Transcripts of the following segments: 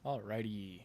Alrighty.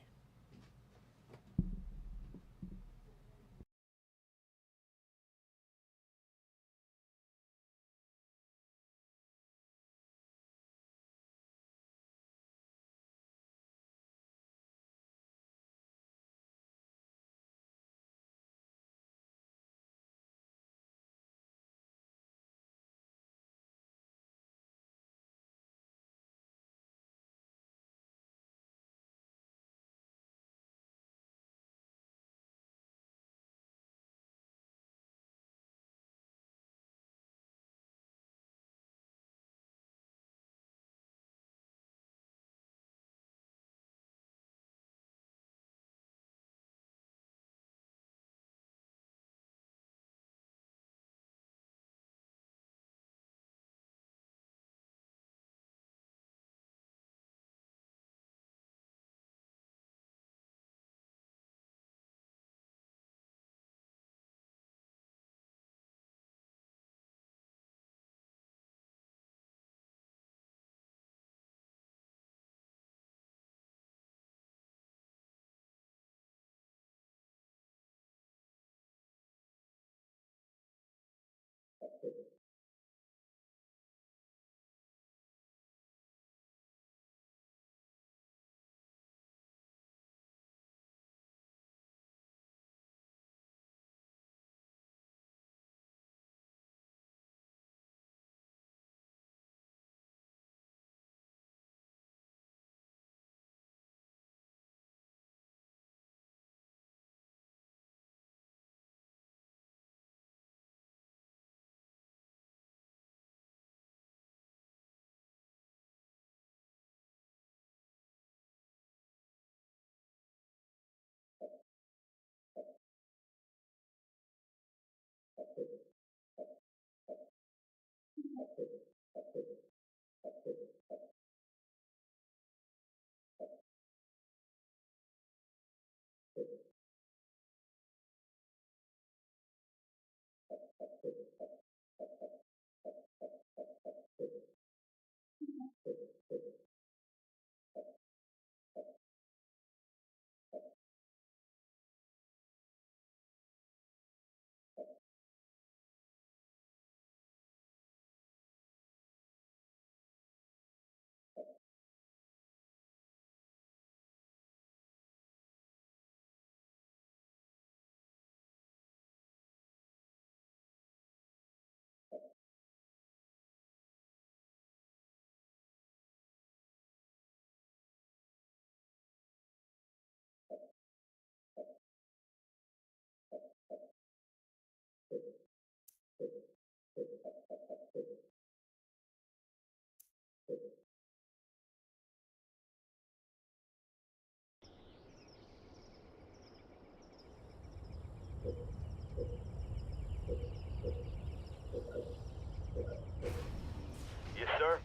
Yes, sir.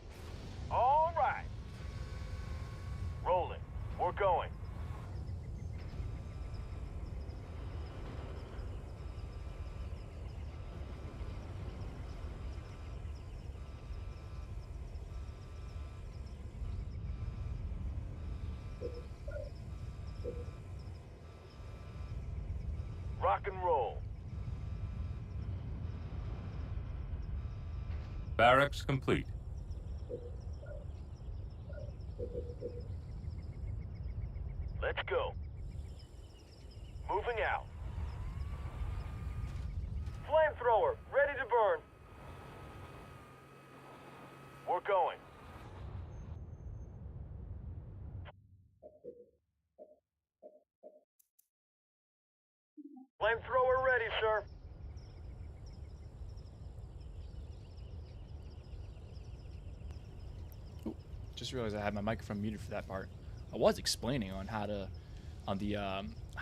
All right. Rolling. We're going. Rock and roll. Barracks complete. Let's go. Moving out. Flamethrower, ready to burn. We're going. Flamethrower ready, sir. Ooh, just realized I had my microphone muted for that part. I was explaining on how to, how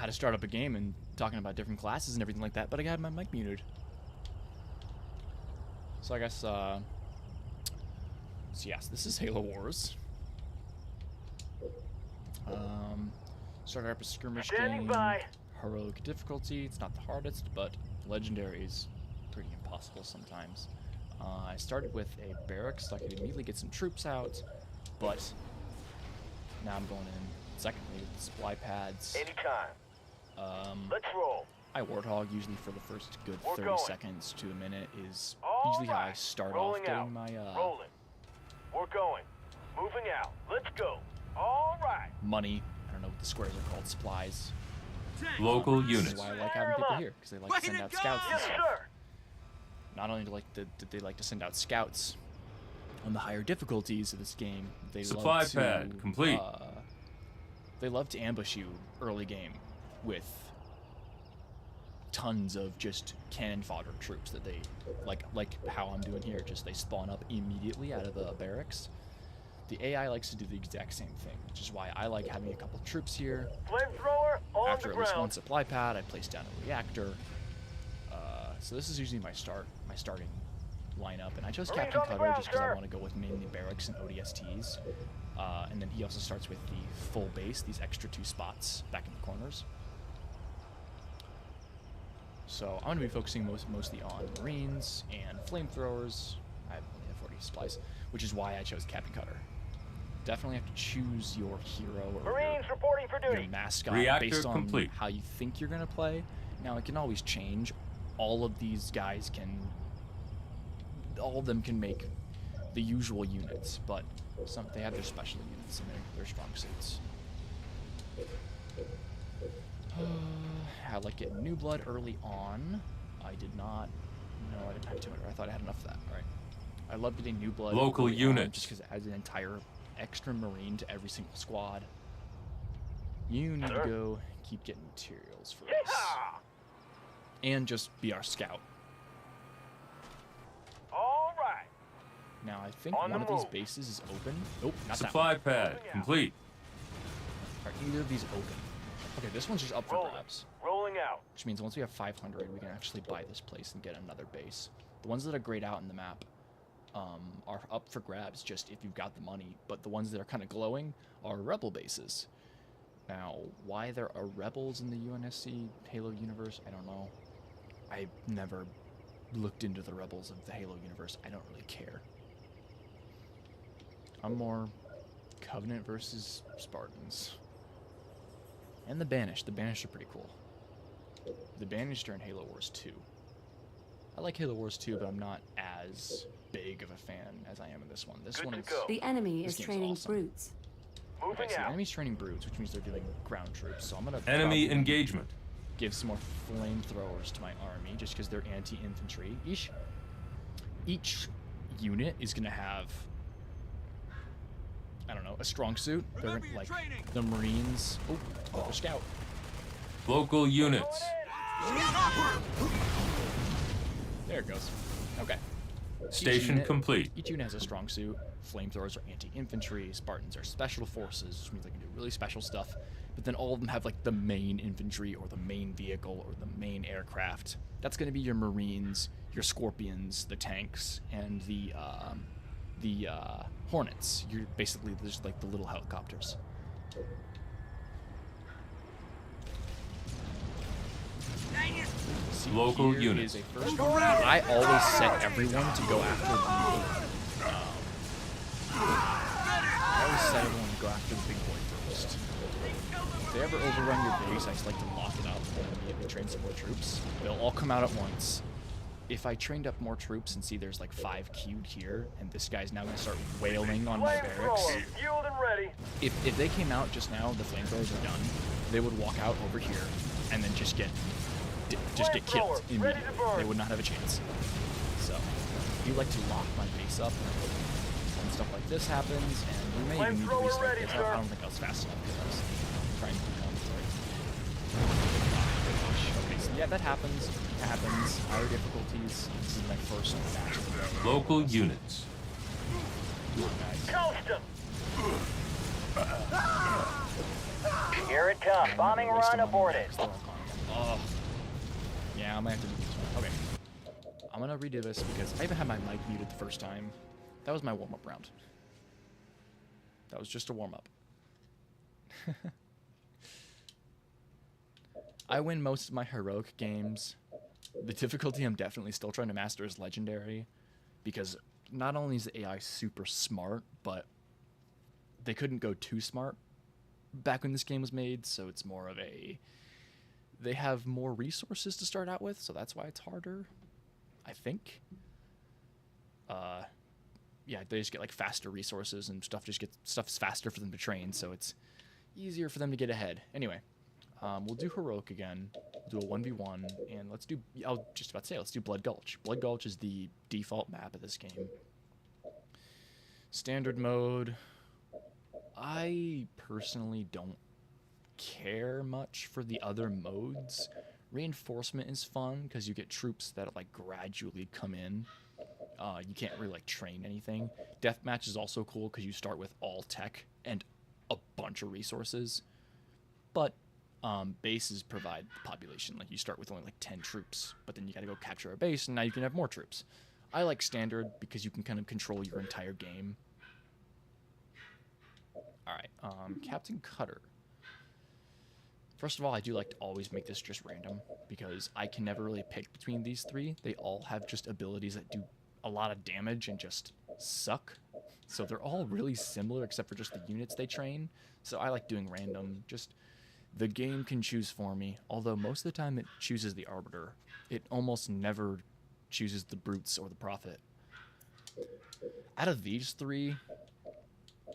to start up a game and talking about different classes and everything like that, but I had my mic muted. So I guess, so yes, this is Halo Wars. Started up a skirmish Standing game. by. Heroic difficulty. It's not the hardest, but legendary is pretty impossible sometimes. I started with a barracks so I could immediately get some troops out, but now I'm going in secondly with supply pads. Anytime. Um, Let's roll. I Warthog usually for the first good We're 30 going. seconds to a minute is All usually how I right. start Rolling off out. getting my Rolling. We're going. Moving out. Let's go. All right. money. I don't know what the squares are called, supplies. Local This is units. why I like having people here, because they like to send out scouts and Yes, stuff. sir. Not only did they like to send out scouts on the higher difficulties of this game, they Supply love to, pad complete. They love to ambush you early game with tons of just cannon fodder troops that they like how I'm doing here. Just they spawn up immediately out of the barracks. The AI likes to do the exact same thing, which is why I like having a couple troops here. Flamethrower on After the at least one ground. supply pad, I place down a reactor. So this is usually my starting lineup, and I chose Marines Captain on the Cutter ground, just because I sir. want to go with mainly barracks and ODSTs. And then he also starts with the full base, these extra 2 spots back in the corners. So I'm going to be focusing mostly on Marines and flamethrowers. I only have 40 supplies, which is why I chose Captain Cutter. Definitely have to choose your hero or Marines reporting for your duty. mascot Reactor based on complete. how you think you're going to play. Now, it can always change. All of these guys all of them can make the usual units, but they have their special units and their strong suits. I like getting new blood early on. I didn't have 200. I thought I had enough of that. All right. I love getting new blood. Local early on units. just because it adds an entire extra Marine to every single squad. You need Sir. to go keep getting materials for us. Yeehaw! And just be our scout. All right. Now, I think On the one of these move. bases is open. Nope, not Supply that pad complete. one. Are either of these open? Okay, this one's just up for Rolling. grabs. Rolling out. Which means once we have 500, we can actually buy this place and get another base. The ones that are grayed out in the map are up for grabs just if you've got the money, but the ones that are kind of glowing are rebel bases. Now, why there are rebels in the UNSC Halo universe, I don't know. I never looked into the rebels of the Halo universe. I don't really care. I'm more Covenant versus Spartans. And the Banished. The Banished are pretty cool. The Banished are in Halo Wars 2. I like Halo Wars 2, but I'm not as big of a fan as I am in this one. This Good one to is... go. The enemy This is game's training awesome. brutes. Moving Okay, so the out. enemy's training brutes, which means they're doing ground troops. So I'm gonna Enemy probably engagement. give some more flamethrowers to my army, just because they're anti-infantry. Each unit is gonna have, I don't know, a strong suit. They're like the Marines. Oh, another scout. Local units. There it goes. Okay. Station complete. Each unit has a strong suit. Flamethrowers are anti-infantry. Spartans are special forces, which means they can do really special stuff. But then all of them have like the main infantry or the main vehicle or the main aircraft. That's going to be your Marines, your Scorpions, the tanks, and the Hornets. You're basically just like the little helicopters. See, Local here units. is a first one. I always set everyone to go after I always set everyone to go after the big boy first. If they ever overrun your base, I just like to lock it up and immediately train some more troops. They'll all come out at once. If I trained up more troops and see there's like 5 queued here, and this guy's now going to start wailing on my barracks, Flamethrower. Fueled and ready. if they came out just now, the flamethrowers are done, they would walk out over here and then just get killed Flamethrower, ready to immediately. burn. They would not have a chance. So, I do like to lock my base up when stuff like this happens, and we may even need to Flamethrower restart ready, this. sir. I don't think I was fast enough because I was trying to become okay, so yeah, that happens. It happens. Higher difficulties. This is my first match of the game. Local units. Come on, guys. Coast 'em. Here it comes. I'm Bombing gonna waste run them on aborted. because they're all gone again. Oh. Yeah, I might have to do this one. Okay. I'm gonna redo this because I even had my mic muted the first time. That was my warm-up round. That was just a warm-up. I win most of my heroic games. The difficulty I'm definitely still trying to master is legendary, because not only is the AI super smart, but they couldn't go too smart. back when this game was made, so it's more of a... They have more resources to start out with, so that's why it's harder, I think. Yeah, they just get like faster resources and stuff's faster for them to train, so it's easier for them to get ahead. Anyway, we'll do heroic again. We'll do a 1v1, and let's do... I was just about to say, let's do Blood Gulch. Blood Gulch is the default map of this game. Standard mode. I personally don't care much for the other modes. Reinforcement is fun because you get troops that like gradually come in. You can't really like train anything. Deathmatch is also cool because you start with all tech and a bunch of resources. But bases provide population. Like you start with only like 10 troops, but then you gotta go capture a base and now you can have more troops. I like standard because you can kind of control your entire game. Alright, Captain Cutter. First of all, I do like to always make this just random because I can never really pick between these three. They all have just abilities that do a lot of damage and just suck. So they're all really similar except for just the units they train. So I like doing random. Just the game can choose for me. Although most of the time it chooses the Arbiter. It almost never chooses the Brutes or the Prophet. Out of these three,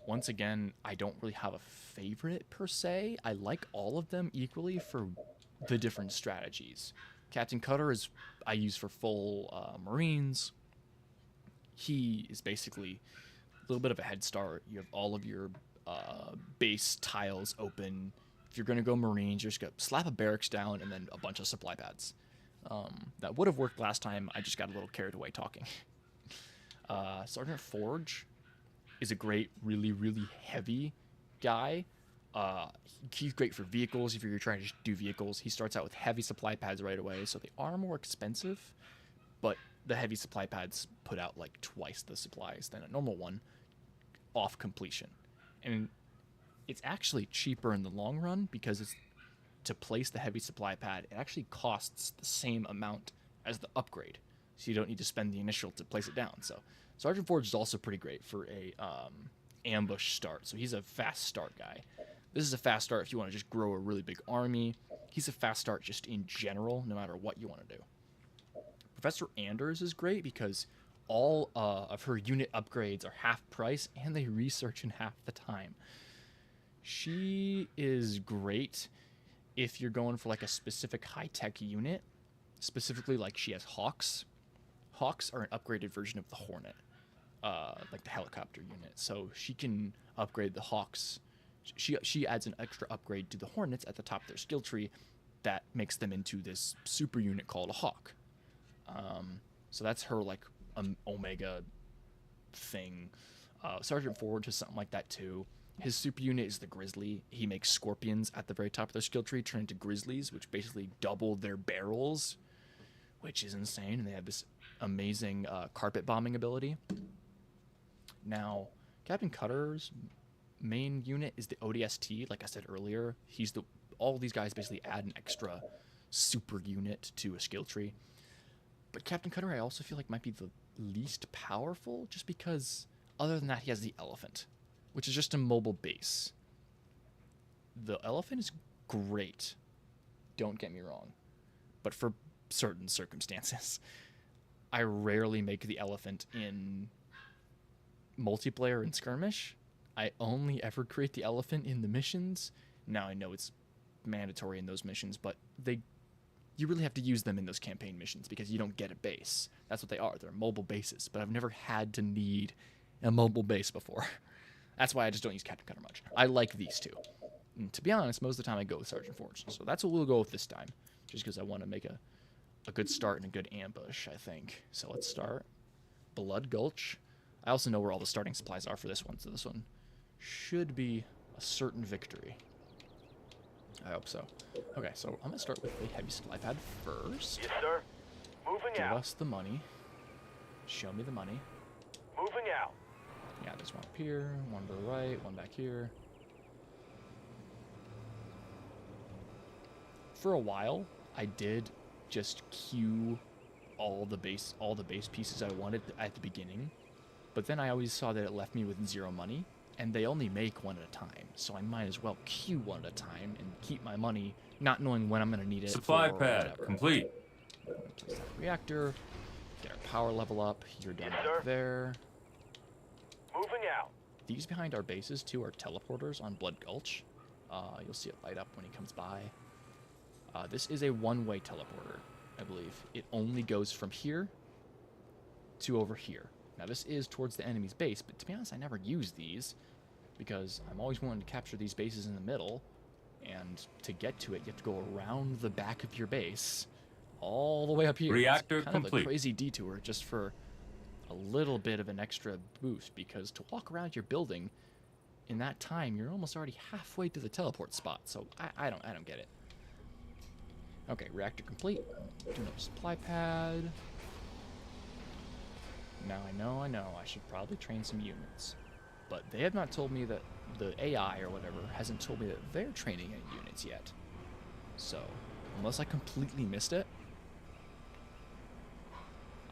once again, I don't really have a favorite per se. I like all of them equally for the different strategies. Captain Cutter is I use for full Marines. He is basically a little bit of a head start. You have all of your base tiles open. If you're going to go Marines, you're just going to slap a barracks down and then a bunch of supply pads. That would have worked last time. I just got a little carried away talking. Sergeant Forge is a great, really, really heavy guy. He's great for vehicles if you're trying to do vehicles. He starts out with heavy supply pads right away, so they are more expensive, but the heavy supply pads put out like twice the supplies than a normal one off completion. And it's actually cheaper in the long run because it's to place the heavy supply pad, it actually costs the same amount as the upgrade. So you don't need to spend the initial to place it down. So Sergeant Forge is also pretty great for a ambush start. So he's a fast start guy. This is a fast start if you want to just grow a really big army. He's a fast start just in general, no matter what you want to do. Professor Anders is great because all of her unit upgrades are half price and they research in half the time. She is great if you're going for like a specific high-tech unit. Specifically, like she has Hawks. Hawks are an upgraded version of the Hornet, like the helicopter unit. So she can upgrade the Hawks. She adds an extra upgrade to the Hornets at the top of their skill tree that makes them into this super unit called a Hawk. So that's her like Omega thing. Sergeant Forge has something like that too. His super unit is the Grizzly. He makes Scorpions at the very top of their skill tree turn into Grizzlies, which basically double their barrels, which is insane. And they have this amazing carpet bombing ability. Now, Captain Cutter's main unit is the ODST. Like I said earlier, all these guys basically add an extra super unit to a skill tree. But Captain Cutter, I also feel like might be the least powerful, just because other than that, he has the Elephant, which is just a mobile base. The Elephant is great, don't get me wrong, but for certain circumstances. I rarely make the Elephant in multiplayer and Skirmish. I only ever create the Elephant in the missions. Now I know it's mandatory in those missions, but you really have to use them in those campaign missions because you don't get a base. That's what they are. They're mobile bases, but I've never had to need a mobile base before. That's why I just don't use Captain Cutter much. I like these two. And to be honest, most of the time I go with Sergeant Forge. So that's what we'll go with this time, just because I want to make a good start and a good ambush, I think. So let's start. Blood Gulch. I also know where all the starting supplies are for this one, so this one should be a certain victory. I hope so. Okay, so I'm going to start with the heavy supply pad first. Yes, sir. Moving Give out. us the money. Show me the money. Moving out. Yeah, there's one up here, one to the right, one back here. For a while, I did just queue all the base pieces I wanted at the beginning, but then I always saw that it left me with 0 money, and they only make one at a time, so I might as well queue one at a time and keep my money, not knowing when I'm going to need it. Supply for pad whatever. complete. Place that reactor, get our power level up. You're done Yes, right sir. there. Moving out. These behind our bases, too, are teleporters on Blood Gulch. You'll see it light up when he comes by. This is a one-way teleporter, I believe. It only goes from here to over here. Now, this is towards the enemy's base, but to be honest, I never use these because I'm always wanting to capture these bases in the middle, and to get to it, you have to go around the back of your base all the way up here. Reactor it's kind of complete. a crazy detour just for a little bit of an extra boost, because to walk around your building in that time, you're almost already halfway to the teleport spot. So I don't get it. Okay, reactor complete. Do another supply pad. Now I know I should probably train some units, but they have not told me that the AI or whatever hasn't told me that they're training any units yet. So unless I completely missed it,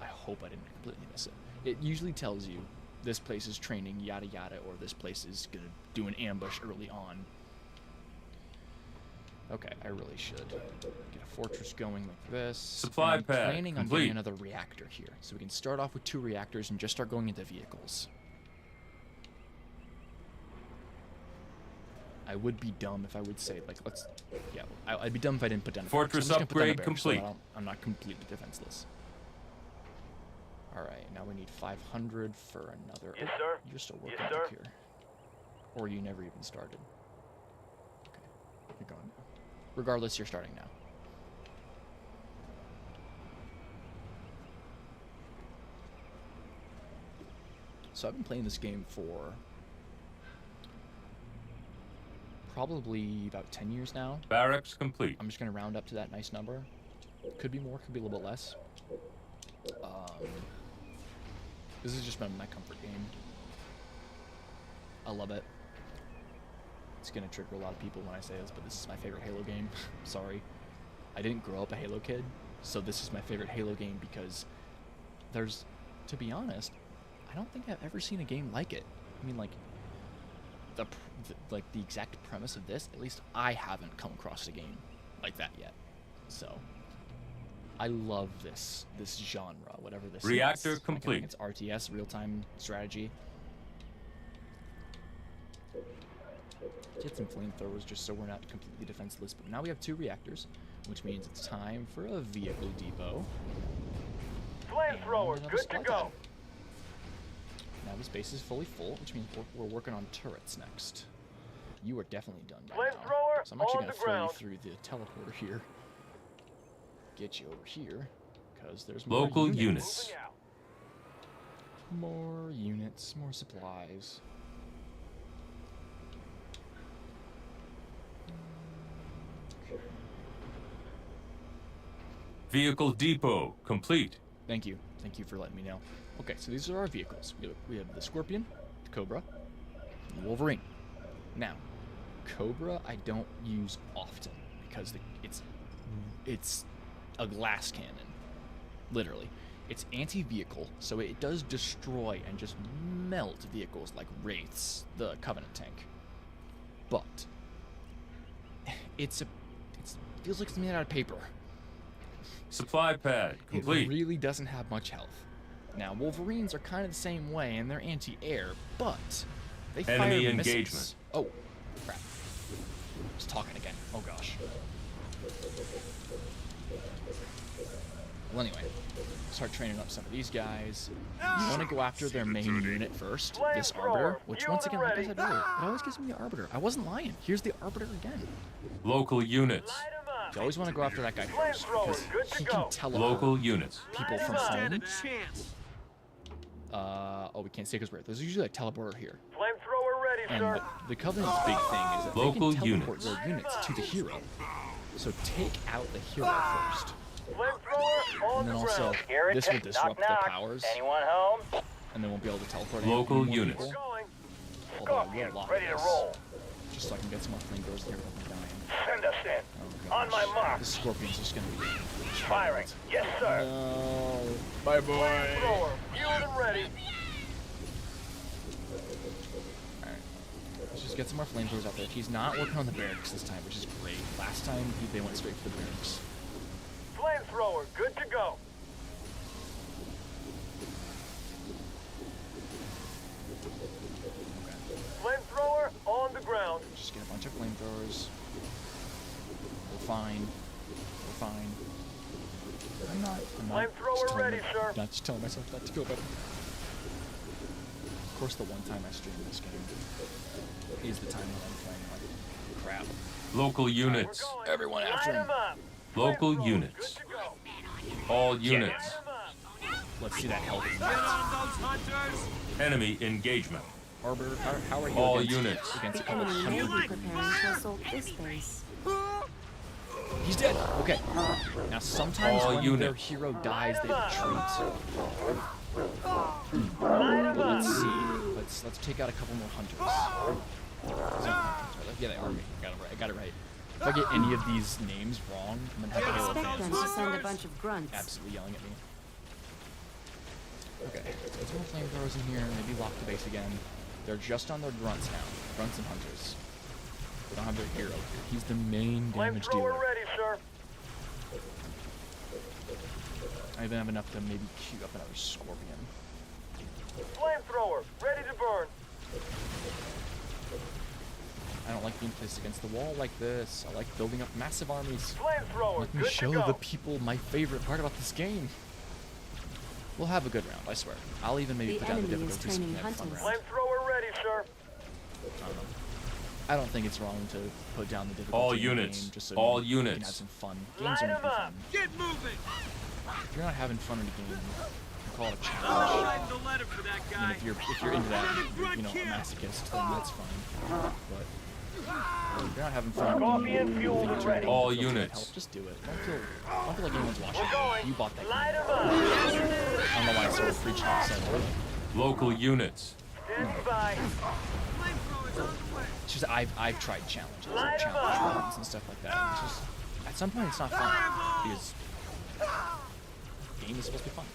I hope I didn't completely miss it. It usually tells you this place is training yada yada, or this place is gonna do an ambush early on. Okay, I really should get a fortress going like this. Supply And I'm pad planning on complete. getting another reactor here, so we can start off with 2 reactors and just start going into vehicles. I would be dumb if I would say, like, let's... Yeah, I'd be dumb if I didn't put down a barracks. Fortress I'm just gonna put down a upgrade barracks so complete. I'm not completely defenseless. Alright, now we need 500 for another... Yes, oh, sir. You're still Yes, working sir. back here. Or you never even started. Okay, you're going now. Regardless, you're starting now. So I've been playing this game for probably about 10 years now. Barracks complete. I'm just going to round up to that nice number. Could be more, could be a little bit less. This has just been my comfort game. I love it. It's going to trigger a lot of people when I say this, but this is my favorite Halo game. Sorry. I didn't grow up a Halo kid, so this is my favorite Halo game because there's, to be honest, I don't think I've ever seen a game like it. I mean, like, the exact premise of this, at least I haven't come across a game like that yet. So I love this genre, whatever this Reactor is. complete. It's RTS, real-time strategy. Get some flamethrowers just so we're not completely defenseless. But now we have 2 reactors, which means it's time for a vehicle depot. Flamethrower, And another good supply to go. pad. Now this base is fully full, which means we're working on turrets next. You are definitely done by now. Flamethrower So I'm actually on going to the throw you ground. through the teleporter here. Get you over here, because there's more Local units. units. Moving out. More units, more supplies. Vehicle depot complete. Thank you. Thank you for letting me know. Okay, so these are our vehicles. We have the Scorpion, the Cobra, and the Wolverine. Now, Cobra I don't use often because it's a glass cannon. Literally. It's anti-vehicle, so it does destroy and just melt vehicles like Wraiths, the Covenant tank. But it feels like it's made out of paper. Supply pad It complete. really doesn't have much health. Now, Wolverines are kind of the same way, and they're anti-air, but they fire Enemy missiles. engagement. Oh, crap. It's talking again. Oh, gosh. Well, anyway, start training up some of these guys. You want to go after their main unit first, this Arbiter, which once again, like I said earlier, it always gives me the Arbiter. I wasn't lying. Here's the Arbiter again. Local units. Light 'em up. You always want to go after that guy first, because Flamethrower, good to he go. can teleport Local units. people from Stand home. chance. Oh, we can't say because there's usually a teleporter here. Flamethrower ready, And sir. the Covenant's big thing is that Local they can teleport units. their units to the hero. So take out the hero first. Flamethrower on And then the also, ground. Here it this will comes. disrupt Knock, knock. the powers, Anyone home? and then we'll be able to teleport Local any more units. people. Going. Although I will Scorpion, lock ready to this, roll. just so I can get some more flamethrowers here without me dying. Send us in. Oh, On my gosh. mark. This Scorpion's just gonna be Firing. Yes, sir. No. Bye, boy. Flamethrower, fueled and ready. Alright, get some more flamethrowers out there. He's not working on the barracks this time, which is great. Last time they went straight for the barracks. Flamethrower, good to go. Flamethrower on the ground. Just get a bunch of flamethrowers. We're fine. We're fine. I'm not Flamethrower just telling ready, sir. Not just telling myself that to feel better. Of course, the one time I stream this game is the time when I'm playing like crap. Local We're units. going. Everyone after Light him. 'em up. Local Flamethrower, units. good to go. All units. Light 'em up. Let's see that health. Enemy engagement. Arbor, how are you All against, units. against a The couple enemy may hundred? be preparing to assault this base. He's dead. Okay. Now sometimes All when units. their hero dies, they retreat. Light 'em But up. let's see. Let's take out a couple more hunters. Yeah, they are me. I got it right. If I get any of these names wrong, I'm gonna have Halo Expect them fans to send a bunch of grunts. absolutely yelling at me. Okay, let's get some more flamethrowers in here. Maybe lock the base again. They're just on their grunts now. Grunts and hunters. They don't have their hero here. He's the main damage dealer. Flamethrower ready, sir. I even have enough to maybe queue up another scorpion. Flamethrower ready to burn. I don't like being placed against the wall like this. I like building up massive armies. Flamethrower Let me good show to go. the people my favorite part about this game. We'll have a good round, I swear. I'll even maybe The put down the enemy is difficulty so we training can have a fun hunters. round. Flamethrower ready, sir. I don't know. I don't think it's wrong to put down the difficulty All in the units. game just so All you can units. have some fun. Games Light are meant 'em to be up. fun. Get moving! If you're not having fun in a game, you call it a I'm challenge. writing the letter for that I mean, guy. if you're into that, you're, you know, a masochist, then that's fine. But if you're not having fun, Coffee and fuel you think it's ready. your All fault, feel free to units. help, just do it. Don't feel like anyone's watching. We're going. You bought that Light game. 'em up. I don't know why I started preaching on set. Local units. Stand by. Flamethrower's on the way. It's just I've tried challenges, Light 'em like challenge up. runs and stuff like that. And it's just at some point it's not fun because the game is supposed to be fun.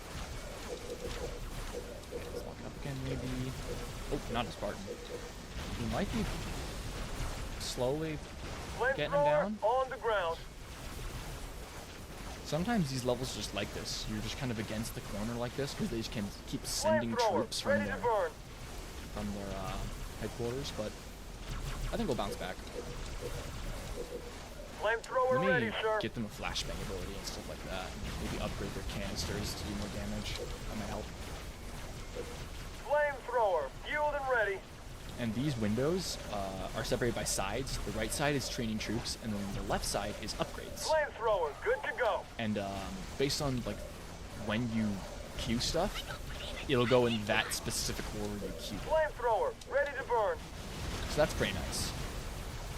Let's lock it up again, maybe. Oh, not a Spartan. He might be slowly getting him Flamethrower down. on the ground. Sometimes these levels are just like this. You're just kind of against the corner like this because they just can keep sending troops Flamethrower ready to burn. from their headquarters, but I think we'll bounce back. Flamethrower Let ready, me sir. get them a flashbang ability and stuff like that. Maybe upgrade their canisters to do more damage. That might help. Flamethrower fueled and ready. And these windows are separated by sides. The right side is training troops, and then the left side is upgrades. Flamethrower good to go. And based on like when you queue stuff, it'll go in that specific order you queue. Flamethrower ready to burn. So that's pretty nice.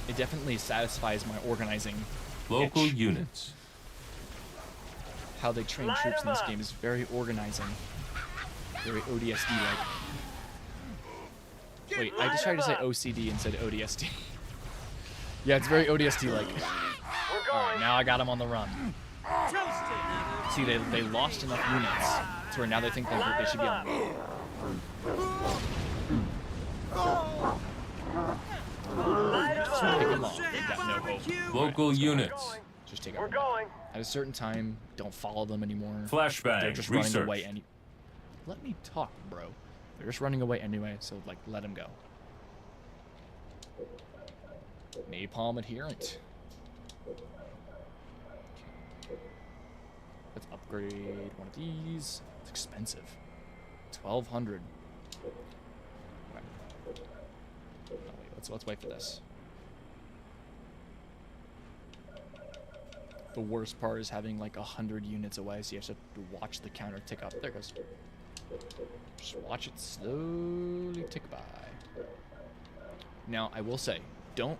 It definitely satisfies my organizing. Local itch. units. How they train Light troops in 'em this up. game is very organizing. Very ODSD like. Wait, I just tried to say OCD and said ODSD. Yeah, it's very ODSD like. We're Alright, going. now I got them on the run. Toasted. See, they lost enough units to where now they think they should be on the run. Light 'em Just up. pick them off. They've got no hope. Local units. Going. Just take We're out. going. At a certain time, don't follow them anymore. Flashbang. They're just Research. running away any. Let me talk, bro. They're just running away anyway, so like let them go. Napalm adherent. Okay. Let's upgrade one of these. It's expensive. 1,200. Okay. Oh, wait, let's wait for this. The worst part is having like 100 units away, so you have to watch the counter tick up. There it goes. Just watch it slowly tick by. Now, I will say, don't...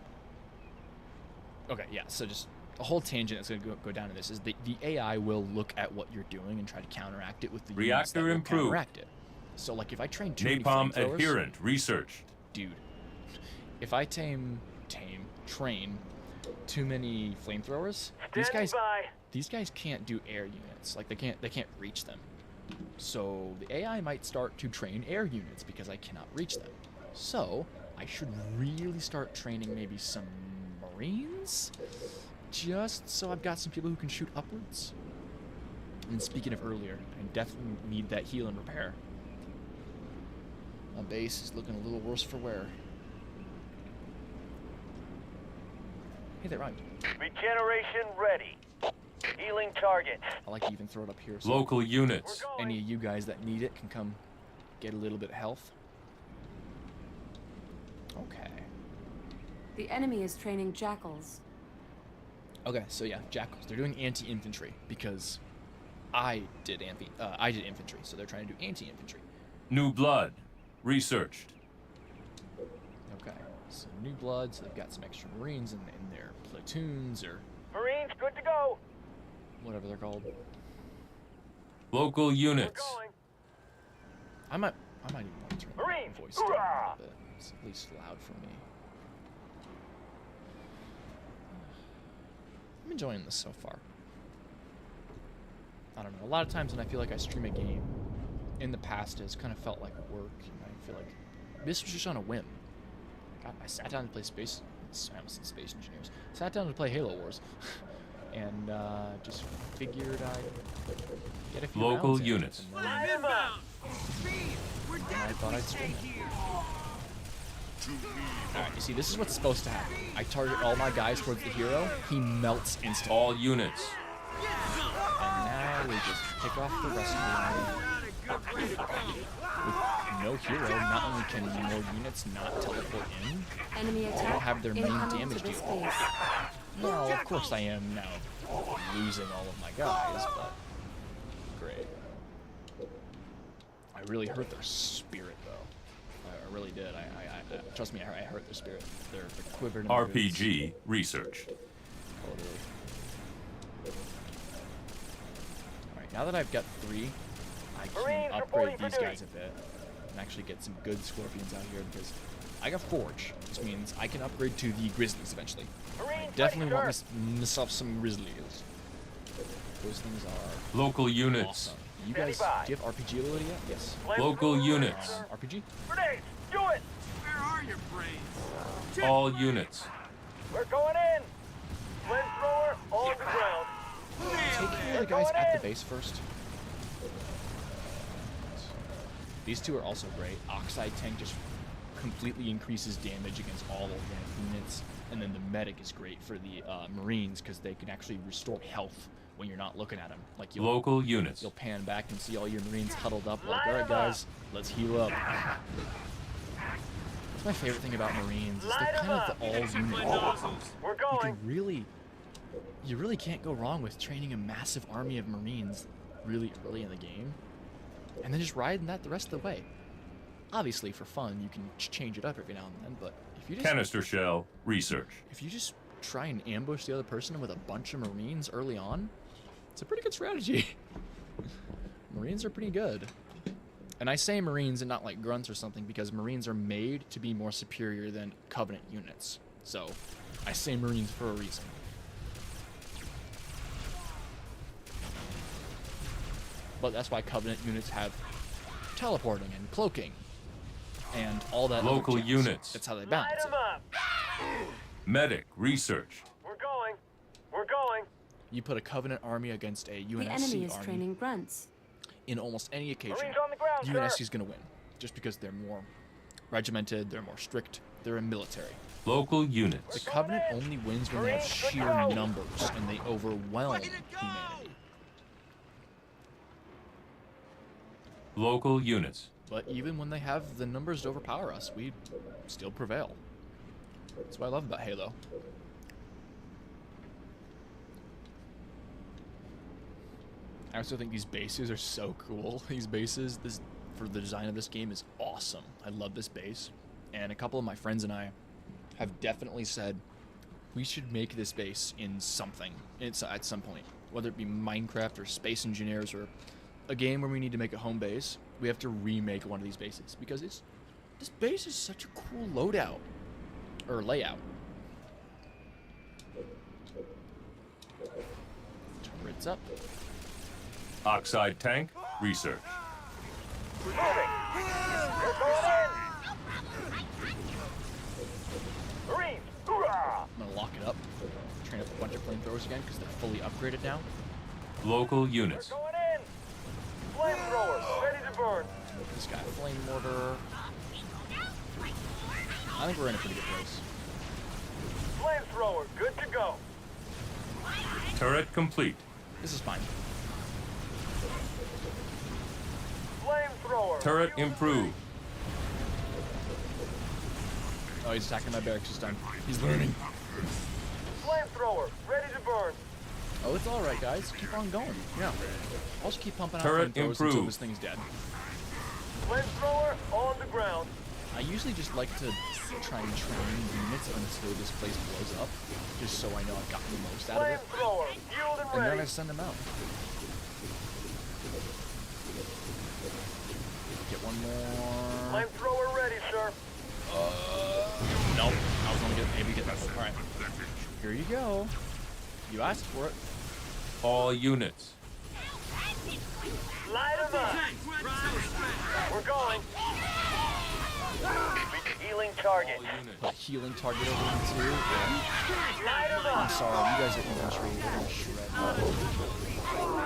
Okay, yeah, so just a whole tangent that's going to go down to this is the AI will look at what you're doing and try to counteract it with the units that Reactor will improved. counteract it. So, like, if I train too many Napalm flamethrowers... adherent. Researched. Dude, if I train too many flamethrowers, these guys can't do air units. Like they can't reach them. So the AI might start to train air units because I cannot reach them. So I should really start training maybe some Marines, just so I've got some people who can shoot upwards. And speaking of earlier, I definitely need that heal and repair. My base is looking a little worse for wear. Hey, that rhymed. Regeneration ready. Healing target. I like to even throw it up here so Local units. any of you guys that need it can come get a little bit of health. Okay. The enemy is training jackals. Okay, so yeah, jackals. They're doing anti-infantry because I did infantry, so they're trying to do anti-infantry. New blood. Researched. Okay, so new blood, so they've got some extra Marines in their platoons or Marines, good to go. whatever they're called. Local We're units. going. I might even want to turn Marines, the voice down a hoorah! little bit. It's at least loud for me. I'm enjoying this so far. I don't know. A lot of times when I feel like I stream a game, in the past has kind of felt like work, and I feel like this was just on a whim. I sat down to play Space Engineers. Sat down to play Halo Wars, and just figured I'd get a few Local rounds in, units. and Well, then I'm inbound. Speed. We're I dead thought if we I'd stay stream it. here. Alright, you see, this is what's supposed to happen. I target all my guys towards the hero, he melts instantly. All units. And now we just pick off the rest of the army. Not a good way to go. With no hero, not only can more units not teleport in, Enemy attack. have their main incoming damage to this deal. base. well, of course I am now losing all of my guys, but great. I really hurt their spirit, though. I really did. I trust me, I hurt their spirit. They're quivered in their boots. RPG. Research. Totally. Alright, now that I've got 3, I can Marines upgrade reporting for these duty. guys a bit and actually get some good scorpions out here because I got Forge, which means I can upgrade to the Grizzlies eventually. Marines, Definitely ready, want sir. myself some Grizzlies. Those things are Local units. awesome. You guys, do Standing you have RPG ability yet? Yes. Local Flamethrower, units. sir. RPG? Grenades, do it. Where are your brains? All units. We're going in. Flamethrower on the ground. Take care of the guys at the base first. These two are also great. Oxide Tank just completely increases damage against all organic units. And then the Medic is great for the Marines because they can actually restore health when you're not looking at them. Like Local units. you'll pan back and see all your Marines huddled up like, alright guys, let's heal up. That's my favorite thing about Marines is they're kind of the all Fixing unit. my nozzles. We're You going. can you really can't go wrong with training a massive army of Marines really early in the game, and then just riding that the rest of the way. Obviously, for fun, you can change it up every now and then, but Canister shell. Research. if you just try and ambush the other person with a bunch of Marines early on, it's a pretty good strategy. Marines are pretty good. And I say Marines and not like grunts or something because Marines are made to be more superior than Covenant units. So, I say Marines for a reason. But that's why Covenant units have teleporting and cloaking and all that. other Local jazz. units. That's how they Light balance 'em it. up. Medic. Research. We're going. We're going. You put a Covenant army against a The UNSC enemy is army training grunts. in almost any occasion. Marines on the ground, sir. UNSC is going to win, just because they're more regimented, they're more strict, they're a military. Local The units. Covenant only wins when they have sheer numbers and they overwhelm humanity. Local units. But even when they have the numbers to overpower us, we still prevail. That's what I love about Halo. I also think these bases are so cool. These bases, for the design of this game is awesome. I love this base. And a couple of my friends and I have definitely said we should make this base in something at some point. Whether it be Minecraft or Space Engineers or a game where we need to make a home base, we have to remake one of these bases because this base is such a cool loadout or layout. Turrets up. Oxide tank. Research. Moving. We're going in. flamethrowers again because they're fully upgraded now. Local We're units. going in. Flamethrower, ready to burn. This guy, flame mortar. I think we're in a pretty good place. Flamethrower, good to go. Turret complete. This is fine. Flamethrower. Turret fuel improved. Oh, he's attacking my barracks this time. He's learning. free. Flamethrower, ready to burn. Oh, it's all right, guys. Keep on going. Yeah. I'll just keep pumping out Turret flamethrowers until improved. this thing's dead. Flamethrower on the ground. I usually just like to try and train units until this place blows up, just so I know I've gotten the most out of it, Flamethrower, fueled and and then I ready. send them out. Get one more. Flamethrower ready, sir. Nope. I was only gonna maybe get that one. All right. Here you go. You asked for it. All units. Light 'em up. Tank, right. We're going. Healing target. All units. Put healing target over them too. Yeah. Light 'em I'm up. sorry, you guys are infantry. We're gonna shred.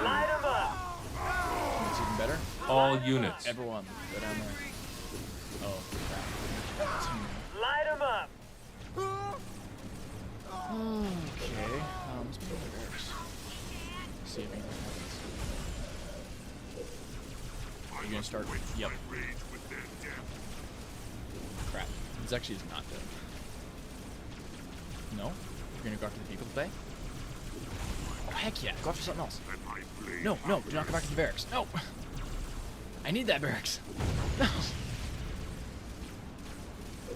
Light 'em up. It's even better. All units. Everyone, go down there. Oh, crap. Light 'em up. Okay. Let's move the barracks. See if anything happens. Are you gonna start? Yep. Crap. This actually is not good. No? You're gonna go after the people today? Oh, heck yeah. Go after something else. No, no. Do not go back to the barracks. No. I need that barracks. No.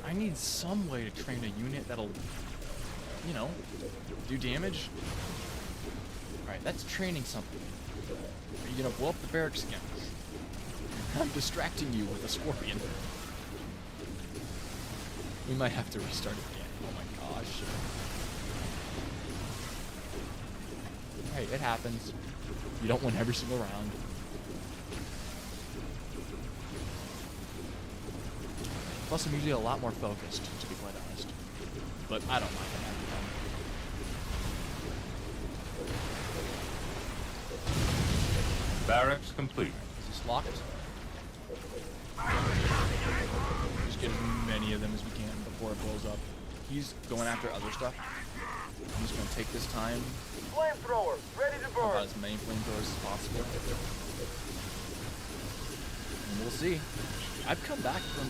I need some way to train a unit that'll, you know, do damage. Alright, that's training something. Are you gonna blow up the barracks again? I'm distracting you with a scorpion. We might have to restart it again. Oh my gosh. Hey, it happens. You don't win every single round. Plus, I'm usually a lot more focused, to be quite honest. But I don't mind it half the time. Barracks complete. Is this locked? Just get as many of them as we can before it blows up. He's going after other stuff. I'm just gonna take this time, Flamethrower, ready to pump out burn. as many flamethrowers as possible. And we'll see. I've come back from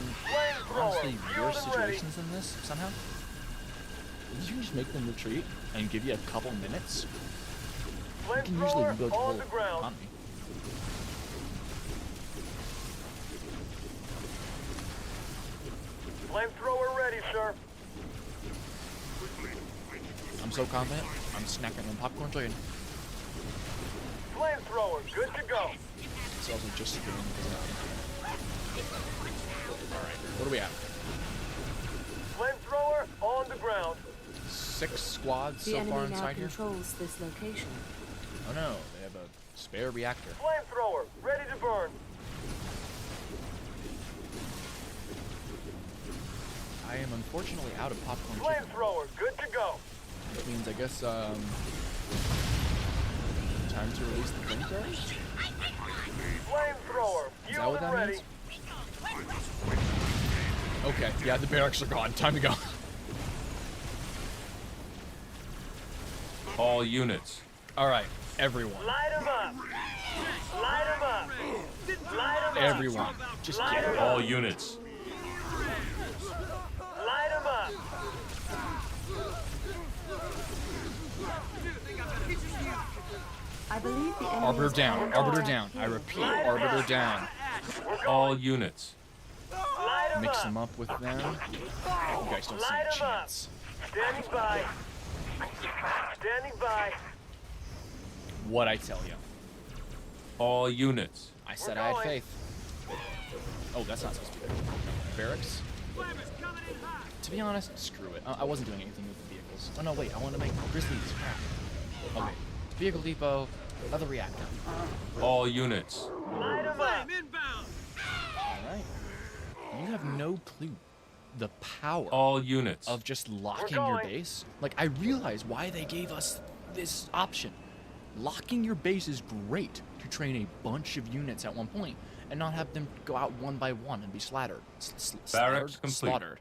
honestly worse situations than this somehow. You can just make them retreat and give you a couple minutes. You can usually Flamethrower rebuild your on whole the ground. economy. Flamethrower ready, sir. I'm so confident. I'm snacking on popcorn chicken. Flamethrower, good to go. It's also just as good because Alright, what do we have? Flamethrower on the ground. 6 squads The so enemy far now inside here? controls this location. Oh no, they have a spare reactor. Flamethrower, ready to burn. I am unfortunately out of popcorn chicken. Flamethrower, good to go. Which means I guess time to release the flamethrowers? Flamethrower, Is that fueled what and that ready. means? Okay, yeah, the barracks are gone. Time to go. All units. Alright, everyone. Light 'em up. Light 'em up. Light 'em up. Everyone. Just get it. All units. Light 'em up. I believe the enemy Arbiter is down. under Arbiter attack down. I here. repeat, arbiter down. We're going. All units. Light 'em Mix up. them up with them. You guys don't Light stand a 'em up. chance. Standing by. Standing by. What I tell you. All units. I said We're I had going. faith. Oh, that's not supposed to be there. Barracks? Flammers coming in hot. To be honest, screw it. I wasn't doing anything with the vehicles. Oh no, wait, I want to make Grizzlies. Crap. Okay. Vehicle depot, another reactor. All units. Light 'em up. Flame inbound. Alright. You have no clue the power All units. of just locking We're your going. base. Like, I realize why they gave us this option. Locking your base is great to train a bunch of units at one point and not have them go out one by one and be slaughtered. Barracks complete. Slaughtered.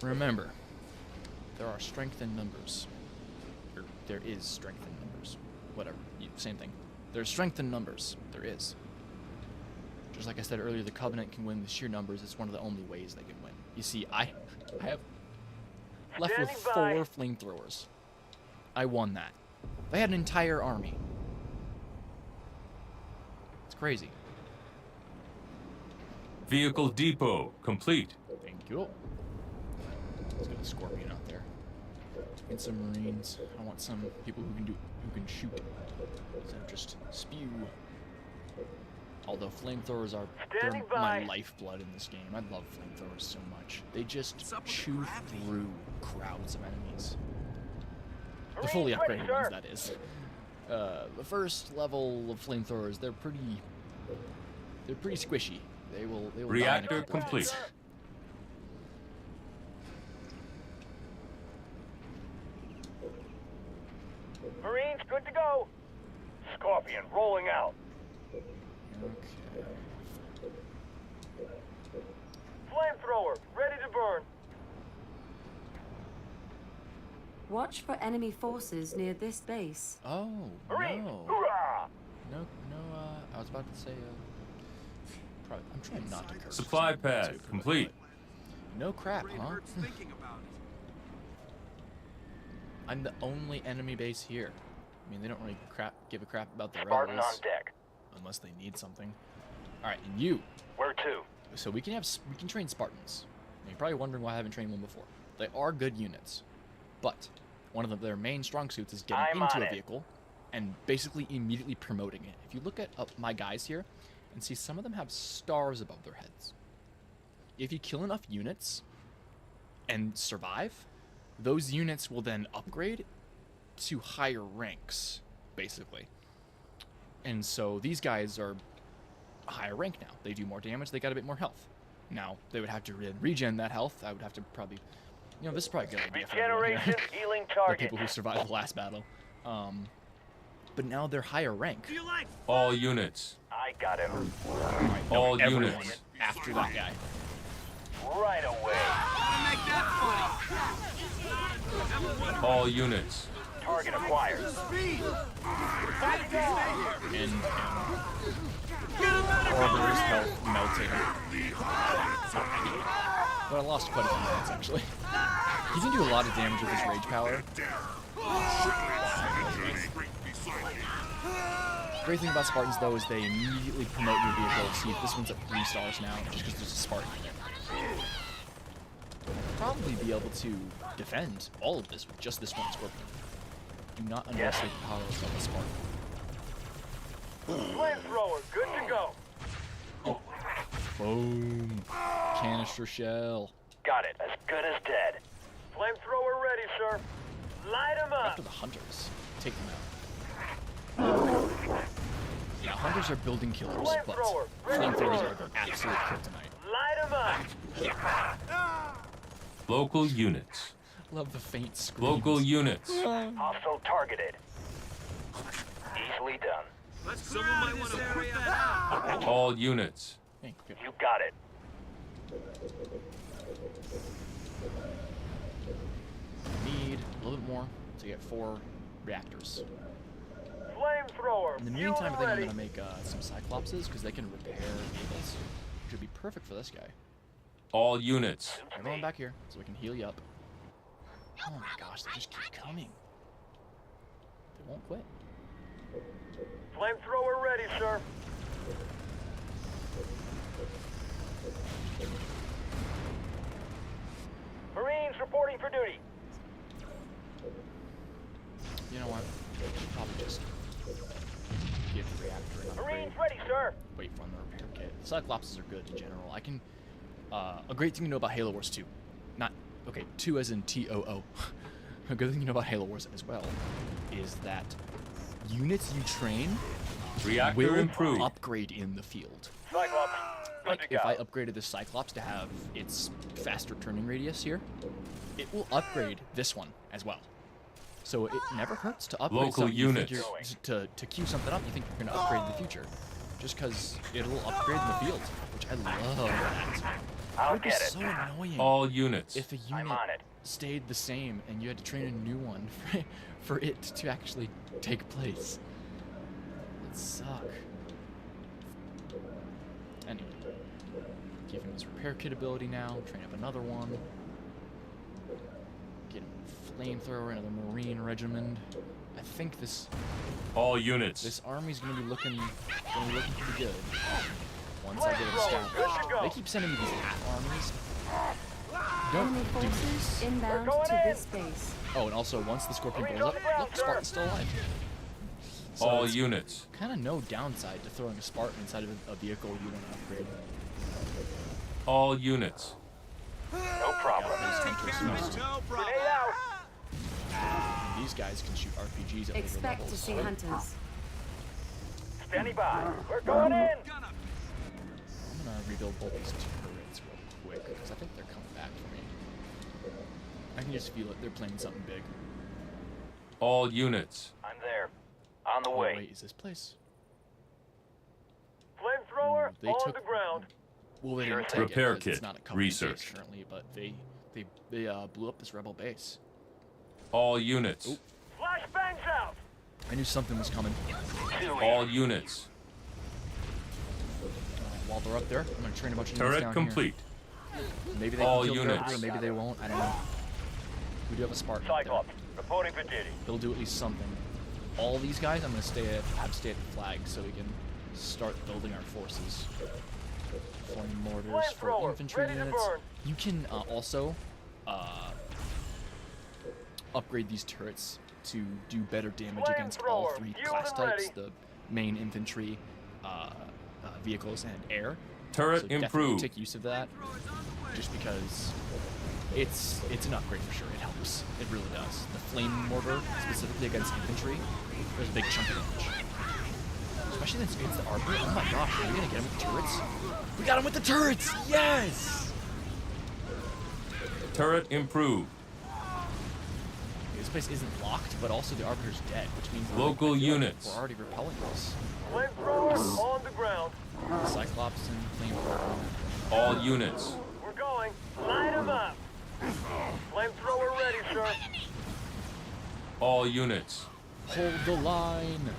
Remember, there are strength in numbers. Or there is strength in numbers. Whatever. Same thing. There's strength in numbers. There is. Just like I said earlier, the Covenant can win with sheer numbers. It's one of the only ways they can win. You see, I have left with Standing 4 flamethrowers. I won that. They had an entire army. It's crazy. Vehicle depot complete. Thank you. Let's get a Scorpion out there. And some Marines. I want some people who can shoot. So just spew. Although flamethrowers are Standing my by. lifeblood in this game. I love flamethrowers so much. They just What's up with the chew gravity? through crowds of enemies. The Marines fully ready, upgraded sir. ones, that is. The first level of flamethrowers, they're pretty squishy. They will die in a Reactor couple of complete. hits. Marines, good to go. Scorpion rolling out. Okay. Flamethrower, ready to burn. Watch for enemy forces near this base. Oh, Marines, no. hoorah! No, I was about to say, I'm trying not to curse. Supply because I'm pad too quick, complete. but no crap, Brain huh? hurts thinking about it. I'm the only enemy base here. I mean, they don't really give a crap about the Spartan on rebels deck. unless they need something. All right, and you. Where to? So we can train Spartans. And you're probably wondering why I haven't trained one before. They are good units, but one of their main strong suits is getting I'm into on a it. vehicle and basically immediately promoting it. If you look at my guys here and see some of them have stars above their heads. If you kill enough units and survive, those units will then upgrade to higher ranks, basically. And so these guys are a higher rank now. They do more damage, they got a bit more health. Now, they would have to regen that health. I would have to probably... You know, this is probably a good idea for everyone here. Regeneration, healing The target. people who survived the last battle. But now they're higher rank. Do you like All units. I got him. Alright, no, All everyone units. after that guy. Right away. to make that funny? All units. Target acquired. Speed! And Get him out of Orber's cover! health melting. But I lost quite a few units, actually. He can do a lot of damage with his rage power. Great thing about Spartans, though, is they immediately promote your vehicle. See, this one's at 3 stars now, just because there's a Spartan in it. Probably be able to defend all of this with just this one Scorpion. Do not underestimate the power of a Spartan. Flamethrower, good to go. Boom. Canister shell. Got it. As good as dead. Flamethrower ready, sir. Light him up. After the hunters, take them out. Yeah, hunters are building killers, but Flamethrower, ready to flamethrowers burn. are their absolute kryptonite. Light him up. Local units. Love the faint screams. Local units. Hostile targeted. Easily done. Let's clear out of this area. All units. Hey, good. You got it. Need a little bit more to get 4 reactors. Flamethrower. In the fuel meantime, I think I'm ready. gonna make some Cyclopses because they can repair vehicles, which would be perfect for this guy. All units. Everyone back here, so we can heal you up. Oh my gosh, they just keep coming. They won't quit. Flamethrower ready, sir. Marines reporting for duty. You know what? Probably just give the reactor an upgrade. Marines ready, sir. Wait for the repair kit. Cyclopses are good in general. I can. A great thing to know about Halo Wars 2. Not. Okay, 2 as in TOO. A good thing to know about Halo Wars as well is that units you train Reactor will improved. upgrade in the field. Cyclops. Good Like, to if go. I upgraded the Cyclops to have its faster turning radius here, it will upgrade this one as well. So it never hurts to upgrade Local something. You units. figure- to queue something up, you think you're gonna upgrade in the future, just because it'll upgrade in the field, which I love that. I'll It would be get it. so annoying All units. if a I'm unit on it. stayed the same and you had to train a new one for it to actually take place. It'd suck. Anyway, give him his repair kit ability now. Train up another one. Get him a flamethrower, another marine regiment. I think this All units. army's gonna be looking pretty good. Once I get it established. Good to go. They keep sending me these hat armies. Enemy Don't do forces this. inbound We're going to in. this base. Oh, and also once the Scorpion Marines blows on up, the ground, look, sir. Spartan's still alive. So All it's units. kind of no downside to throwing a Spartan inside of a vehicle you want to upgrade. All units. No problem. No problem. Grenade out. These guys can shoot RPGs at later Expect to levels. see hunters. Standing by. We're going in. Gun up. I'm gonna rebuild both these turrets real quick because I think they're coming back for me. I can just feel it. They're playing something big. All units. I'm there. On the Oh, way. wait, is this place? Flamethrower They on took- the ground. Well, they Sure didn't thing. take Repair it 'cause it's kit. not a covenant base Research. currently, but they blew up this rebel base. All units. Oop. Flashbangs out. I knew something was coming. All units. While they're up there, I'm gonna train a bunch of units Turret down complete. here. Maybe they All can kill the units. Arbiter, maybe they won't. I don't know. We do have a Spartan up there. Cyclops, reporting for duty. He'll do at least something. All these guys, I'm gonna stay at the flag so we can start building our forces. Flame mortars for Flamethrower, infantry ready to units. burn. You can also upgrade these turrets to do better damage against all Flamethrower, three fueled class and types: ready. the main infantry, vehicles, and air. Turret So definitely improved. take use of that, Throwers on the way. just because it's an upgrade for sure. It helps. It really does. The flame mortar, specifically against infantry, there's a big chunk of damage. Especially since against the Arbiter. Oh my gosh, are we gonna get him with the turrets? We got him with the turrets! Yes! Turret improved. This place isn't locked, but also the Arbiter's dead, which means Local I feel like units. we're already repelling this. Flamethrower on the ground. Cyclops and flamethrower. All units. We're going. Light 'em up. Flamethrower ready, sir. All units. Hold the line.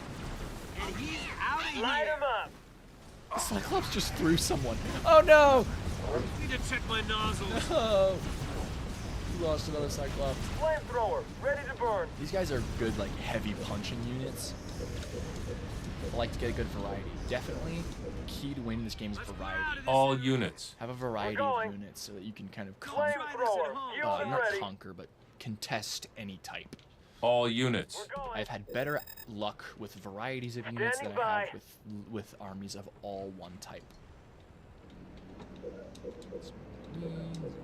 And he's out of Light here. 'em up. Cyclops just threw someone. Oh no! Need to check my nozzles. Oh! We lost another Cyclops. Flamethrower ready to burn. These guys are good, like, heavy punching units. I like to get a good variety. Definitely, the key to winning this game is variety. All units. Have a variety We're of going. units so that you can kind of conquer, Flamethrower fueled and not ready. conquer, but contest any type. All units. We're going. I've had better luck with varieties of units than Standing I have by. with armies of all one type.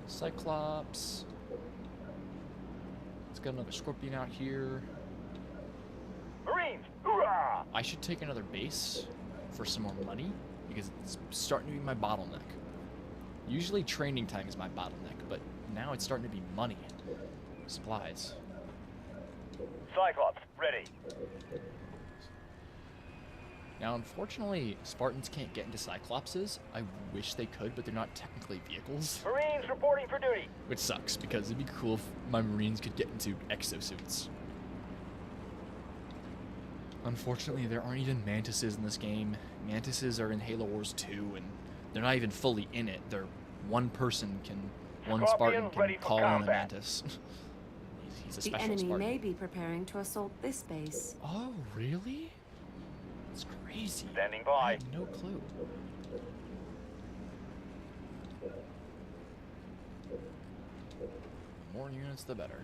Cyclops. Let's get another Scorpion out here. Marines, hoorah! I should take another base for some more money because it's starting to be my bottleneck. Usually training time is my bottleneck, but now it's starting to be money. Supplies. Cyclops ready. Now, unfortunately, Spartans can't get into Cyclopses. I wish they could, but they're not technically vehicles. Marines reporting for duty. Which sucks, because it'd be cool if my Marines could get into exosuits. Unfortunately, there aren't even Mantises in this game. Mantises are in Halo Wars 2, and they're not even fully in it. They're one Scorpion Spartan ready can for call in a combat. Mantis. He's a The special enemy Spartan. may be preparing to assault this base. Oh, really? That's crazy. Standing I by. had no clue. The more units, the better.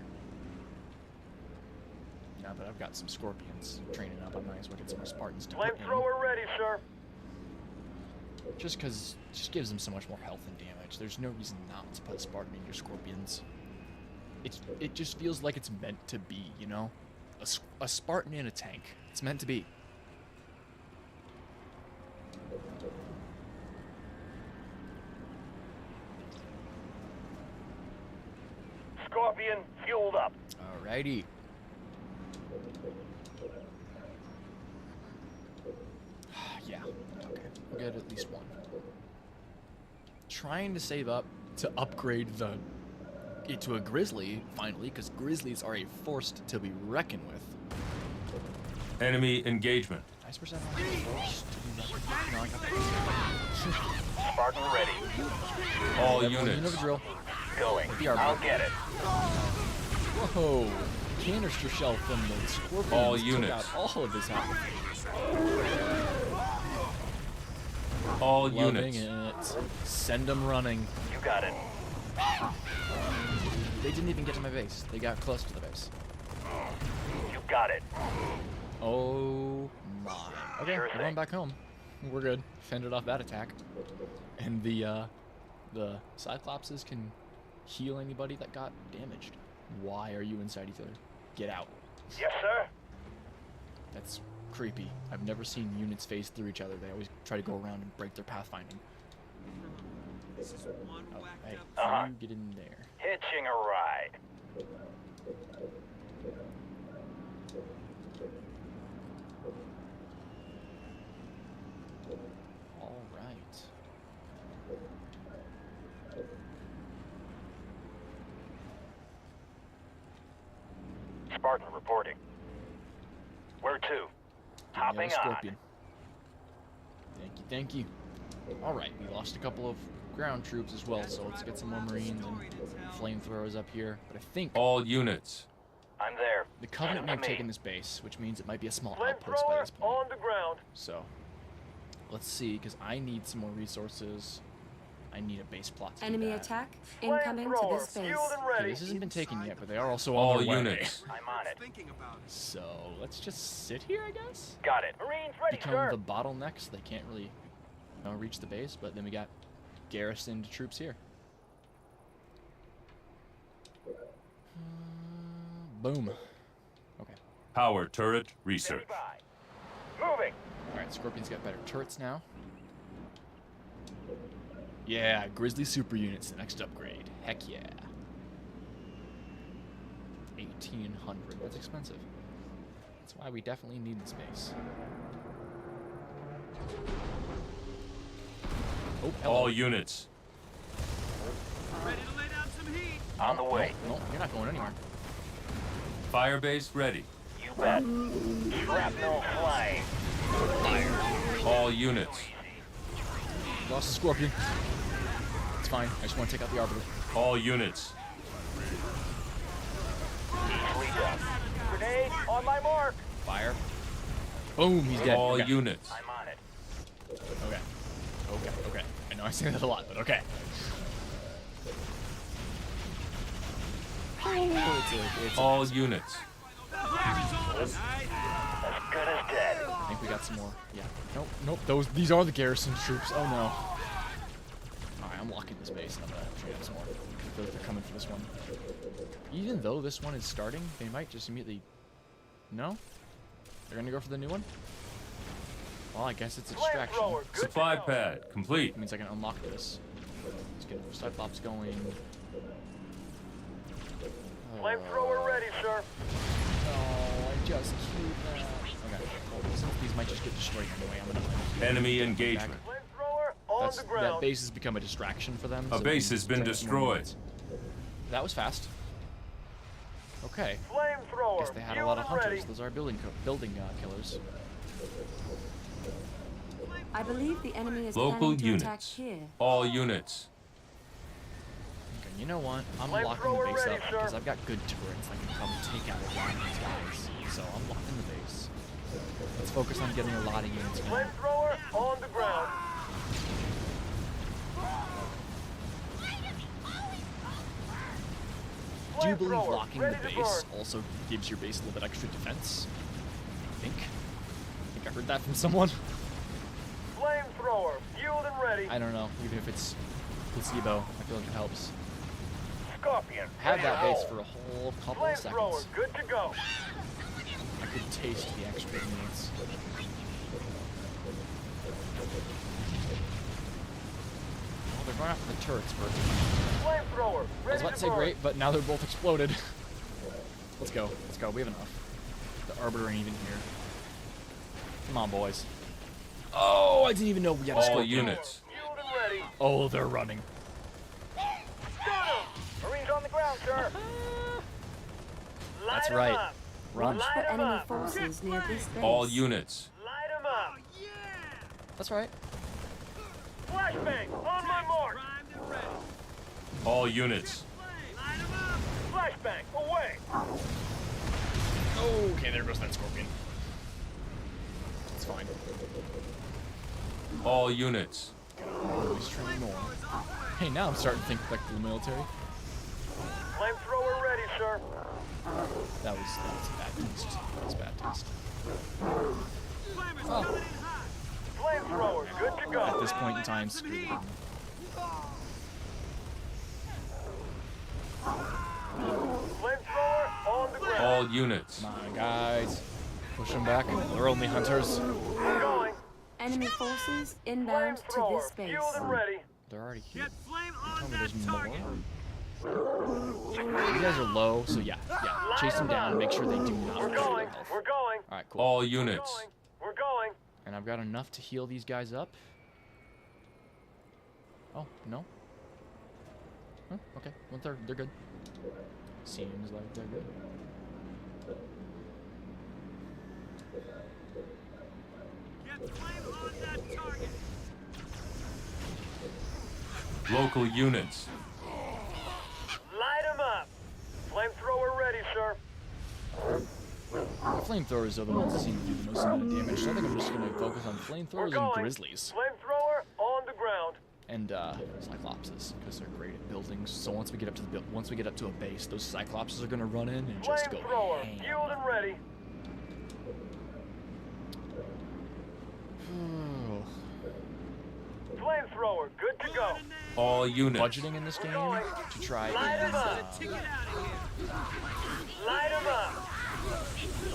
Now that I've got some Scorpions training up, I might as well get some more Spartans to put in. Flamethrower ready, sir. Just because it just gives them so much more health and damage. There's no reason not to put Spartan in your Scorpions. It just feels like it's meant to be, you know? A Spartan in a tank. It's meant to be. Scorpion fueled up. Alrighty. Yeah, okay. We'll get at least one. Trying to save up to upgrade it to a grizzly, finally, because grizzlies are a force to be reckoned with. Enemy engagement. Nice percent on force to be reckoned with. No, I got that. Spartan ready. All Everyone, you know units. the drill. Going. The arbiter. I'll get it. Whoa! Canister shell from the scorpions All took units. out all of his health. All Loving units. it. Send them running. You got it. They didn't even get to my base. They got close to the base. You got it. Oh my. Okay, Sure we're thing. going back home. We're good. Fended off that attack. And the Cyclopses can heal anybody that got damaged. Why are you inside each other? Get out. Yes, sir. That's creepy. I've never seen units phase through each other. They always try to go around and break their pathfinding. This is one Oh, whacked hey, up. you get in there. Hitching a ride. All right. Spartan reporting. Where to? Hopping Yellow on. Scorpion. Thank you, thank you. All right, we lost a couple of ground troops as well, so let's get some more marines and flamethrowers up here. But I think All units. I'm there. the Covenant may Send have to me. taken this base, which means it might be a small outpost by Flamethrower this point. on the ground. So, let's see, because I need some more resources. I need a base plot to do Enemy that. attack incoming to Flamethrower this base. fueled and Okay, ready. this hasn't been taken yet, but they are also All on their way. units. I'm on it. Thinking about it. So, let's just sit here, I guess? Got it. Marines ready, Become sir. the bottleneck, so they can't really reach the base, but then we got garrisoned troops here. Boom. Okay. Power turret Standing research. by. Moving. Alright, Scorpion's got better turrets now. Yeah, Grizzly super units, the next upgrade. Heck yeah. 1,800. That's expensive. That's why we definitely need this base. Oh, hello. All units. Ready to lay down some heat. On the way. No, you're not going anywhere. Firebase ready. You bet. Shrapnel flying. All units. Lost the Scorpion. It's fine. I just want to take out the Arbiter. All units. Easily done. Grenade on my mark. Fire. Boom, he's dead. All Okay. units. I'm on it. Okay. Okay, okay. I know I say that a lot, but okay. It's All units. The fire is on tonight. As good as dead. I think we got some more. Yeah. Nope, nope. These are the garrison troops. Oh no. Alright, I'm locking this base and I'm gonna trade up some more. They're coming for this one. Even though this one is starting, they might just immediately... No? They're gonna go for the new one? Well, I guess it's a distraction. Flamethrower. Good Supply to go. pad complete. It means I can unlock this. Let's get Cyclops going. Flamethrower ready, sir. No, I just queued that. Okay, cool. Since these might just get destroyed anyway, I'm gonna... Enemy engagement. Flamethrower on That's, the that ground. base has become a distraction for them. A so base they has been try to get some more destroyed. units. That was fast. Okay. Flamethrower. Guess they had a fueled lot of and ready. hunters. Those are building killers. I believe the enemy is Local planning to attack units. here. All units. Okay, you know what? I'm Flamethrower locking the base ready, up sir. because I've got good turrets. I can come take out a lot of these guys. So I'm locking the base. Let's focus on getting a lot of units going. Flamethrower on the ground. Do you believe Flamethrower, locking the ready to base burn. also gives your base a little bit extra defense? I think I heard that from someone. Flamethrower fueled and ready. I don't know. Even if it's placebo, I feel like it helps. Scorpion. Have ready that to base roll. for a whole couple of Flamethrower seconds. good to go. I could taste the extra units. Oh, they're going after the turrets first. Flamethrower I was ready about to to say burn. great, but now they're both exploded. Let's go. Let's go. We have enough. The The Arbiter ain't even here. Come on, boys. Oh, I didn't even know we had a All Scorpion. units. Fueled and ready. Oh, they're running. Got him! Marines on the ground, sir. That's Light 'em right. up. Run. Watch for Light 'em enemy up. forces near this base. All units. Light 'em up. Oh, yeah! That's right. Flashbang on my mark. Primed and ready. All units. Light 'em up! Flashbang away. Okay, there goes that Scorpion. It's fine. All units. Always train more. Hey, now I'm starting to think like the military. Flamethrower ready, sir. That was a bad taste. That was bad taste. Flammers Oh. coming in hot. Flamethrower good to go. At this point in time, screw them. Flamethrower on the ground. All units. Come on, guys. Push them back. They're only hunters. We're going. Enemy forces inbound to Flamethrower this base. fueled and ready. They're already here. Get flame Tell on me that there's more. target. You guys are low, so yeah. Chase them down. Make sure they do not We're lose their going. health. We're going. All right, cool. All units. Going. We're going. And I've got enough to heal these guys up. Oh, no? Huh, okay. Well, they're good. Seems like they're good. Get flame on that target. Local units. Light 'em up. Flamethrower ready, sir. The flamethrowers are the ones that seem to do the most amount of damage, so I think I'm just going to focus on We're flamethrowers and going. grizzlies. Flamethrower on the ground. And cyclopses, because they're great at buildings. So once we get up to once we get up to a base, those cyclopses are going to run in and just go Flamethrower ham. fueled and ready. Flamethrower good to go. All units. Budgeting in this game to try Light 'em and up. Ticket out of here. Light 'em up.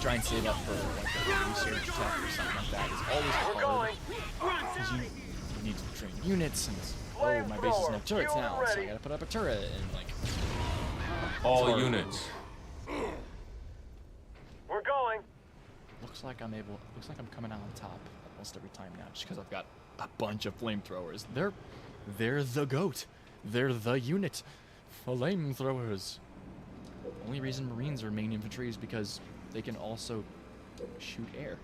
try and save up for like a research tech or something like that is always We're hard going. because you need to train units and oh, my base doesn't have turrets Fuel now, so I ready. gotta put up a turret and like All hard. units. We're going. looks like I'm coming out on top almost every time now just because I've got a bunch of flamethrowers. They're the goat. They're the unit. Flamethrowers. Only reason Marines are main infantry is because they can also shoot air.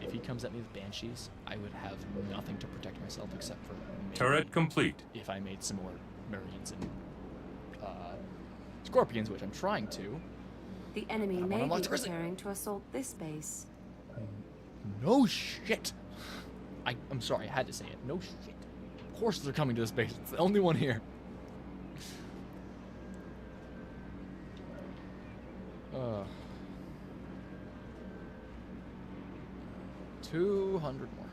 If he comes at me with Banshees, I would have nothing to protect myself except for maybe Turret complete. if I made some more Marines and Scorpions, which I'm trying to. The enemy I'm may on be Locked Grizzly. preparing to assault this base. No shit. I'm sorry, I had to say it. No shit. Of course they're coming to this base. It's the only one here. 200 more.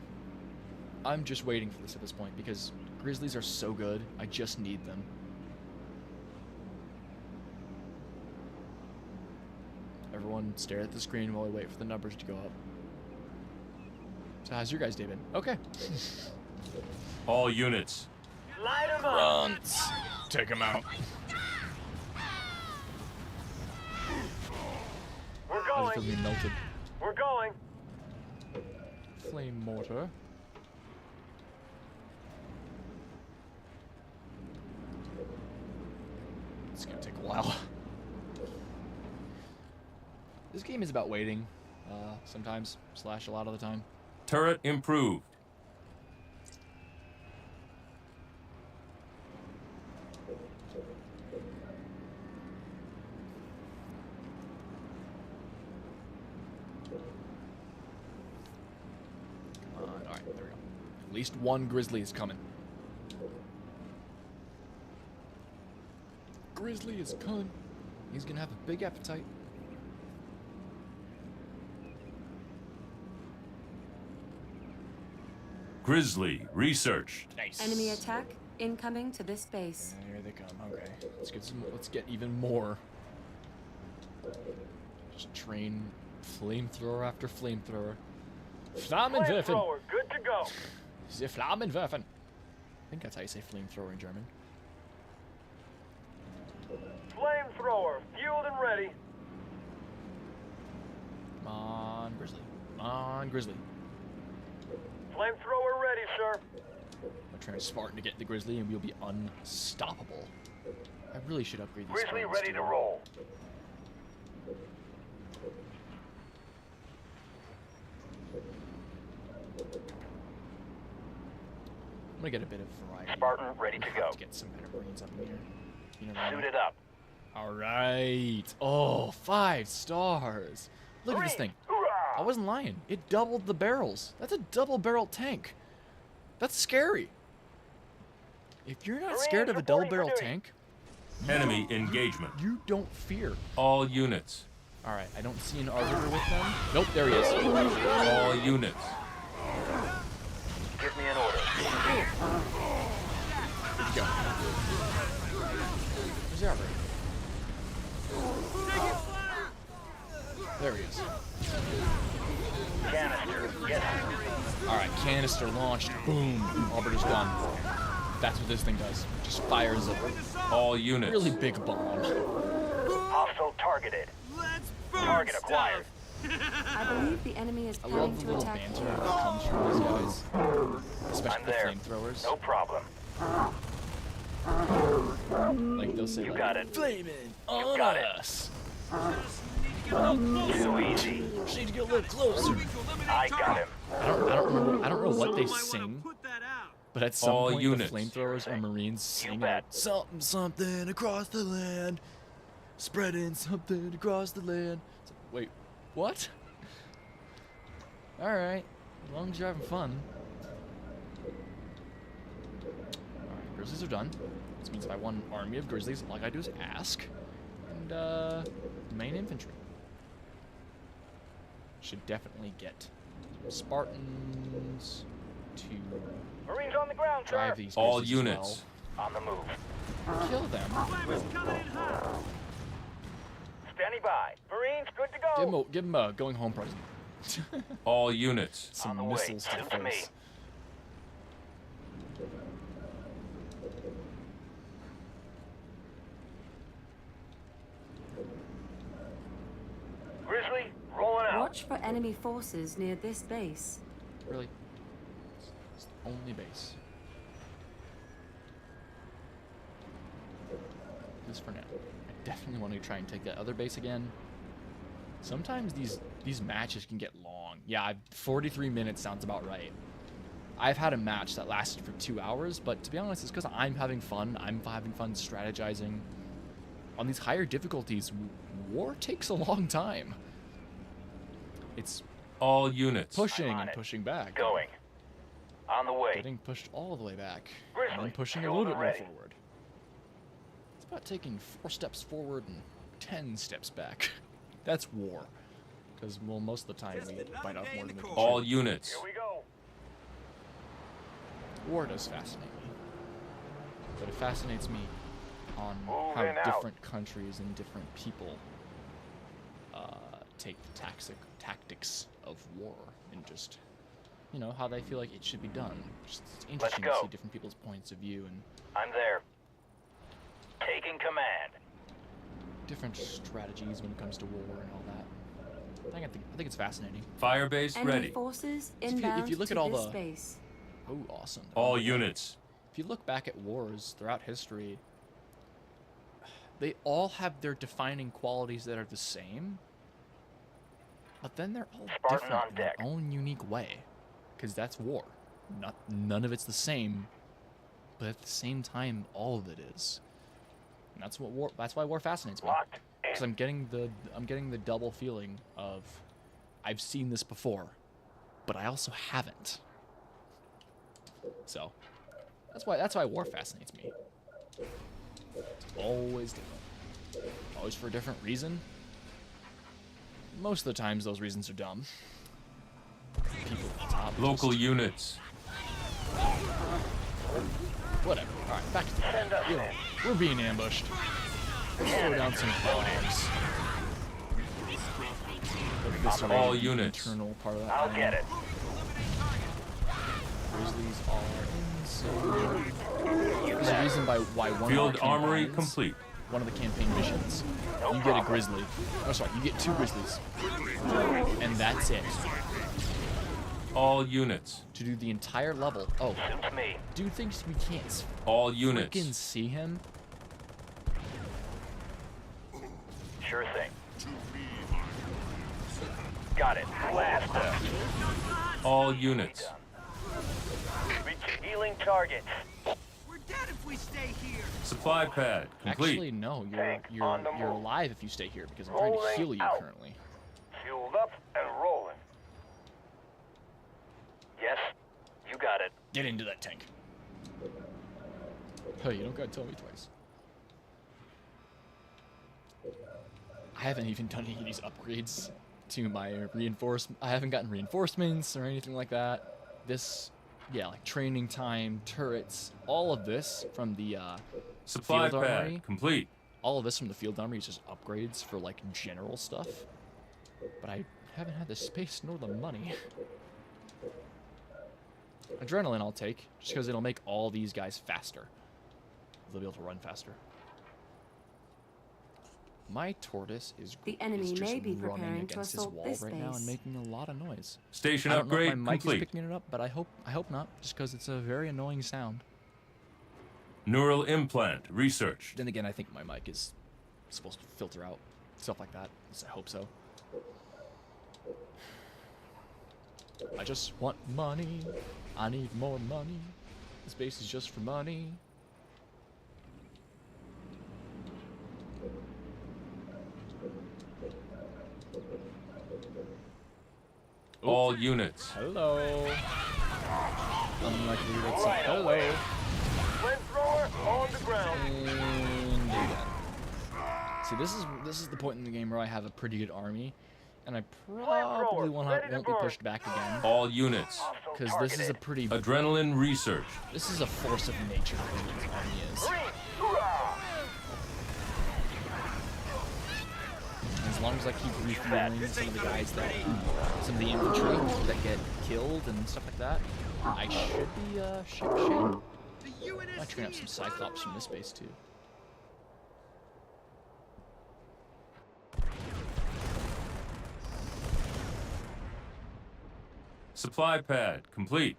I'm just waiting for this at this point because Grizzlies are so good. I just need them. Everyone stare at the screen while we wait for the numbers to go up. So how's your guys' day been? Okay. All units. Light 'em up. Grunts. Take them out. We're I just feel going. me melted. We're going. Flame mortar. It's gonna take a while. This game is about waiting, sometimes, / a lot of the time. Turret improved. Alright, there we go. At least one Grizzly is coming. Grizzly is coming. He's gonna have a big appetite. Grizzly researched. Nice. Enemy attack incoming to this base. Yeah, here they come. Okay, let's get even more. Just train flamethrower after flamethrower. Flammenwerfen. Flamethrower good to go. Sie Flammenwerfen. I think that's how you say flamethrower in German. Flamethrower fueled and ready. on, Grizzly. Flamethrower ready, sir. I'm trying to Spartan to get the Grizzly, and we'll be unstoppable. I really should upgrade these. Grizzly Spartans ready too. to roll. I'm gonna get a bit of variety. Spartan ready We to have go. Get some better Marines up in here. You never know. Suited up. All right. Oh, 5 stars. Look at this thing. I Hoorah! wasn't lying. It doubled the barrels. That's a double-barrel tank. That's scary. If you're not scared of a Marines double-barrel reporting for duty. tank, Enemy engagement. you don't fear. All units. All right, I don't see an arbiter with them. Nope, there he is. All units. Give me an order. Where'd you go? Where's the arbiter? There he is. Canister. Get him. All right, canister launched. Boom. Arbiter's done. That's what this thing does. Just fires a All units. really big bomb. Hostile targeted. Let's burn Target stuff. acquired. I believe the enemy is I planning love the to little attack banter here. that comes from these guys, especially I'm the there. flamethrowers. No problem. Like they'll say, You like, got it. "Flaming on got it. us." Just need to get a little closer. Too easy. Just need to get a little closer. Moving to eliminate I got target. him. I don't know what they Someone might wanna sing, put that out. but at some All point units. the flamethrowers or Marines sing bet. out, something something across the land, spreading something across the land. So, wait, what? All right, as long as you're having fun. All right, Grizzlies are done. This means if I want an army of Grizzlies, all I gotta do is ask, and main infantry. Should definitely get Spartans to Marines on the ground, sir. drive these All Grizzlies as units. On the move. well. Kill them. Flamer's coming in hot. Standing by. Marines, good to go. Give him a going home present. All units. Some On the way. missiles to the Suits me. face. Grizzly, rolling out. Watch for enemy forces near this base. Really? It's the only base. Just for now. I definitely want to try and take that other base again. Sometimes these matches can get long. Yeah, 43 minutes sounds about right. I've had a match that lasted for 2 hours, but to be honest, it's because I'm having fun. I'm having fun strategizing. On these higher difficulties, war takes a long time. It's All units. pushing I'm on and it. pushing back. Going. On the way. Getting pushed all the way back. Grizzly, And then pushing a shoulder little bit more ready. forward. It's about taking 4 steps forward and 10 steps back. That's war. Because, well, most of the time we bite off more than we can All chew. units. Here we go. War does fascinate me. But it fascinates me on how Moving out. different countries and different people take the tactics of war and just, you know, how they feel like it should be done. Just it's interesting to go. see different people's points of view and I'm there. Taking command. different strategies when it comes to war and all that. I think it's fascinating. Firebase Enemy ready. forces If you- if inbound you look to at all this the- base. Oh, awesome. All units. If you look back at wars throughout history, they all have their defining qualities that are the same, but then they're all Spartan different on in their deck. own unique way, because that's war. None of it's the same, but at the same time, all of it is. And that's what war. That's why war fascinates me. Locked. Because I'm getting the double feeling of I've seen this before, but I also haven't. So that's why war fascinates me. It's always different. Always for a different reason. Most of the times those reasons are dumb. People at the top Local just- units. whatever. Alright, back to the we're being ambushed. Slow down some bombs. Eviscerate All the units. Internal part of that I'll line. get it. Grizzlies are insane. There's a reason why one Field of the armory campaigns- complete. One of the campaign missions, No you get a problem. grizzly. Oh, sorry, you get 2 grizzlies, and that's it. All units. to do the entire level. Oh, Suits me. dude thinks we can't All freaking units. see him. Sure thing. Got it. Blaster. All units. Healing targets. We're dead if we stay here. Supply pad complete. Actually, no. Tank on the You're move. alive if you stay here because I'm trying to Rolling heal you out. currently. Fueled up and rolling. Yes, you got it. Get into that tank. Hey, you don't gotta tell me twice. I haven't even done any of these upgrades to my reinforcement. I haven't gotten reinforcements or anything like that. This, yeah, like training time, turrets, all of this from the Supply field pad armory. complete. All of this from the field armory is just upgrades for like general stuff. But I haven't had the space nor the money. Adrenaline I'll take, just because it'll make all these guys faster. They'll be able to run faster. My tortoise is, The enemy is just may be running preparing to against his assault wall this right now and base. making a lot of noise. Station I don't know upgrade if my mic is complete. picking it up, but I hope not, just because it's a very annoying sound. Neural implant researched. Then again, I think my mic is supposed to filter out stuff like that. At least I hope so. I just want money. I need more money. This base is just for money. All units. Hello. Unlikely to say hello. Flamethrower on the ground. And there you go. See, this is the point in the game where I have a pretty good army, and I probably won't be pushed back again, All units. because this is a pretty Adrenaline research. this is a force of nature. This army is. Green. Hoorah! As long as I keep refueling some of the guys that, some of the infantry that get killed and stuff like that, I should be ship shape. The UNSC I might train up some is Cyclops from this base too. Supply pad complete.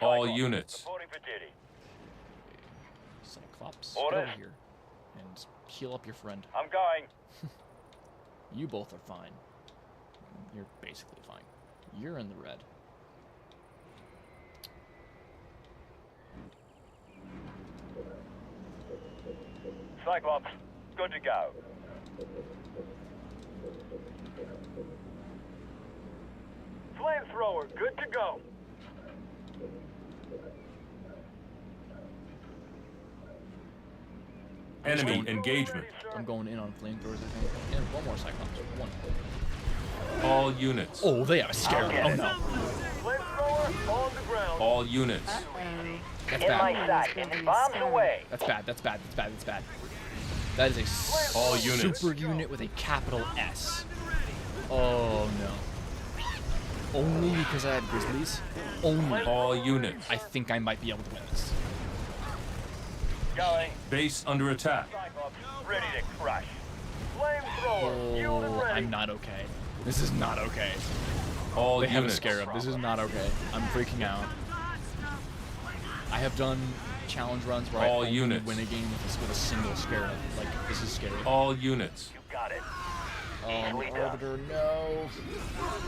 All units. Voting for Diddy. Cyclops, Order. get over here and heal up your friend. I'm going. You both are fine. You're basically fine. You're in the red. Cyclops, good to go. Flamethrower, good to go. Enemy Going- engagement. Ready, sir. I'm going in on flamethrowers, I think. And one more Cyclops. One. All units. Oh, they have a scarab. get Oh it. no. Flamethrower on the ground. All units. Uh-oh. That's In my bad. sight. And bombs away. That's bad. That's bad. That's bad. That's bad. That is a All units. super unit with a capital S. Oh no. Only because I have Grizzlies. Only. All units. I think I might be able to win this. Going. Base under attack. Cyclops, ready to crush. Flamethrower, fueled and Oh, ready. I'm not okay. This is not okay. All They have a units. scarab. This is not okay. I'm freaking out. I have done challenge runs where All I only units. win a game with a single scarab. Like, this is scary. All units. You got it. The done. Orbiter, no.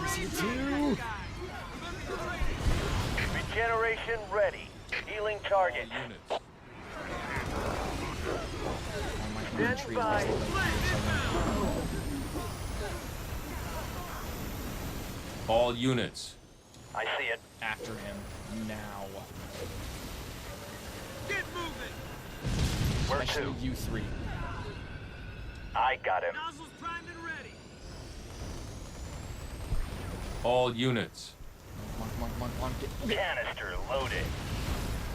C2. Regeneration ready. Healing target. Units. Oh, my Stand infantry is by. also right here, so All units. I see it. I'm after him now. Get moving. Where Especially to? you three. I got him. Nozzles primed and ready. All units. Come on. Get Canister loaded.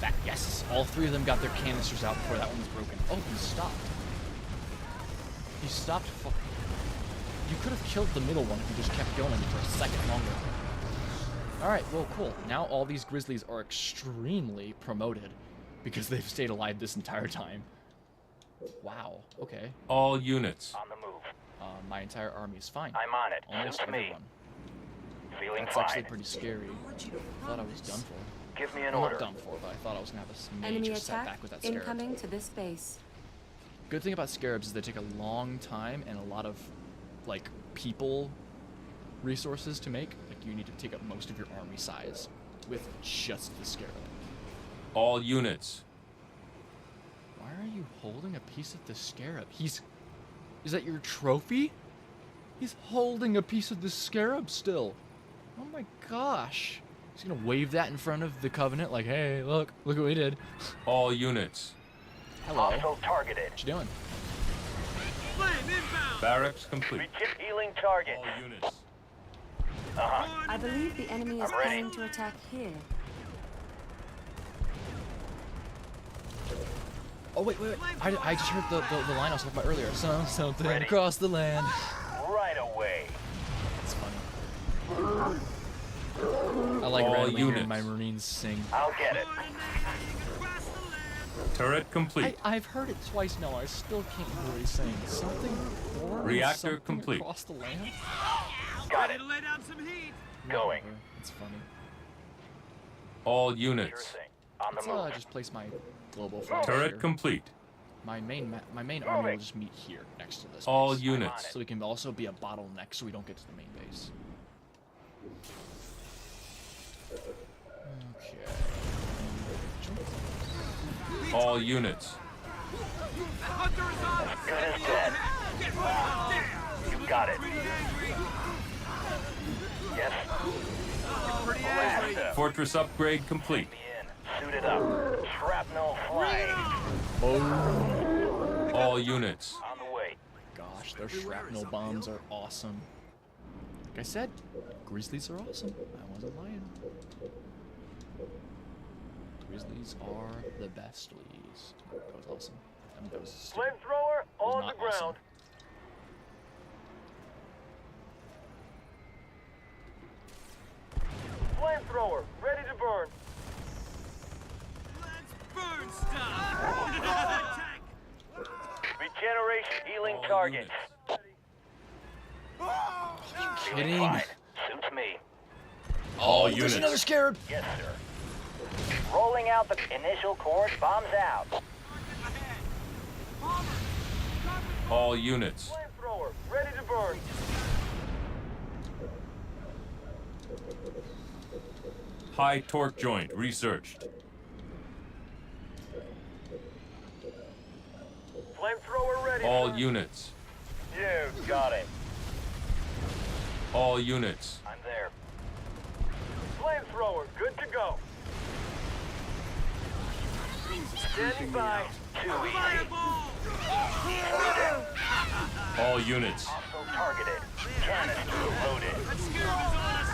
back. Yes. All three of them got their canisters out before that one was broken. Oh, he stopped. He stopped. You could have killed the middle one if you just kept going for a second longer. Alright, well, cool. Now all these Grizzlies are extremely promoted because they've stayed alive this entire time. Wow. Okay. All units. On the move. My entire army is fine. I'm on it. Almost Suits me. everyone. Feeling That's fine. actually pretty scary. I thought I was done for. Give me an Well, order. not done for, but I thought I was gonna have a Enemy major attack setback with that scarab. incoming to this base. Good thing about scarabs is they take a long time and a lot of, like, people resources to make. Like, you need to take up most of your army size with just the scarab. All units. Why are you holding a piece of the scarab? Is that your trophy? He's holding a piece of the scarab still. Oh my gosh. He's gonna wave that in front of the Covenant like, hey, look what we did. All units. Hello. Hostile targeted. What you doing? Flame inbound. Barracks complete. Healing target. All units. Uh-huh. I believe the enemy is I'm ready. planning to attack here. Oh wait. I just heard the line I was talking about earlier. Something Ready. across the land. Right away. It's funny. I like All randomly hearing units. my Marines sing. I'll get it. Coordinating across the land. Turret complete. I've heard it twice now. I still can't hear what he's saying. Something more than Reactor something complete. across the land. Got Ready it. to lay down some heat. Going. It's funny. All Sure units. thing. On the Let's move. just place my global flag Turret here. complete. My main army will just meet here next to this All base. units. So we can also be a bottleneck so we don't get to the main base. Okay. All units. Hunter is on us. Good as dead. Get one up there. You got it. Pretty angry. Yes. Pretty angry. Blast. Fortress upgrade complete. Me in. Suited up. Shrapnel flying. All units. On the way. Gosh, their shrapnel bombs are awesome. Like I said, Grizzlies are awesome. I wasn't lying. Grizzlies are the best least. That was awesome. I mean, that was stupid. Flamethrower That was on not the ground. awesome. Flamethrower ready to burn. Let's burn stuff. Attack. Regeneration healing All targets. units. Feeling Kidding. fine. Suits me. All There's units. another scarab. Yes, sir. Rolling out the initial course. Bombs out. Ahead. Bomber. All units. Flamethrower ready to burn. High torque joint researched. Flamethrower ready. All sir. units. You got it. All units. I'm there. Flamethrower good to go. Standing by. Too easy. Fireball. All units. Hostile targeted. Canister loaded. That skirmish on us.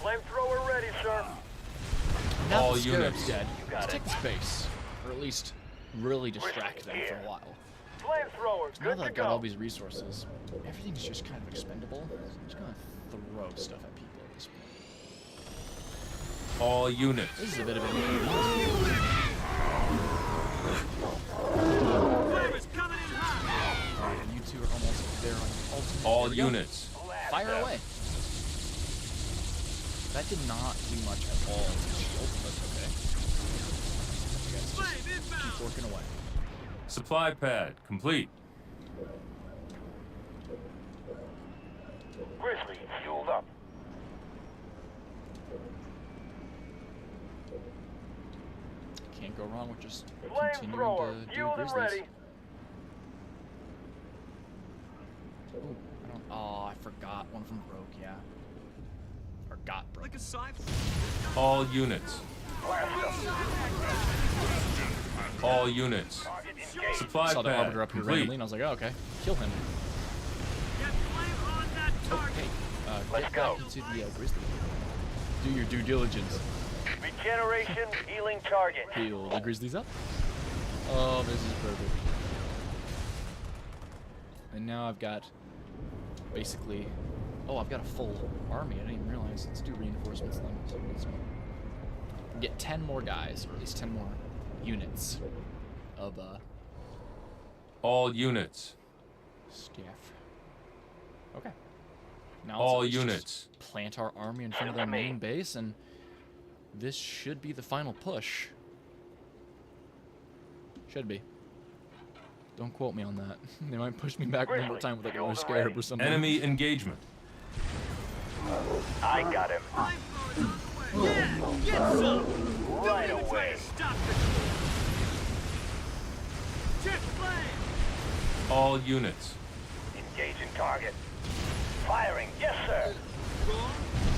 Flamethrower ready, sir. Now All the scarab's units. dead. You got Let's it. take the space, or at least really distract them for a while. Flamethrower Now good that to I've got all go. these resources, everything's just kind of expendable. So I'm just gonna throw stuff at people at this point. All units. This is a bit of an Flamer's coming in hot. Alright, you two are almost there on your ultimate. All Here we go. units. Blast Fire them. away. That did not do much at all to the shield, but okay. You guys Flame just keep inbound. working away. Supply pad complete. Grizzly fueled up. Can't go wrong with just continuing Flamethrower to do fueled and Grizzlies. ready. Ooh, I forgot one from broke, yeah. Or got broke. Like a scythe. All units. Blast them. All units. Target engaged. Supply I saw the pad arbiter up here complete. randomly, and I was like, oh, okay, kill him. Get flame on that target. Hey, Let's get go. back into the grizzly. Do your due diligence. Regeneration healing target. Heal the grizzlies up. Oh, this is perfect. And now I've got basically, I've got a full army. I didn't even realize. Let's do reinforcements then. So let's get 10 more guys, or at least 10 more units of All units. staff. Okay. Now All let's just units. plant our army in front of their main base, and this should be the final push. Should be. Don't quote me on that. They might push me back one more time with like another scarab or something. Enemy engagement. I got him. I'm on the way. Yeah, get some. Right Don't even try away. to stop it. Check flame. All units. Engaging target. Firing. Yes, sir. Wrong.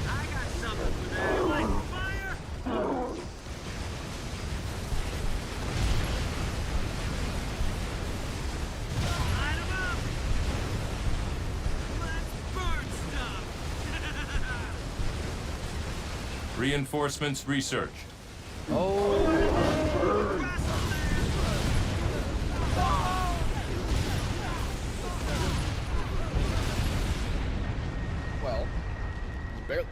I got something for that. Like fire. Light 'em up. Let's burn stuff. Reinforcements researched. Well, barely.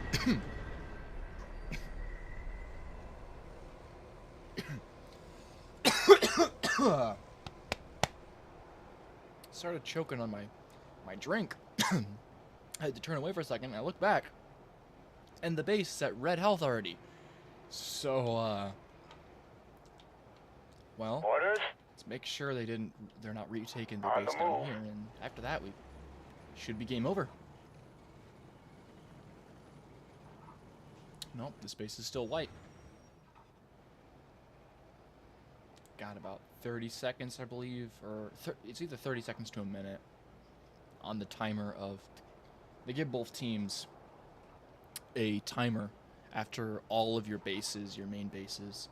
Started choking on my drink. I had to turn away for a second. And I looked back, and the base is at red health already. So, well, Orders? let's make sure they're not retaking the On base the down move. here, and after that, we should be game over. Nope, this base is still white. Got about 30 seconds, I believe, or it's either 30 seconds to a minute on the timer of. They give both teams a timer after all of your bases, your main bases,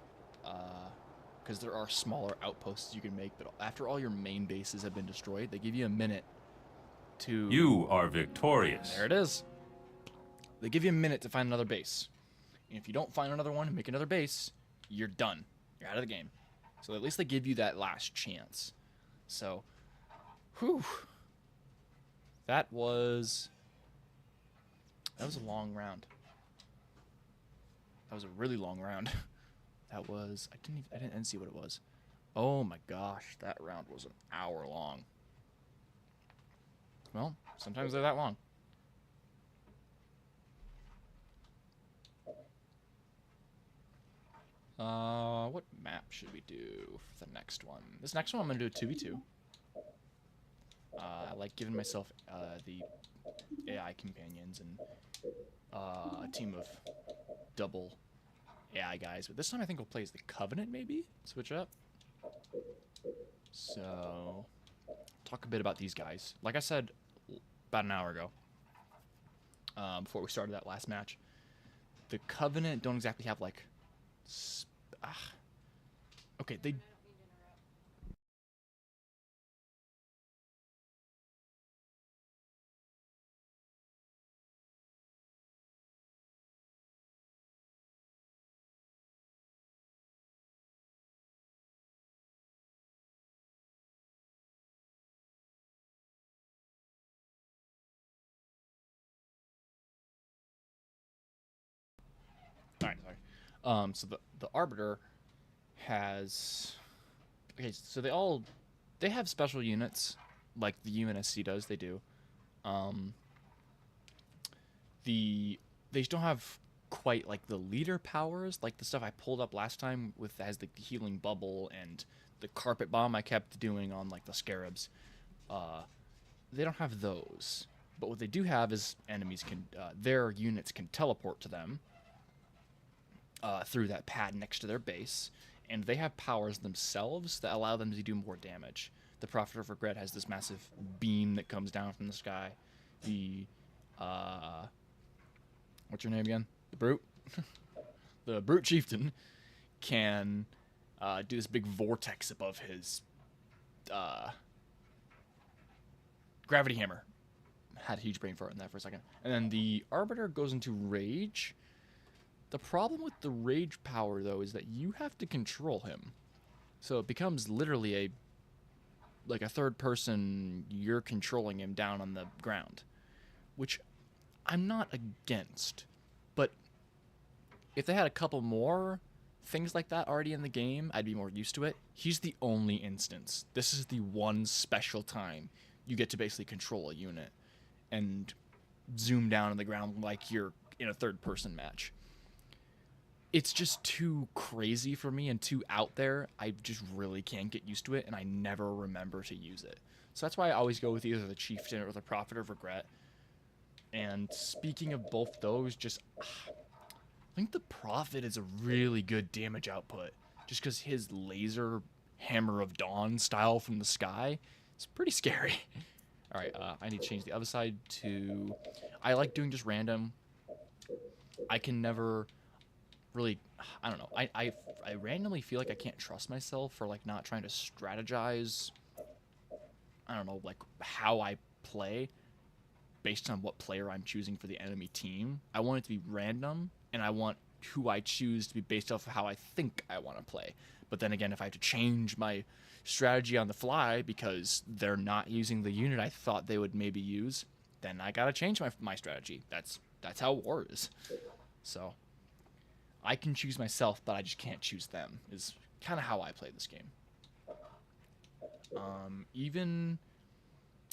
because there are smaller outposts you can make, but after all your main bases have been destroyed, they give you a minute to. You are victorious. There it is. They give you a minute to find another base. And if you don't find another one and make another base, you're done. You're out of the game. So at least they give you that last chance. So, whew. That was a long round. That was a really long round. That was I didn't see what it was. Oh my gosh, that round was an hour long. Well, sometimes they're that long. What map should we do for the next one? This next one I'm gonna do a 2v2. I like giving myself the AI companions and a team of double AI guys. But this time I think we'll play as the Covenant, maybe? Switch up. So, talk a bit about these guys. Like I said about an hour ago, before we started that last match, the Covenant don't exactly have like... Okay, they... Alright, sorry. So the Arbiter has... Okay, so they have special units, like the UNSC does, they do. They don't have quite like the leader powers, like the stuff I pulled up last time with as the healing bubble and the carpet bomb I kept doing on like the scarabs. They don't have those, but what they do have is enemies can their units can teleport to them through that pad next to their base, and they have powers themselves that allow them to do more damage. The Prophet of Regret has this massive beam that comes down from the sky. The what's your name again? The Brute? The Brute Chieftain can do this big vortex above his gravity hammer. Had a huge brain fart in that for a second. And then the Arbiter goes into Rage. The problem with the Rage power, though, is that you have to control him. So it becomes literally like a third person, you're controlling him down on the ground. Which I'm not against. But if they had a couple more things like that already in the game, I'd be more used to it. He's the only instance. This is the one special time you get to basically control a unit and zoom down on the ground like you're in a third-person match. It's just too crazy for me and too out there. I just really can't get used to it, and I never remember to use it. So that's why I always go with either the Chieftain or the Prophet of Regret. And speaking of both those, I think the Prophet is a really good damage output, just because his laser Hammer of Dawn style from the sky is pretty scary. All right, I need to change the other side to... I like doing just random. I can never really... I don't know. I randomly feel like I can't trust myself for, like, not trying to strategize... I don't know, like, how I play based on what player I'm choosing for the enemy team. I want it to be random, and I want who I choose to be based off of how I think I want to play. But then again, if I have to change my strategy on the fly because they're not using the unit I thought they would maybe use, then I gotta change my strategy. That's how war is. So I can choose myself, but I just can't choose them, is kind of how I play this game. Even,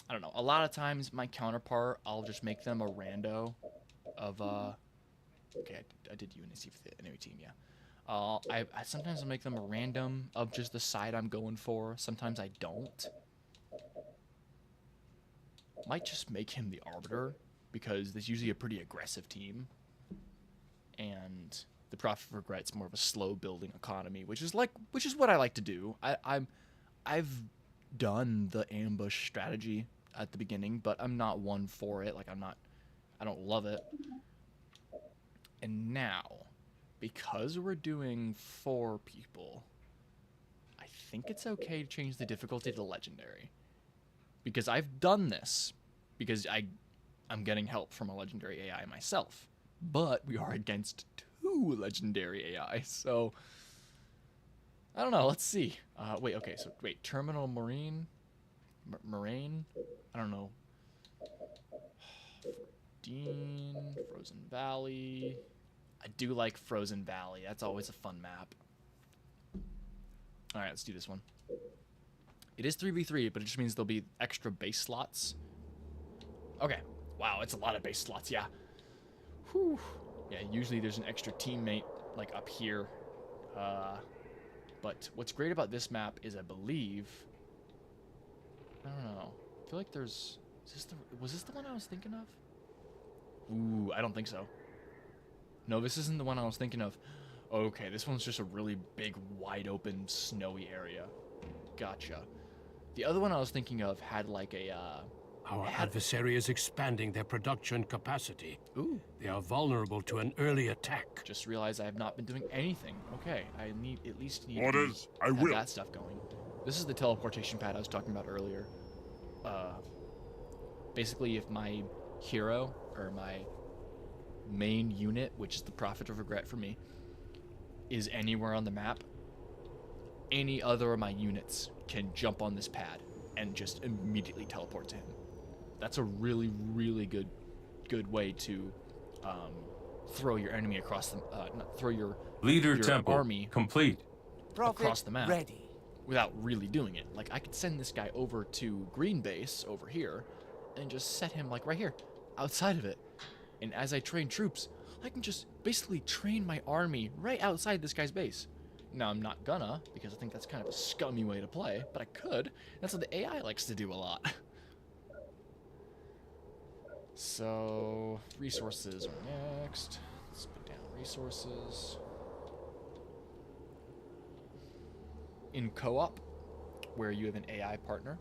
I don't know, a lot of times my counterpart, I'll just make them a rando of, okay, I did UNSC for the enemy team, yeah. I sometimes I'll make them a random of just the side I'm going for. Sometimes I don't. Might just make him the Arbiter, because there's usually a pretty aggressive team. And the Prophet of Regret's more of a slow building economy, which is what I like to do. I've done the ambush strategy at the beginning, but I'm not one for it. Like, I don't love it. And now, because we're doing 4 people, I think it's okay to change the difficulty to legendary. Because I've done this, because I'm getting help from a legendary AI myself. But we are against 2 legendary AI, so I don't know. Let's see. Wait. Terminal Marine? Moraine? I don't know. Dean, Frozen Valley. I do like Frozen Valley. That's always a fun map. Alright, let's do this one. It is 3v3, but it just means there'll be extra base slots. Okay. Wow, it's a lot of base slots, yeah. Whew. Yeah, usually there's an extra teammate, like, up here. But what's great about this map is I believe... I don't know. I feel like there's... Was this the one I was thinking of? Ooh, I don't think so. No, this isn't the one I was thinking of. Okay, this one's just a really big, wide-open, snowy area. Gotcha. The other one I was thinking of had, like, a, Our adversary is expanding their production capacity. Ooh. They are vulnerable to an early attack. Just realized I have not been doing anything. Okay, I at least need Orders, to I have will. that stuff going. This is the teleportation pad I was talking about earlier. Basically, if my hero, or my main unit, which is the Prophet of Regret for me, is anywhere on the map, any other of my units can jump on this pad and just immediately teleport to him. That's a really, really good way to throw your enemy across the throw your Leader your Temple army complete. across the map without really doing it. Like, I could send this guy over to Green Base over here and just set him, like, right here outside of it. And as I train troops, I can just basically train my army right outside this guy's base. Now, I'm not gonna, because I think that's kind of a scummy way to play, but I could. That's what the AI likes to do a lot. So, resources are next. Let's put down resources. In co-op, where you have an AI partner,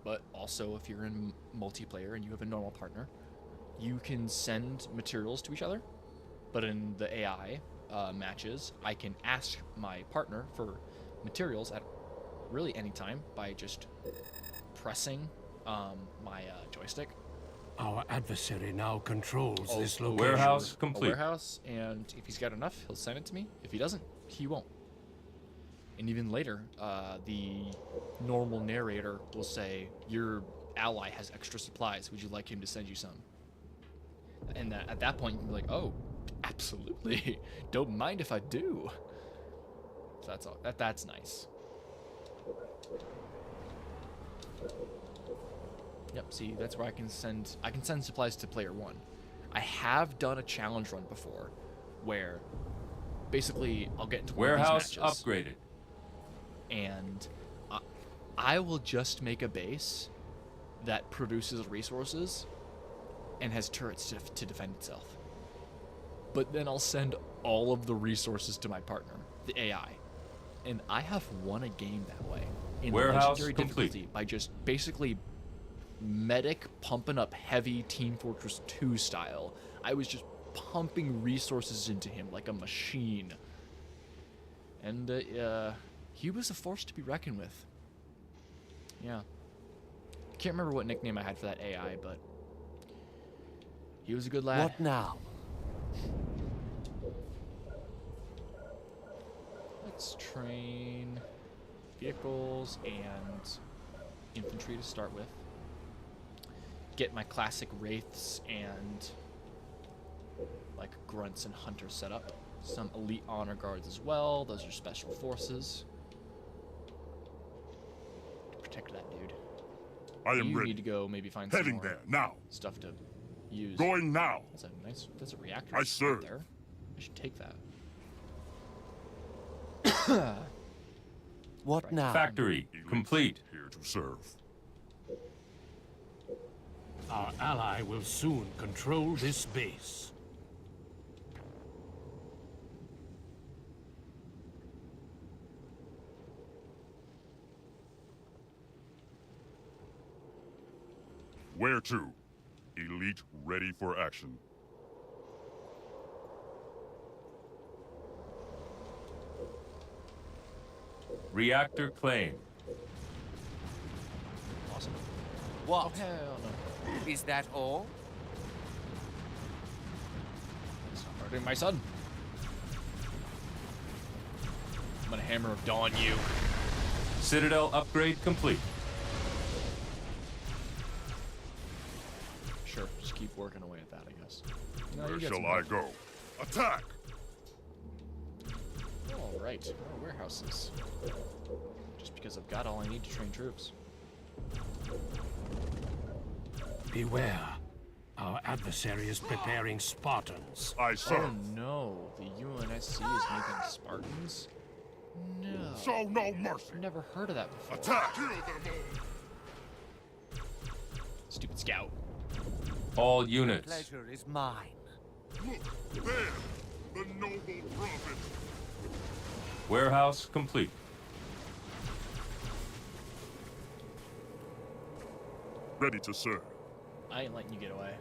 but also if you're in multiplayer and you have a normal partner, you can send materials to each other. But in the AI matches, I can ask my partner for materials at really any time by just pressing my joystick. Our adversary now controls this location. Warehouse A complete. warehouse, and if he's got enough, he'll send it to me. If he doesn't, he won't. And even later, the normal narrator will say, your ally has extra supplies. Would you like him to send you some? And at that point, you can be like, oh, absolutely. Don't mind if I do. So that's all. That's nice. Yep. See, that's where I can send supplies to player 1. I have done a challenge run before, where basically I'll get into one of Warehouse these matches, upgraded. and I will just make a base that produces resources and has turrets to defend itself. But then I'll send all of the resources to my partner, the AI. And I have won a game that way in Warehouse legendary complete. difficulty by just basically medic pumping up heavy Team Fortress 2 style. I was just pumping resources into him like a machine. And he was a force to be reckoned with. Yeah. Can't remember what nickname I had for that AI, but he was a good lad. What now? Let's train vehicles and infantry to start with. Get my classic wraiths and like grunts and hunters set up. Some elite honor guards as well. Those are special forces. To protect that dude. I am You ready. need to go maybe find some Heading more there now. stuff to use. Going now. That's a reactor I right serve. there. I should take that. What Right. now? Factory complete. Here to serve. Our ally will soon control this base. Where to? Elite ready for action. Reactor claimed. Awesome. What? Oh hell no. Is that all? Stop hurting my son. I'm gonna hammer of dawn you. Citadel upgrade complete. Sure, just keep working away at that, I guess. No, Where you get shall some I help. go? Attack! All right, more warehouses. Just because I've got all I need to train troops. Beware. Our adversary is preparing Spartans. I Oh serve. no, the UNSC is making Spartans? No. Show no mercy. I've never heard of that before. Attack! Kill them all. Stupid scout. All units. Pleasure is mine. Look, there! The noble prophet! Warehouse complete. Ready to serve. I ain't letting you get away.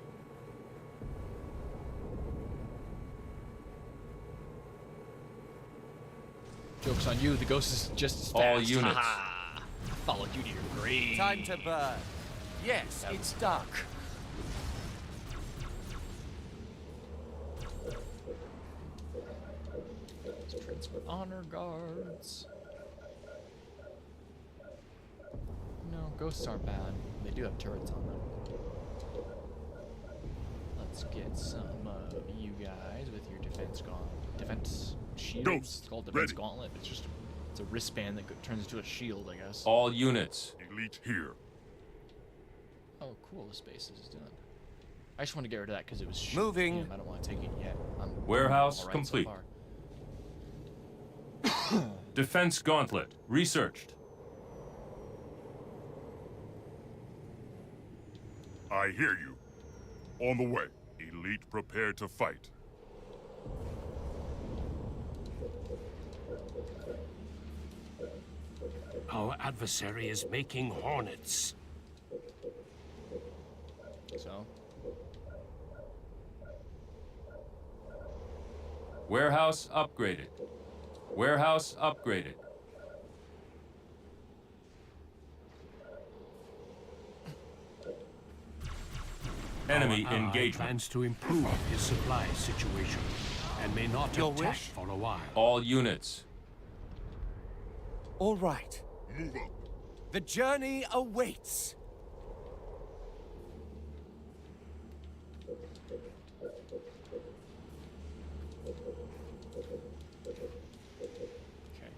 Joke's on you, the ghost is just as fast. All units. Ha-ha. I followed you to your grave. Time to burn. Yes, it's dark. Let's transfer honor guards. No, ghosts aren't bad. They do have turrets on them. Let's get some of you guys with your defense shields. Ghost, It's called defense ready. gauntlet. It's a wristband that turns into a shield, I guess. All units. Elite here. Oh, cool. This base is done. I just want to get rid of that because it was Moving. Damn, I don't want to take it yet. I'm Warehouse all right complete. So far. Defense gauntlet researched. I hear you. On the way. Elite prepared to fight. Our adversary is making hornets. So, Warehouse upgraded. Warehouse upgraded. Enemy Our ally engagement. plans to improve his supply situation and may not Your attack wish? for a while. All units. All right. Move up. The journey awaits. okay.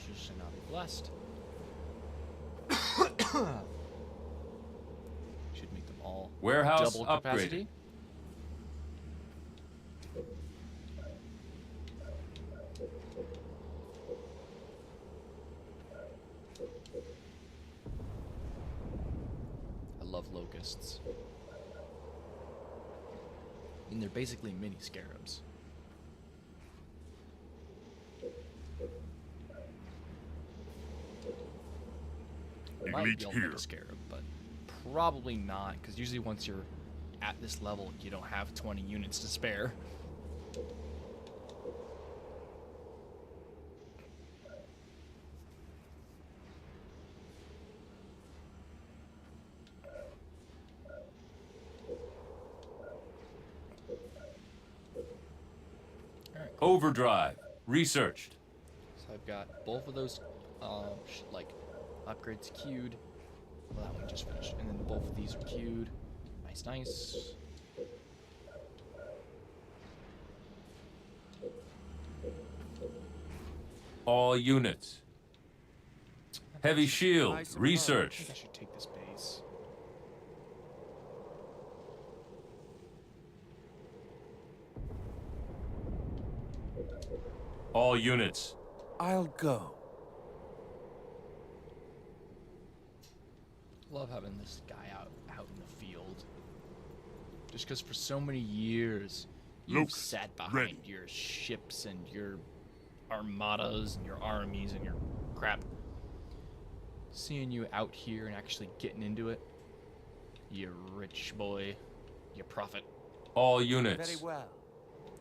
Should not be blessed. Should make them all Warehouse double upgraded. capacity. I love locusts. And they're basically mini scarabs. Might Elite be able to make here. a scarab, but probably not, because usually once you're at this level, you don't have 20 units to spare. Alright, Overdrive. Researched. so I've got both of those, like, upgrades queued. Well, that one just finished. And then both of these are queued. Nice, nice. All units. Heavy I shield. suppose. I Researched. think I should take this base. All units. I'll go. Love having this guy out in the field. Just because for so many years you've Luke, sat behind ready. your ships and your armadas and your armies and your crap. Seeing you out here and actually getting into it, you rich boy, you prophet. All units. Very well.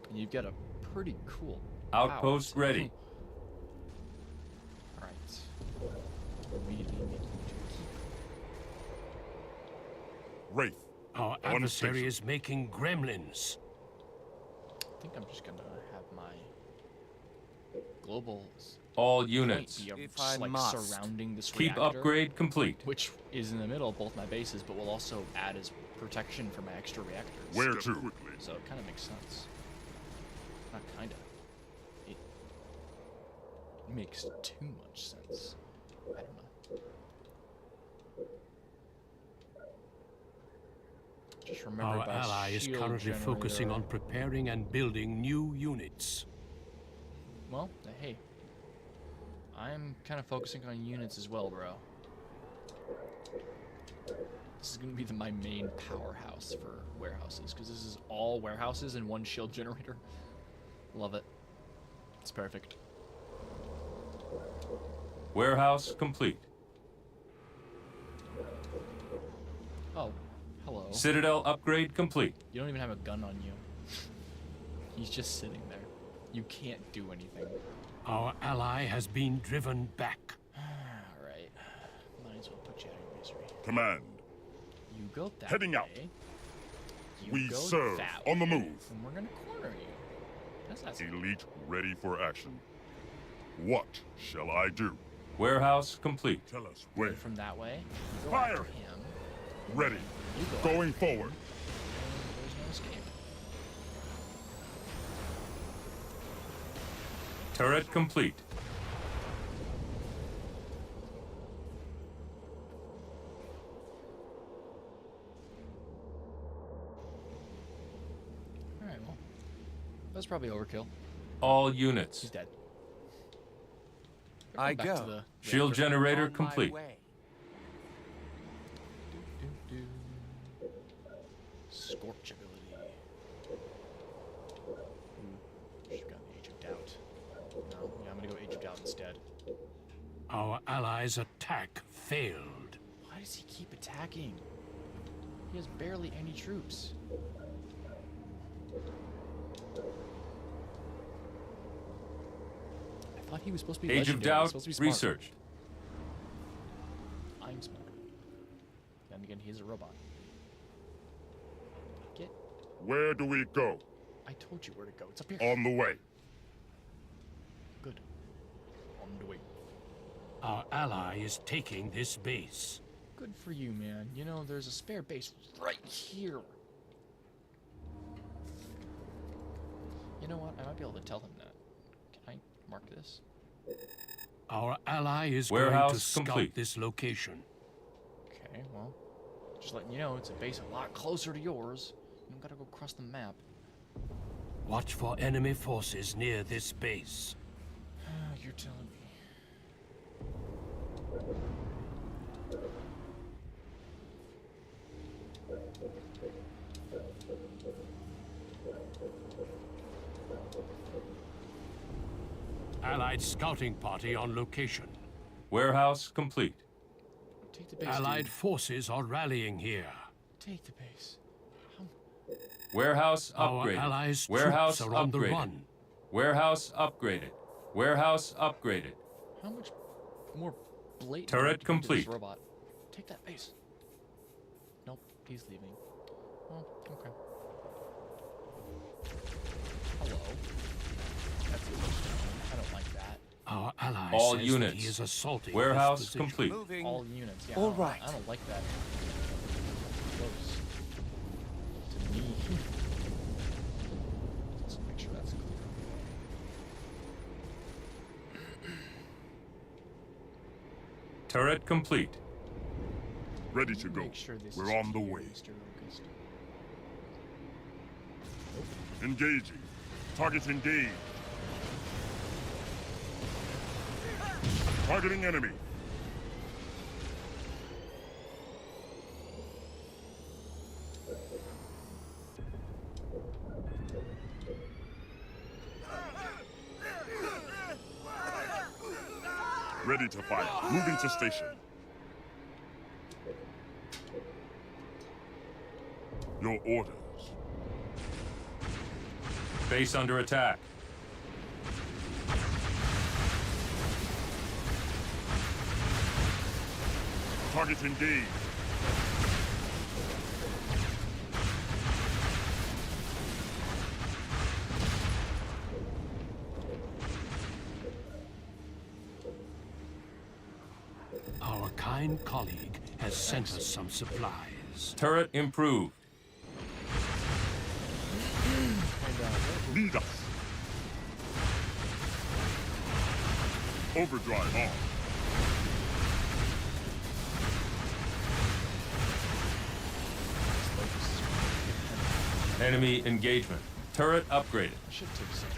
And you've got a pretty cool Outpost house. ready. Alright. Really need you to keep. Wraith. Our On adversary station. is making gremlins. I think I'm just gonna have my global All point units. be If just, I like must. surrounding this Keep reactor, upgrade complete. which is in the middle of both my bases, but will also add as protection for my extra reactors. Where to? So it kind of makes sense. Not kind of. It makes too much sense. I don't know. Just remember Our by ally is shield currently focusing generator- on preparing and building new units. Well, hey. I'm kind of focusing on units as well, bro. This is going to be my main powerhouse for warehouses, because this is all warehouses and one shield generator. Love it. It's perfect. Warehouse complete. Oh, hello. Citadel upgrade complete. You don't even have a gun on you. He's just sitting there. You can't do anything. Our ally has been driven back. Alright. Might as well put you out of your misery. Command. You go that Heading way. out. You We go serve that on the way, move. And we're gonna corner you. That's not Elite ready for action. What shall I do? Warehouse complete. Tell us when. from that way. You go Fire! after him. Ready. You go Going forward. There's no escape. Turret complete. Alright, well. That's probably overkill. All He's units. dead. I Back to go. the Shield reactor. generator On my complete. way. Do. Scorch ability. Should've gotten Age of Doubt. No, yeah, I'm gonna go Age of Doubt instead. Our allies' attack failed. Why does he keep attacking? He has barely any troops. I thought he was supposed to be Age of legendary. He was Doubt supposed to be smart. researched. I'm smart. Then again, he's a robot. Get. Where do we go? I told you where to go. It's up here. On the way. Good. On the way. Our ally is taking this base. Good for you, man. You know, there's a spare base right here. You know what? I might be able to tell him that. Can I mark this? Our ally is Warehouse going to scout complete. this location. Okay, well, just letting you know, it's a base a lot closer to yours. You don't gotta go across the map. Watch for enemy forces near this base. You're telling me. Allied scouting party on location. Warehouse complete. Take the base, Allied dude. forces are rallying here. Take the base. Warehouse Our upgraded. allies' Warehouse troops are on the upgraded. run. Warehouse upgraded. Warehouse upgraded. How much more blatant Turret do you do to complete. this robot? Take that base. Nope, he's leaving. Oh, okay. Hello. That's a I don't like that. Our ally All says units. that he is assaulting Warehouse this position. complete. Moving. All units, yeah. All right. I don't like that. Close. To me. Let's make sure that's clear. Turret complete. Ready to go. Make sure this We're is on the clear, way. Mr. Locust. Engaging. Target engaged. Targeting enemy. Ready to fight. Moving to station. Your orders. Base under attack. Target engaged. Our kind colleague has sent us some supplies. Turret improved. Lead us. Overdrive on. Enemy engagement. Turret upgraded. I should take some.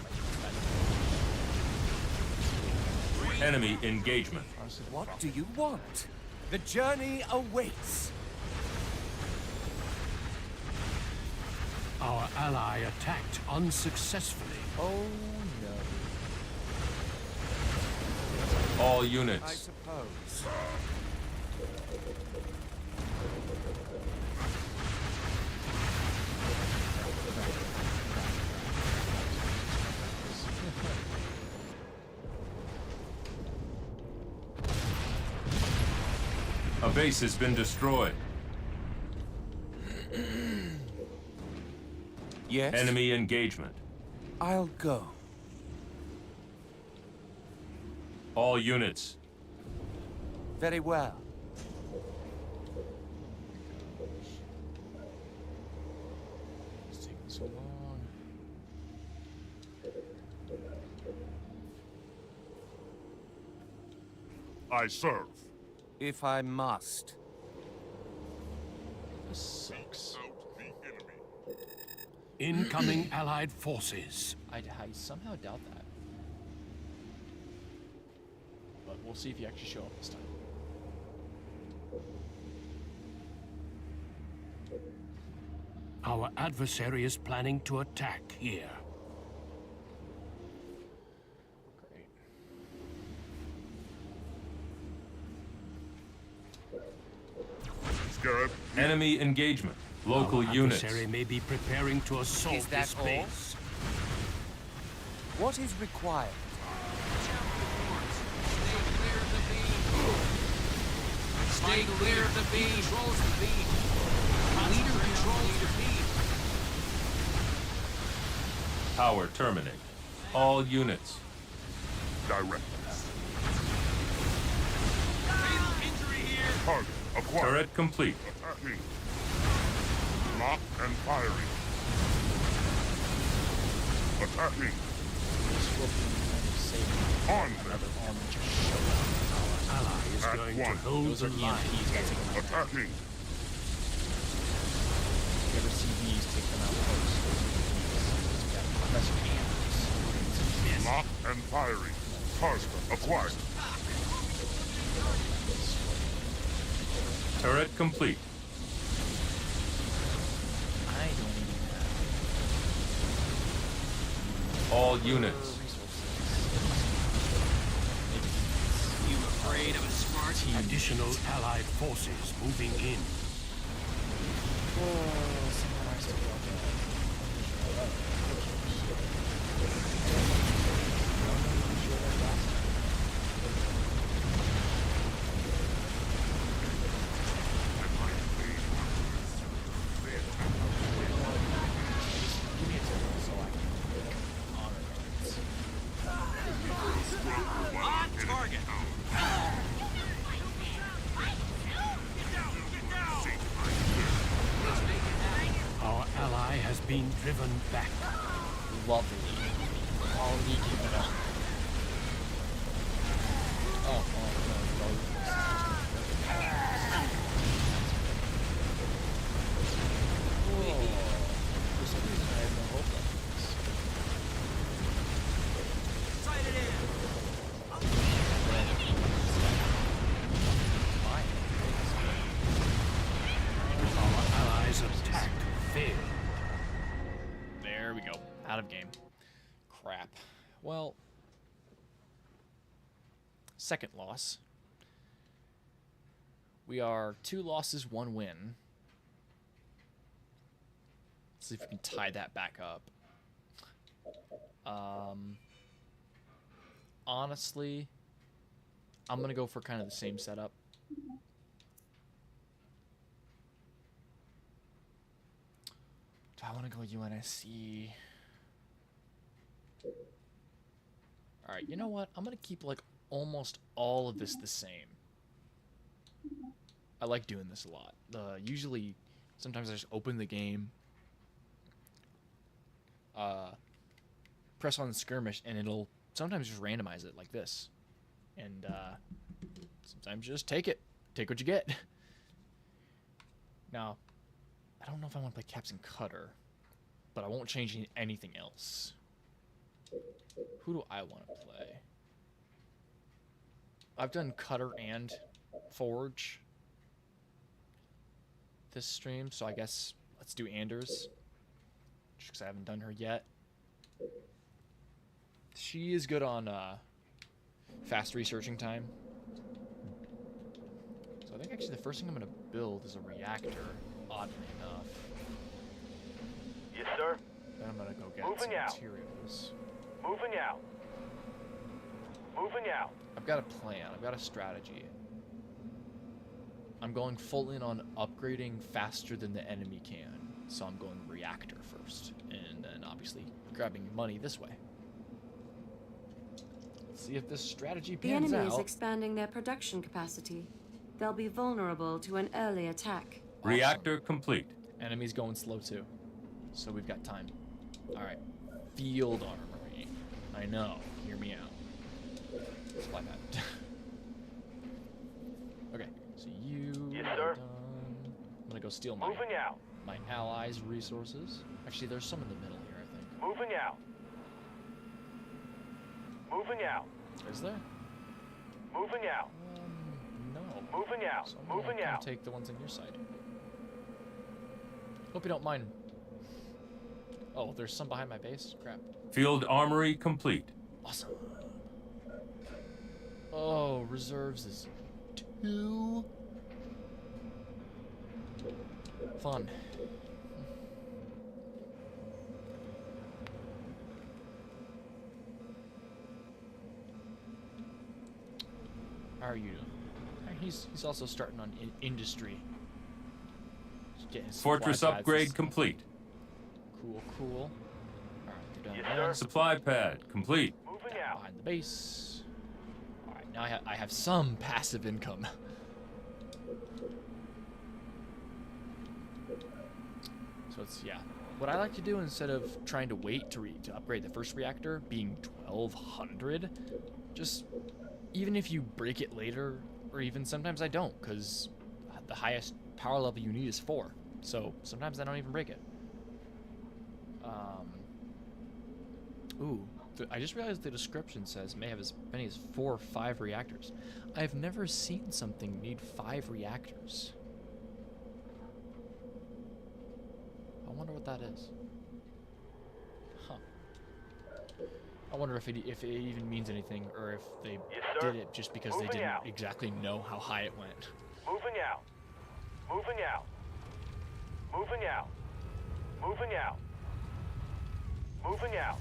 Enemy engagement. Honestly, What do you want? The journey awaits. Our ally attacked unsuccessfully. Oh no. All I units. suppose. A base has been destroyed. Yes. Enemy engagement. I'll go. All units. Very well. It's taking so long. I serve. If I must. This sucks. Out the enemy. Incoming allied forces. I somehow doubt that. But we'll see if you actually show up this time. Our adversary is planning to attack here. Great. Scarab. Enemy engagement. Local Our units. adversary may be preparing to assault Is that this all? base. What is required? Stay clear of the beam. Controls the beam. Leader controls the beam. Power terminate. All units. Direct. Fatal injury here. Target acquired. Turret complete. Attacking. Lock and firing. Attacking. This will be kind of saving. On Another them. army just showed up. Ally is At going once. to hold Those the are line. EMPs. Gotta take them out. Attacking. If you ever see these, take them out first. Those are EMPs. So we got Professor Anders. Lock and firing. Target acquired. Turret complete. I don't even have All units. You afraid of a smart team? Additional Allied forces moving in. On target. Our ally has been driven back. Lovely. I'll need you now. Oh, Whoa. For some reason I have no hope left in this. Sighted in. Our allies' attack failed. There we go. Out of game. Crap. Well, second loss. We are 2 losses, 1 win. Let's see if we can tie that back up. Honestly, I'm going to go for kind of the same setup. Do I want to go UNSC? Alright, you know what? I'm going to keep, like, almost all of this the same. I like doing this a lot. Usually, sometimes I just open the game, press on Skirmish, and it'll sometimes just randomize it like this. And, sometimes just take it. Take what you get. Now, I don't know if I want to play Captain Cutter, but I won't change anything else. Who do I want to play? I've done Cutter and Forge this stream, so I guess let's do Anders, just because I haven't done her yet. She is good on fast researching time. So I think actually the first thing I'm going to build is a reactor, oddly enough. Yes, sir. Then I'm going to go get Moving some out. materials. Moving out. Moving out. I've got a plan. I've got a strategy. I'm going full in on upgrading faster than the enemy can. So I'm going reactor first. And then obviously grabbing money this way. Let's see if this strategy The pans enemy out. is expanding their production capacity. They'll be vulnerable to an early attack. Reactor complete. Enemy's going slow too. So we've got time. Alright. Field armory. I know. Hear me out. Supply that. Okay. So you Yes, are sir. done. I'm gonna go steal my Moving out. allies' resources. Actually, there's some in the middle here, I think. Moving out. Moving out. Is there? Moving out. No. Moving out. So I'm gonna Moving come out. take the ones on your side. Hope you don't mind. Oh, there's some behind my base? Crap. Field armory complete. Awesome. Oh, reserves is 2. Fun. How are you doing? He's also starting on industry. Just getting his Fortress supply pads. upgrade complete. Cool, cool. Alright, they're done Yes, there. sir. Supply pad complete. Moving out. Behind the base. Alright, now I have some passive income. So it's, yeah. what I like to do instead of trying to wait to upgrade the first reactor, being 1200, just even if you break it later, or even sometimes I don't, because the highest power level you need is 4. So sometimes I don't even break it. I just realized the description says may have as many as 4 or 5 reactors. I've never seen something need 5 reactors. I wonder what that is. Huh. I wonder if it even means anything, or if they did it just because they didn't exactly know how high it went. Moving out. Moving out. Moving out. Moving out. Moving out.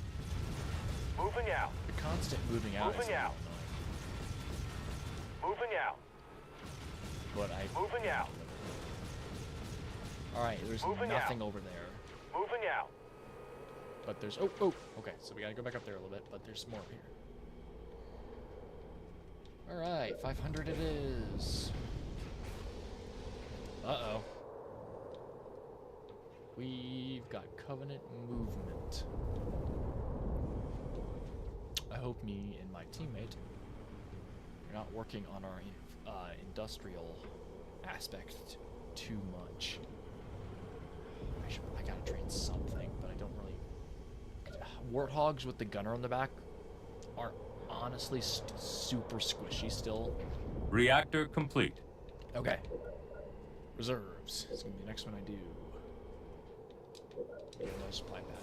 Moving out. The constant moving out. Moving out. Moving out. But I. Moving out. All right, there's nothing over there. Moving out. But there's okay, so we gotta go back up there a little bit, but there's more over here. All right, 500 it is. Uh-oh. We've got Covenant movement. I hope me and my teammate are not working on our industrial aspect too much. I gotta train something, but I don't really. Warthogs with the gunner on the back are honestly super squishy still. Reactor complete. Okay. Reserves. It's gonna be the next one I do. No supply pad.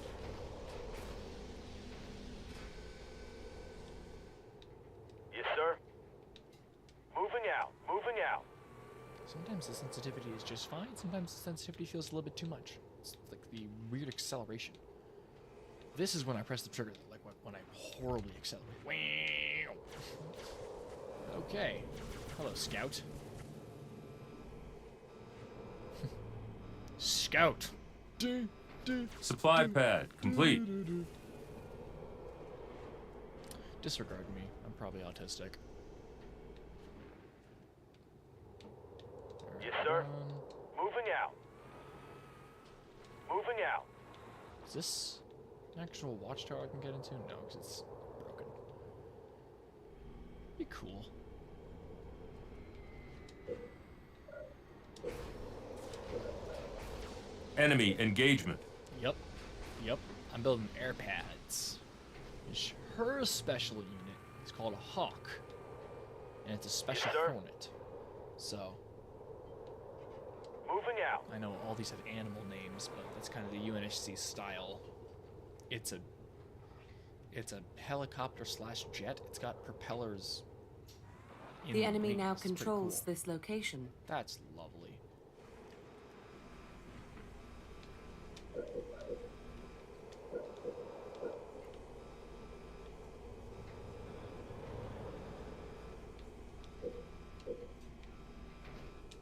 Yes, sir. Moving out. Moving out. Sometimes the sensitivity is just fine. Sometimes the sensitivity feels a little bit too much. It's like the weird acceleration. This is when I press the trigger, like when I horribly accelerate. Okay. Hello, Scout. Scout. Supply pad complete. Disregard me. I'm probably autistic. Yes, sir. Moving out. Moving out. Is this an actual watchtower I can get into? No, because it's broken. Be cool. Enemy engagement. Yep. I'm building air pads. Her special unit is called a Hawk, and it's a special Hornet. So moving out. I know all these have animal names, but that's kind of the UNSC style. It's a helicopter / jet. It's got propellers. The enemy wings. now It's pretty controls cool. this location. That's lovely.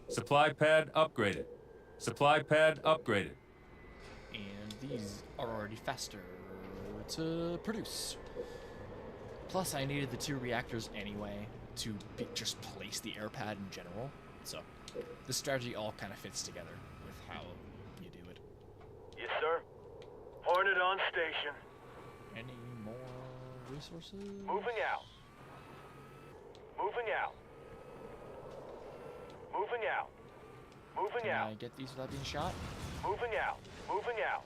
Supply pad upgraded. Supply pad upgraded. And these are already faster to produce. Plus, I needed the 2 reactors anyway to just place the air pad in general. So, the strategy all kind of fits together with how you do it. Yes, sir. Hornet on station. Any more resources? Moving out. Moving out. Moving out. Moving Can out. I get these without being shot? Moving out. Moving out.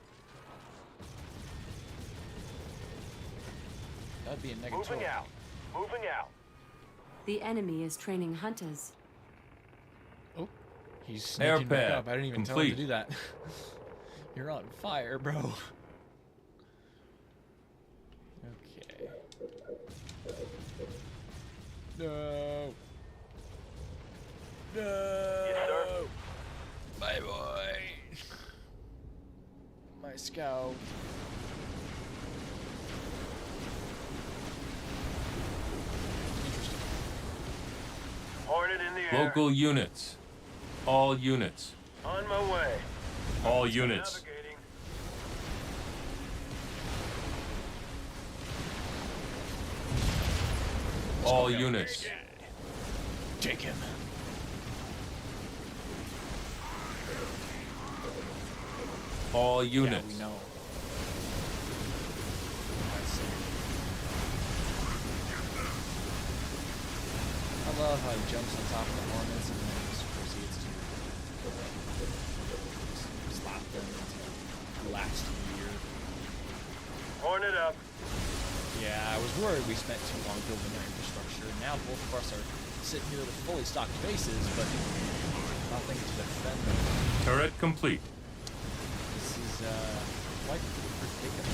That'd be a negative. Moving out. Moving out. The enemy is training hunters. Oh, he's Air sneaking back pad up. I didn't even tell him to do that. You're on fire, bro. Okay. No. No. Yes, sir. My boy. My scout. Interesting. Hornet in the air. Local units. All units. On my way. All units. Navigating. All units. Take him. All Yeah, units. we know. I see. I love how he jumps on top of the Hornets and then just proceeds to slap them into last year. Hornet up. Yeah, I was worried we spent too long building our infrastructure. Now both of us are sitting here with fully stocked bases, but nothing to defend them. Turret complete. This is quite predicament.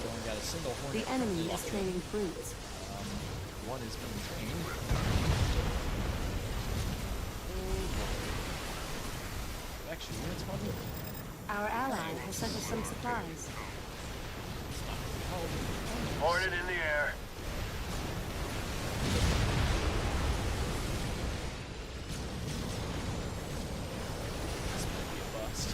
We only got a single Hornet. The enemy is training brutes. One is being trained. Actually, units coming. Our ally has sent us some supplies. Hornet in the air. This might be a bust.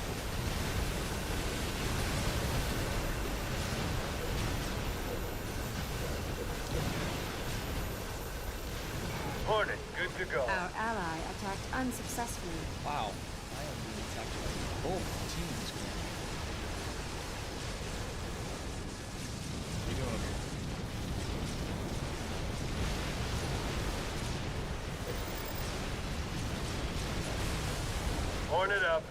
Hornet, good to go. Our ally attacked unsuccessfully. Wow, I am being attacked by both teams. What are you doing over here? Hornet up.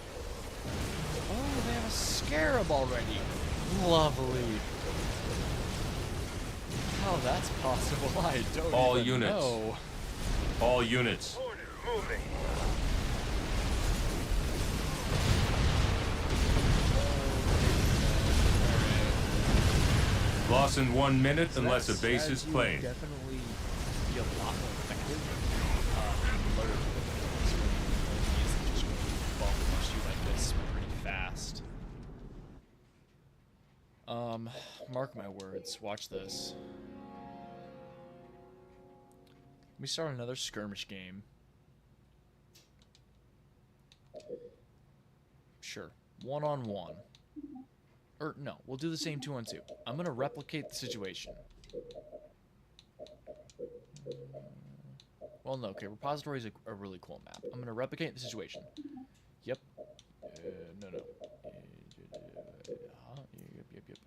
Oh, they have a scarab already. Lovely. How that's possible, I don't All even units. know. All units. Hornet moving. Loss in 1 minute So unless a that base is strategy claimed. would definitely be a lot more effective. Lower isn't just going to bump rush you like this pretty fast. Mark my words. Watch this. Let me start another skirmish game. Sure. 1-on-1. Or, no, we'll do the same 2-on-2. I'm going to replicate the situation. Well, no, okay, repository is a really cool map. I'm going to replicate the situation. Yep. No. Yep.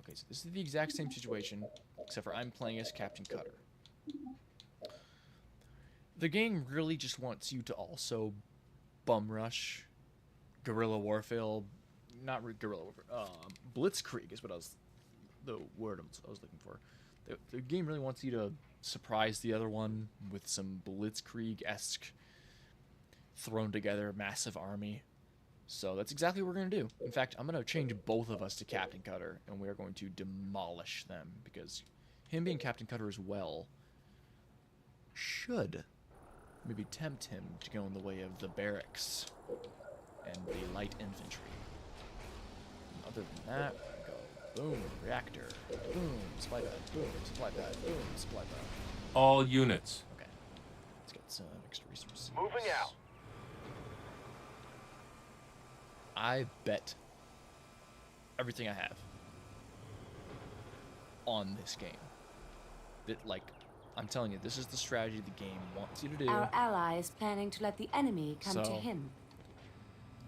Okay, so this is the exact same situation, except for I'm playing as Captain Cutter. The game really just wants you to also bum rush, guerrilla warfare, guerrilla warfare, blitzkrieg is what the word I was looking for. The game really wants you to surprise the other one with some blitzkrieg-esque thrown together massive army. So that's exactly what we're going to do. In fact, I'm going to change both of us to Captain Cutter, and we are going to demolish them, because him being Captain Cutter as well should maybe tempt him to go in the way of the barracks and the light infantry. And other than that, we go boom, reactor, boom, supply pad, boom, supply pad, boom, supply pad. All units. Okay, let's get some extra resources. Moving out. I bet everything I have on this game. That, like, I'm telling you, this is the strategy the game wants you to do. Our ally is planning to let the enemy come to So- him.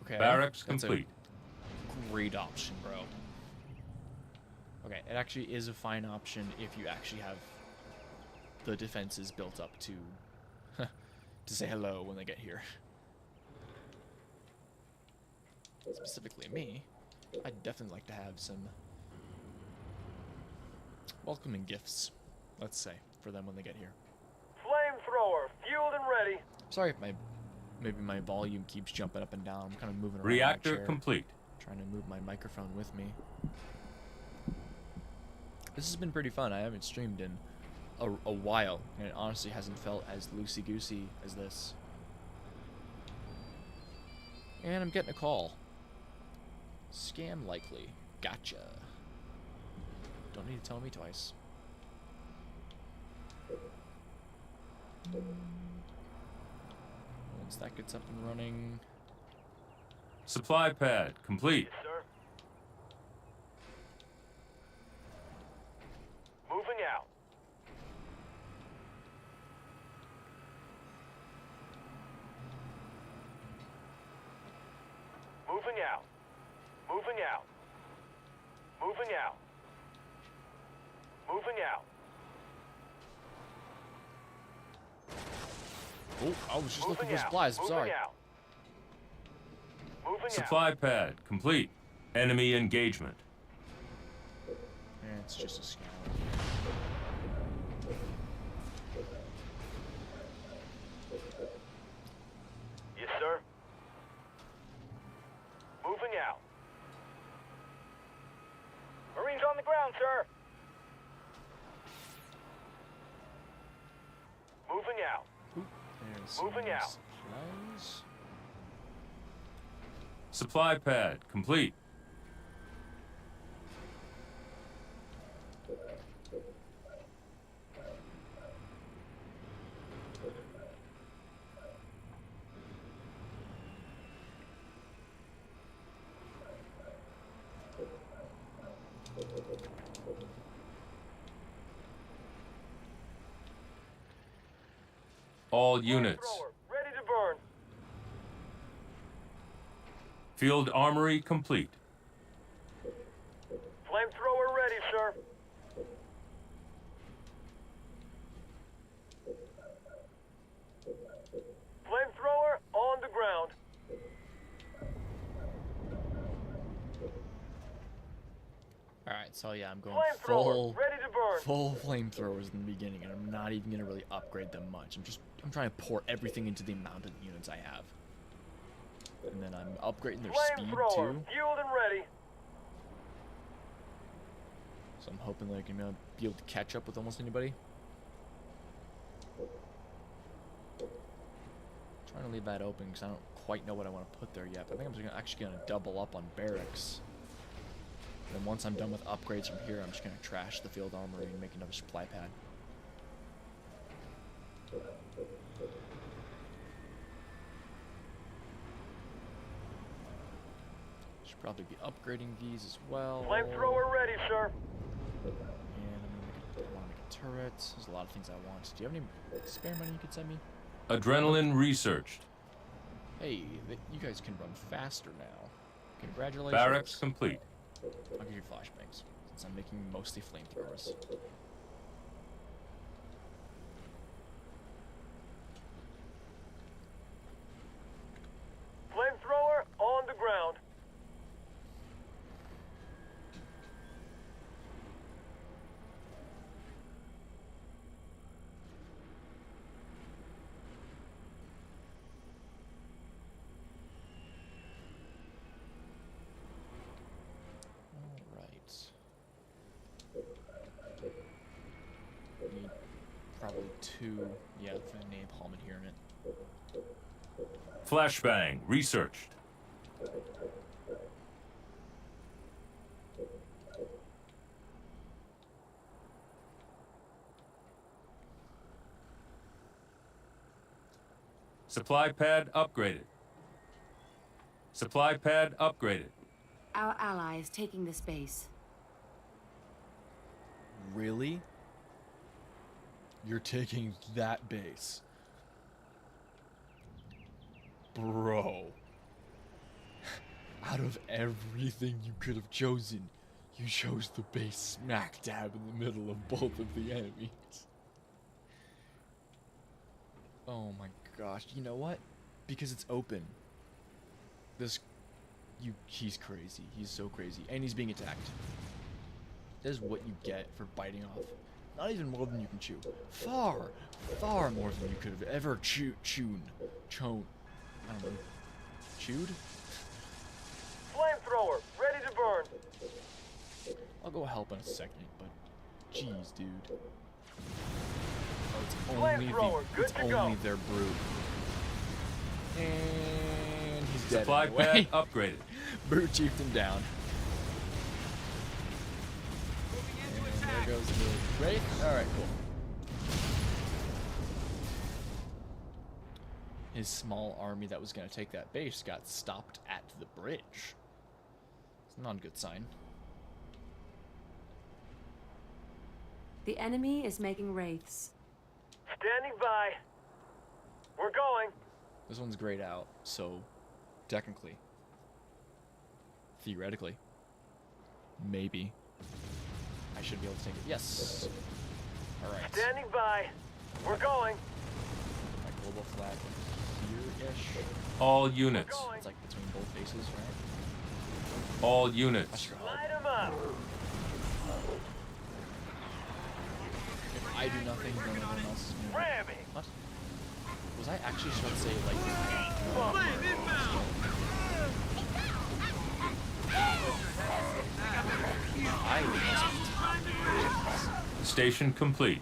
Okay. Barracks that's a complete. great option, bro. Okay, it actually is a fine option if you actually have the defenses built up to to say hello when they get here. Specifically me, I'd definitely like to have some welcoming gifts, let's say, for them when they get here. Flamethrower, fueled and ready. Sorry if maybe my volume keeps jumping up and down. I'm kind of moving around Reactor in my chair, complete. trying to move my microphone with me. This has been pretty fun. I haven't streamed in a while, and it honestly hasn't felt as loosey-goosey as this. And I'm getting a call. Scam likely. Gotcha. Don't need to tell me twice. Once that gets up and running... Supply pad complete. Yes, sir. Moving out. Moving out. Moving out. Moving out. Moving out. Oh, I was just looking Moving for out. supplies. I'm Moving sorry. out. Moving out. Supply pad complete. Enemy engagement. It's just a scout. Yes, sir. Moving out. Marines on the ground, sir. Moving out. There's Moving some out. supplies. Supply pad complete. All units. Flamethrower, ready to burn. Field armory complete. Flamethrower ready, sir. Flamethrower on the ground. Alright, so yeah, I'm going Flamethrower ready to burn. full flamethrowers in the beginning, and I'm not even gonna really upgrade them much. I'm trying to pour everything into the amount of units I have. And then I'm upgrading their speed Flamethrower too. fueled and ready. So I'm hoping that I can be able to catch up with almost anybody. Trying to leave that open because I don't quite know what I want to put there yet. But I think I'm actually gonna double up on barracks. Then once I'm done with upgrades from here, I'm just gonna trash the field armory and make another supply pad. Should probably be upgrading these as well. Flamethrower ready, sir. And I want to make a turret. There's a lot of things I want. Do you have any spare money you could send me? Adrenaline researched. Hey, you guys can run faster now. Congratulations. Barracks complete. I'll give you flashbangs, since I'm making mostly flamethrowers. Flamethrower on the ground. Alright. Need probably 2, yeah, for the napalm adherent. Flashbang researched. Supply pad upgraded. Supply pad upgraded. Our ally is taking this base. Really? You're taking that base? Bro. Out of everything you could have chosen, you chose the base smack dab in the middle of both of the enemies. Oh my gosh, you know what? Because it's open. He's crazy. He's so crazy. And he's being attacked. That is what you get for biting off. Not even more than you can chew. Far, far more than you could have ever chown. I don't know. Chewed? Flamethrower ready to burn. I'll go help in a second, but jeez, dude. Oh, it's only their brute. And he's dead. Supply Anyway. pad upgraded. Brute chieftain down. And there goes the Wraith. Alright, cool. His small army that was going to take that base got stopped at the bridge. It's not a good sign. The enemy is making wraiths. Standing by. We're going. This one's grayed out, so technically Theoretically. Maybe. I should be able to take it. Yes. Alright. Standing by. We're going. My global flag here-ish. All units. It's like between both bases, right? All units. Light 'em up. If I do nothing, then no one else is gonna... Ramming. What? Was I actually supposed to say, like... Station complete.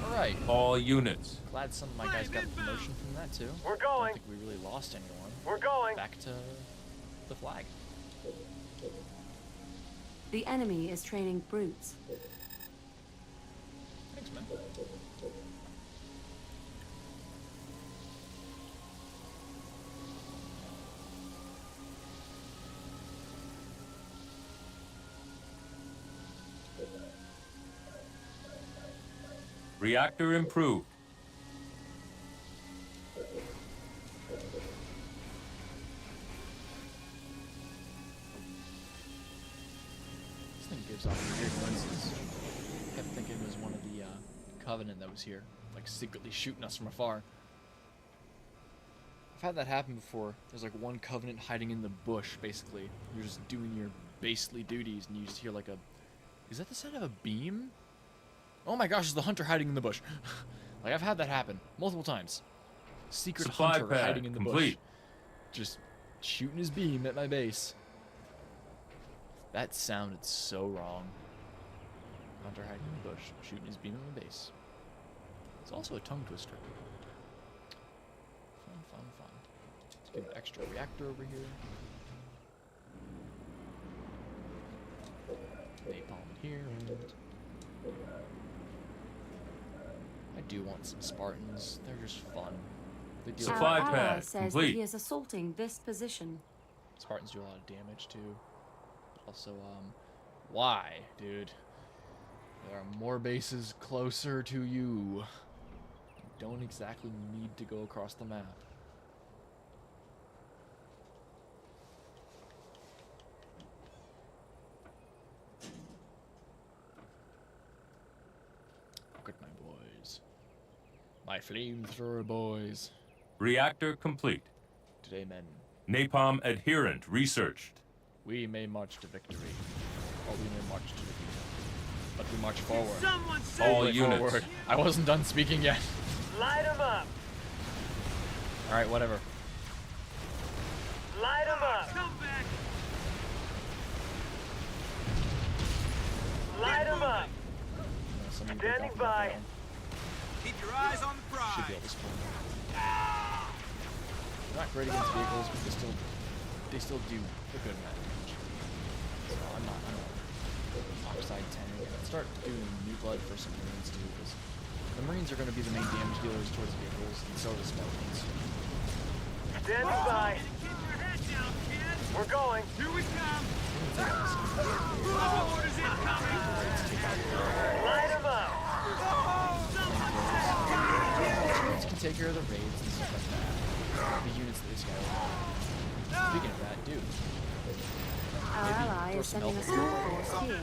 Alright. All units. Glad some of my guys got a promotion from that, too. We're I don't going. think we really lost anyone. We're going. Back to the flag. The enemy is training brutes. Thanks, man. Reactor improved. This thing gives off weird noises. I kept thinking it was one of the Covenant that was here, like secretly shooting us from afar. I've had that happen before. There's like one Covenant hiding in the bush, basically. You're just doing your basely duties, and you just hear like a... Is that the sound of a beam? Oh my gosh, it's the Hunter hiding in the bush. Like, I've had that happen multiple times. Secret Supply Hunter pad hiding in the bush. complete. Just shooting his beam at my base. That sounded so wrong. Hunter hiding in the bush, shooting his beam at my base. It's also a tongue twister. Fun, fun, fun. Let's get an extra reactor over here. Napalm here, and I do want some Spartans. They're just fun. They do Supply Our ally pad says that complete. he is assaulting this position. Spartans do a lot of damage too. But also, why, dude? There are more bases closer to you. You don't exactly need to go across the map. Look at my boys. My flamethrower boys. Reactor complete. Today, men, Napalm adherent researched. we may march to victory, or we may march to defeat. But we march forward. Someone All Way units. forward. I wasn't done speaking yet. Light 'em up. Alright, whatever. Light 'em up. Come back. Light 'em up. Someone Standing break off by. that down. Keep your eyes on the Should be prize. able to spawn. They're not great against vehicles, but they still do a good amount of damage. So I'm not Oxide 10. Let's start doing new blood for some Marines too, because the Marines are going to be the main damage dealers towards vehicles, and so are the Spartans. Standing by. Keep your head down, kid. We're going. Here we come. Bravo orders incoming. Light 'em up. Marines can take care of the raids and stuff like that. The units that they scale. Speaking of that, dude. Our Maybe ally throw is some sending a elf- small force here.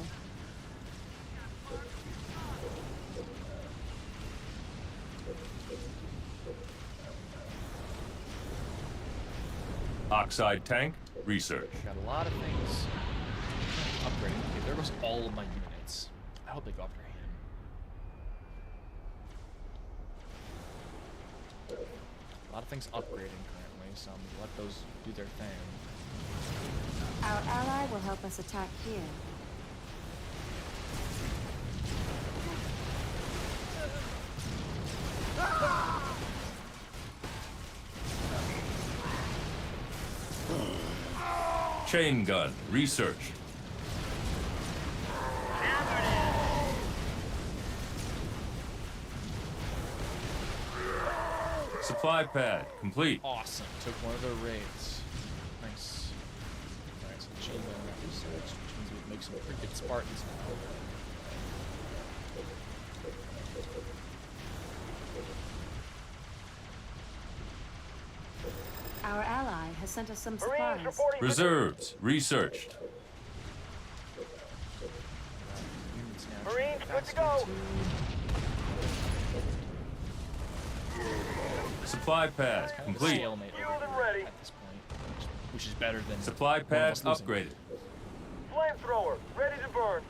Oxide tank research. Got a lot of things upgrading. Okay, there goes all of my units. I hope they go after him. A lot of things upgrading currently, so I'm gonna let those do their thing. Our ally will help us attack here. Chain gun research. Supply pad complete. Awesome. Took one of their raids. Nice. Alright, so chain gun research, which means we can make some pretty good Spartans now. Our ally sent us some Marines supplies. reporting for Reserves researched. Units now Marines, train good to faster, go. too. Supply pad Kind of a complete. stalemate over Fueled and here ready. at this point, which is better than Supply one of pad us losing. upgraded. Flamethrower, ready to burn.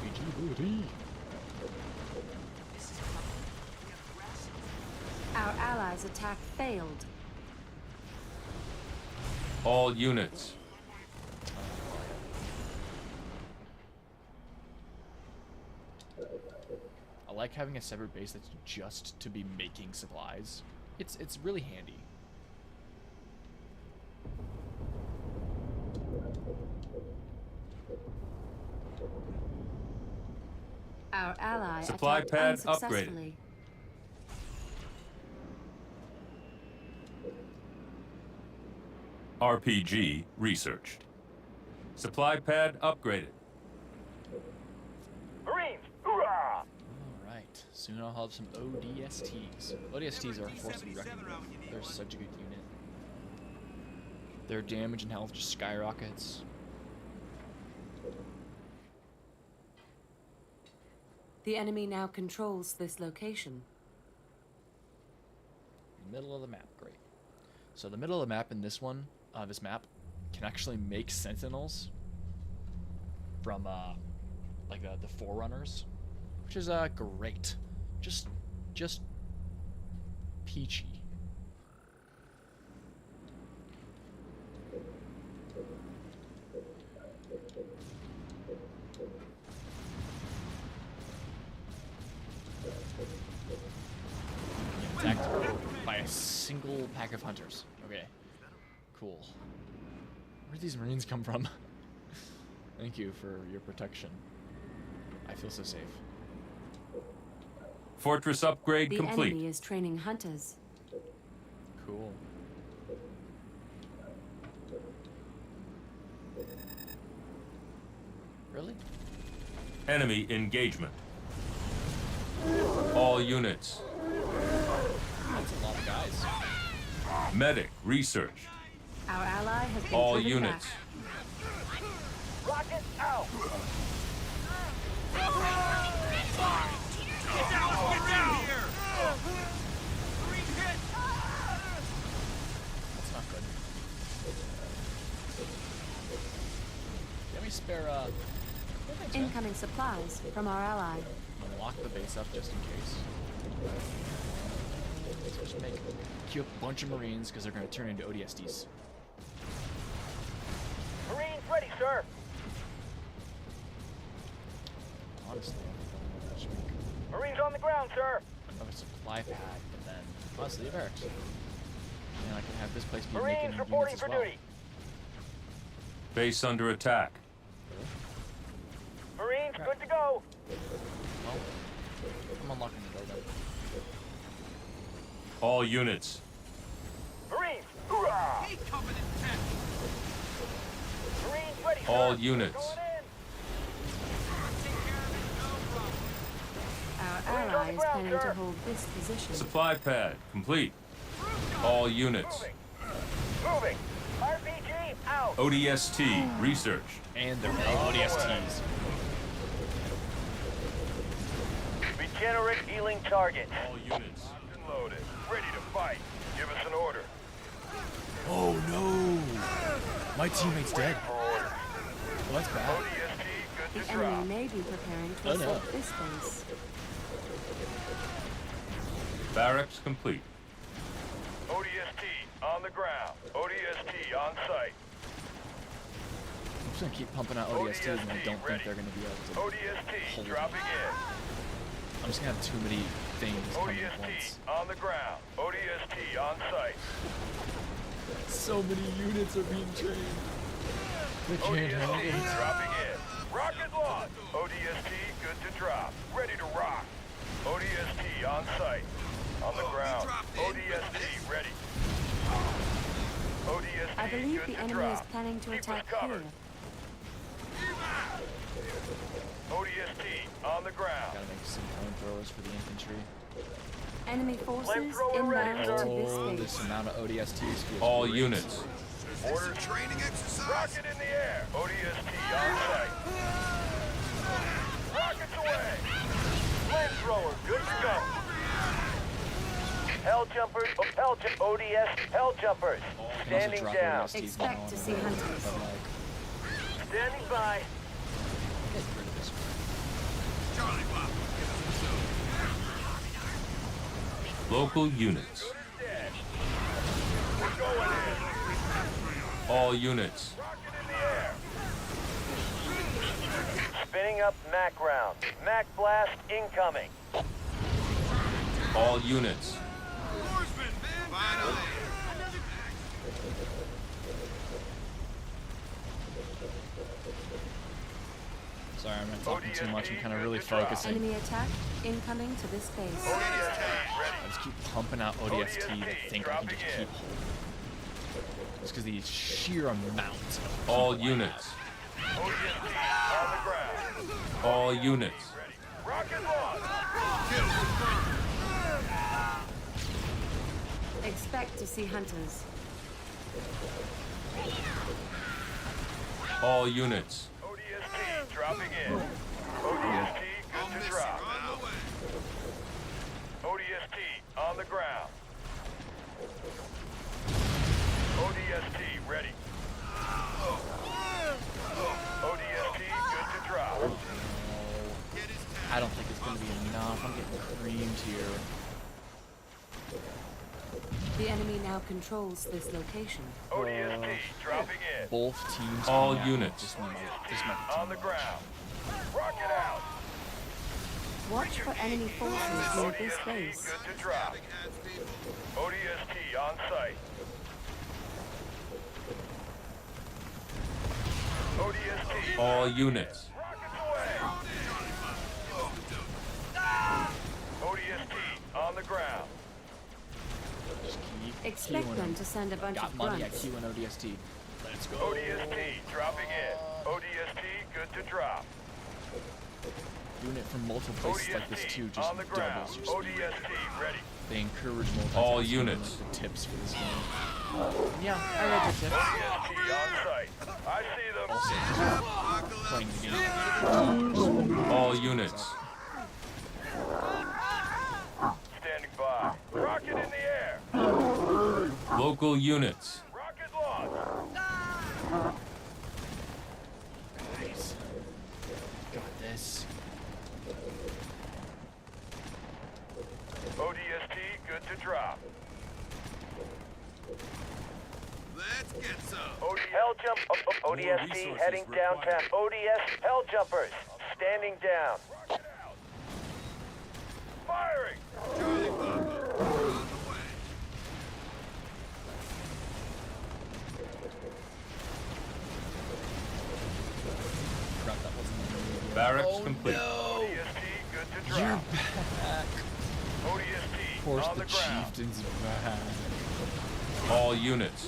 RPG booty. Our allies' attack failed. All units. I like having a separate base that's just to be making supplies. It's really handy. Our ally Supply attacked pad upgraded. unsuccessfully. RPG researched. Supply pad upgraded. Marines, hoorah! Alright, soon I'll have some ODSTs. ODSTs are a force to be reckoned with. They're such a good unit. Their damage and health just skyrockets. The enemy now controls this location. Middle of the map, great. So the middle of the map in this one, this map, can actually make sentinels from like the forerunners, which is great. Just peachy. Attacked by a single pack of hunters. Okay, cool. Where did these Marines come from? Thank you for your protection. I feel so safe. Fortress upgrade The complete. enemy is training hunters. Cool. Really? Enemy engagement. All units. That's a lot of guys. Medic research. Our ally has been All driven units. back. Rocket out! Get down here! That's not good. Do you have any spare, no thanks, man. Incoming supplies from our ally. Lock the base up just in case. Let's just queue up a bunch of Marines because they're going to turn into ODSTs. Marines ready, sir. Honestly, I think should make Marines on the ground, sir. another supply pad, and then honestly a barracks. And I can have this place be Marines making reporting units as for well. duty. Base under attack. Marines, good to go. Well, I'm unlocking the door then. All units. Marines, hoorah! Hey, Covenant 10! Marines ready, sir. All units. Going in. Take care of it, no problem. Our Marines on ally the is ground, planning sir. to hold this position. Supply pad complete. All units. Moving. RPG out. ODST research. And they're ODSTs. Regenerate healing target. All units. Loaded. Ready to fight. Give us an order. Oh no! My teammate's dead. For order. Well, that's bad. ODST The good to enemy drop. may be preparing to Oh, no. assault this base. Barracks complete. ODST on the ground. ODST on site. I'm just gonna keep pumping out ODSTs, and I don't think they're gonna be able to. ODST Hold dropping in. I'm just gonna have too many things coming at once. ODST on the ground. ODST on site. So many units are being trained. They can't handle ODST it. dropping in. Rocket launch. ODST good to drop. Ready to rock. ODST on site. On the ground. dropped in. ODST ready. ODST I believe good the to enemy drop. is planning to Keep us attack covered. here. ODST on the ground. Gotta make some flamethrowers for the infantry. Enemy forces Flamethrower ready, inbound sir. to this Oh, base. this amount of ODSTs feels All great. units. Orders. Training exercise. Rocket in the air. ODST on site. Rockets away. Flamethrower, good to go. Hell jumpers, ODS, hell jumpers. You can also Standing drop down. ODSTs Expect now to and see then, hunters. but, like, Standing by. get rid of this. Local units. We're going in. All units. Rocket in the air. Spinning up Mac round. Mac blast incoming. All units. Sorry, I'm not talking too much. I'm kind of really focusing. Enemy attack incoming to this base. I just keep pumping out ODST that think I can just keep holding. Just because the sheer amount of All people I units. ODST on the ground. All units. Rocket launch. Expect to see hunters. All units. ODST dropping in. ODST good to drop. ODST on the ground. ODST ready. ODST good to drop. I don't think it's going to be enough. I'm getting creamed here. The enemy now controls this location. ODST dropping in. Both teams. All coming out. units. This might be On too the much. ground. Rocket out. Watch for enemy forces near this ODST base. good to drop. ODST on site. ODST. All units. Rockets away. ODST on the ground. Just keep Expect queuing them to send a bunch Got of money at grunts. Q and ODST. Let's go. ODST dropping in. ODST good to drop. Doing it from multiple places like this too ODST just on the ground. doubles your speed. ODST ready. They encourage multitasking. All in, units. Like, the tips for this game. Yeah, I read the tips. ODST on site. I see them. Also, just playing the game. All units. Standing by. Rocket in the air. Local units. Rocket launch. Nice. Got this. ODST good to drop. Let's get some. Hell jump. ODST heading downtown. ODS hell jumpers. Standing down. Rocket out. Firing. Forgot that wasn't in the movie. Barracks complete. ODST good to You're drop. back. ODST Of course, on the the ground. chieftain's back. All units.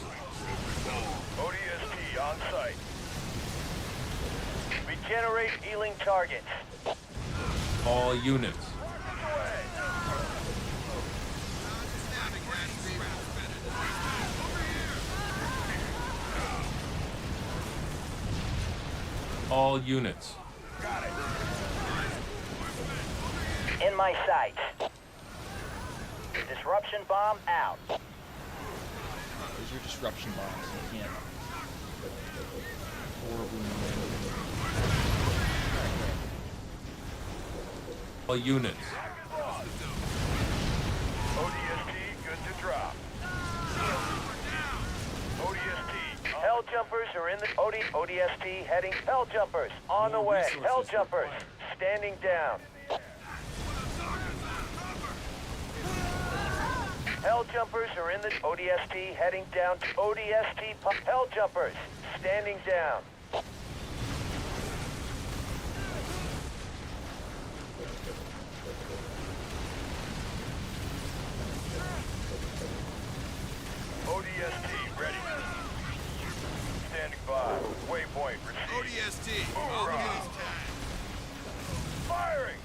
ODST on site. Regenerate healing targets. All units. Rockets away. All units. In my sight. Disruption bomb out. Those are disruption bombs. You can't horribly maneuver. All units. ODST good to drop. ODST. Hell jumpers are in the ODST heading. Hell jumpers on the way. Hell jumpers standing down. Hell jumpers are in the ODST heading down. ODST hell jumpers standing down. ODST ready. Standing by. Waypoint received. ODST. Hoorah. Firing.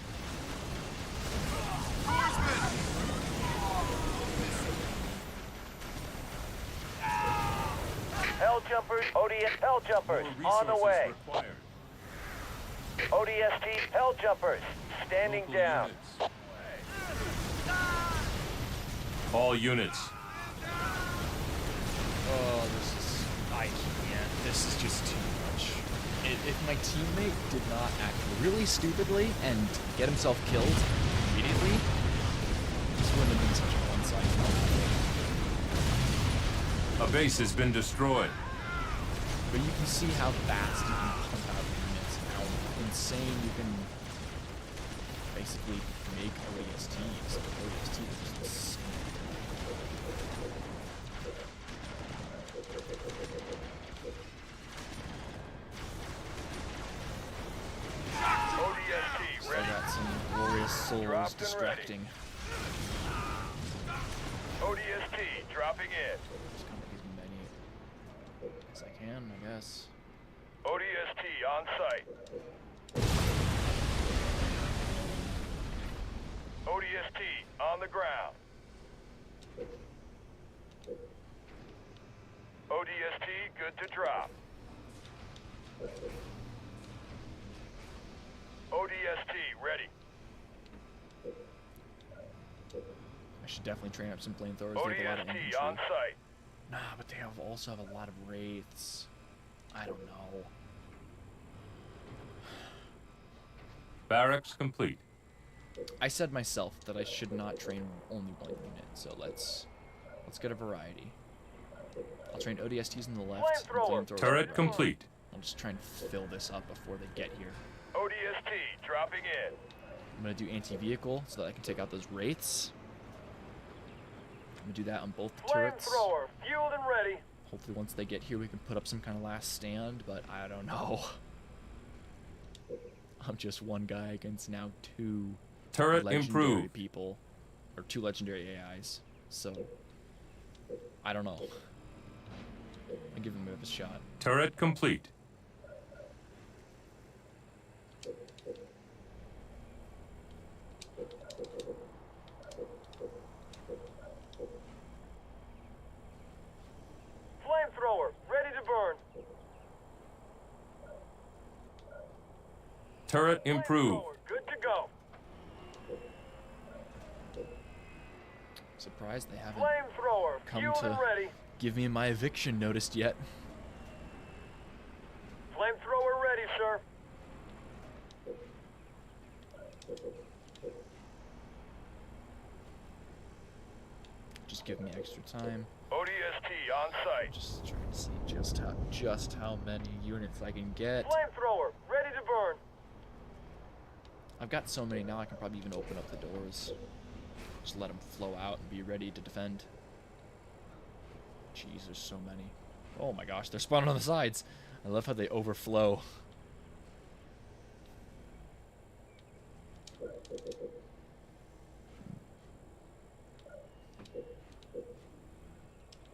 Hell jumpers, ODS hell jumpers, More on the resources way. required. ODST hell jumpers, standing Local down. units. All units. Oh, I can't. This is just too much. If my teammate did not act really stupidly and get himself killed immediately, this wouldn't have been such a one-sided fight. A base has been destroyed. But you can see how fast you can pump out units and how insane you can basically make ODSTs. ODST is just insane. ODST So I ready. got some glorious souls Dropped and distracting. ODST dropping in. Just gonna make as many as I can, I guess. ODST on site. ODST on the ground. ODST good to drop. ODST ready. I should definitely train up some flamethrowers. They have a lot of ODST infantry. on site. Nah, but they also have a lot of wraiths. I don't know. Barracks complete. I said myself that I should not train only one unit, so let's get a variety. I'll train ODSTs on the left and Flamethrower. flamethrowers on the Turret right. complete. I'll just try and fill this up before they get here. ODST dropping in. I'm gonna do anti-vehicle so that I can take out those wraiths. I'm gonna do that on both the turrets. Flamethrower, fueled and ready. Hopefully once they get here we can put up some kind of last stand, but I don't know. I'm just one guy against now two Turret legendary improved. people, or two legendary AIs, so I don't know. I'll give him a bit of a shot. Turret complete. Flamethrower, ready to burn. Turret improved. Flamethrower, good to go. Surprised they haven't Flamethrower, come fueled and to ready. give me my eviction notice yet. Flamethrower ready, sir. Just give me extra time. ODST on site. Just trying to see just how many units I can get. Flamethrower, ready to burn. I've got so many now I can probably even open up the doors. Just let them flow out and be ready to defend. Jeez, there's so many. Oh my gosh, they're spawning on the sides. I love how they overflow.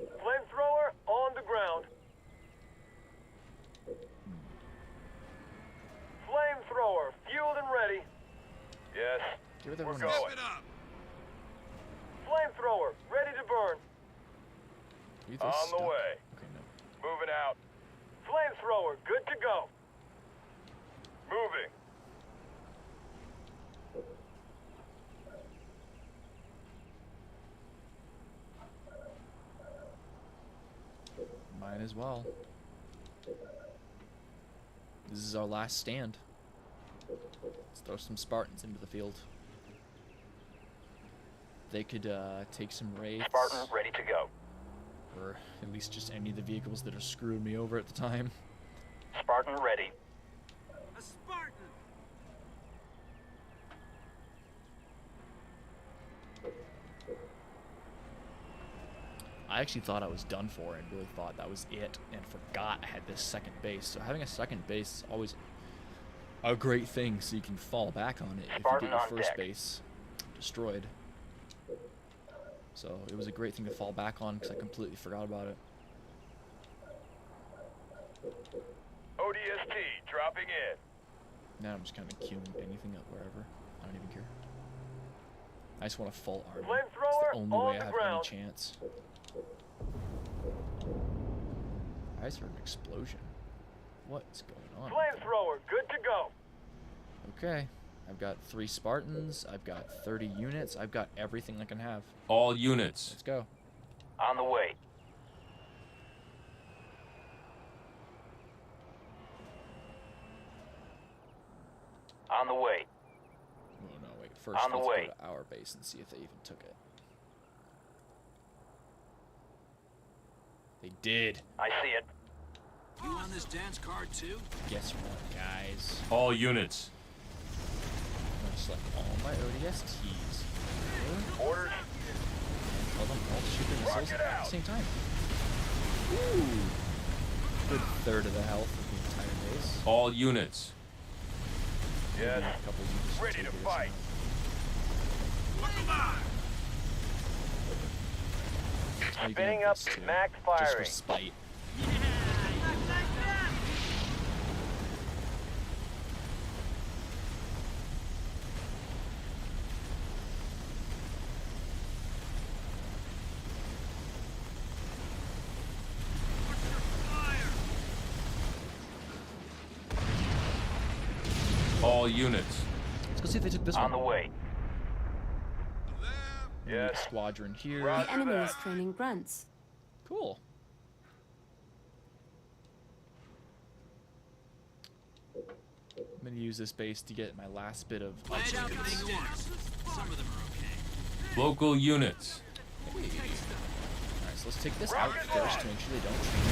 Flamethrower on the ground. Flamethrower, fueled and ready. Yes. Get with We're everyone else. going. Flamethrower, ready to burn. You throw On the stuff? way. Okay, no. Moving out. Flamethrower, good to go. Moving. Mine as well. This is our last stand. Let's throw some Spartans into the field. They could take some wraiths. Spartan ready to go. Or at least just any of the vehicles that are screwing me over at the time. Spartan ready. A Spartan! I actually thought I was done for and really thought that was it and forgot I had this second base. So having a second base is always a great thing so you can fall back on it if you Spartan get your on first deck. base destroyed. So it was a great thing to fall back on because I completely forgot about it. ODST dropping in. Now I'm just kind of queuing anything up wherever. I don't even care. I just want a full army. It's Flamethrower the only on way I the have ground. any chance. I I just heard an explosion. What's going on? Flamethrower, good to go. Okay. I've got 3 Spartans. I've got 30 units. I've got everything I can have. All units. Let's go. On the way. On the way. Oh no, wait. First, On the let's way. go to our base and see if they even took it. They did. I see it. You on this dance card too? Guess what, guys? All units. I'm gonna select all my ODSTs. Orders. And tell them all to shoot their missiles Rocket at the out. same time. Ooh. Good third of the health of the entire base. All units. Yes. Maybe a couple units Ready to take this fight. out. Oh, you can Spinning have up, this too, max just for firing. spite. All units. Let's go see if they took this On the one. way. Yes. Squadron here. Roger The enemy that. is training grunts. Cool. I'm gonna use this base to get my last bit of Pledge upgrades. everything orders. Some of them are okay. Local units. Alright, so let's take this out Rocket first launch. to make sure they don't train.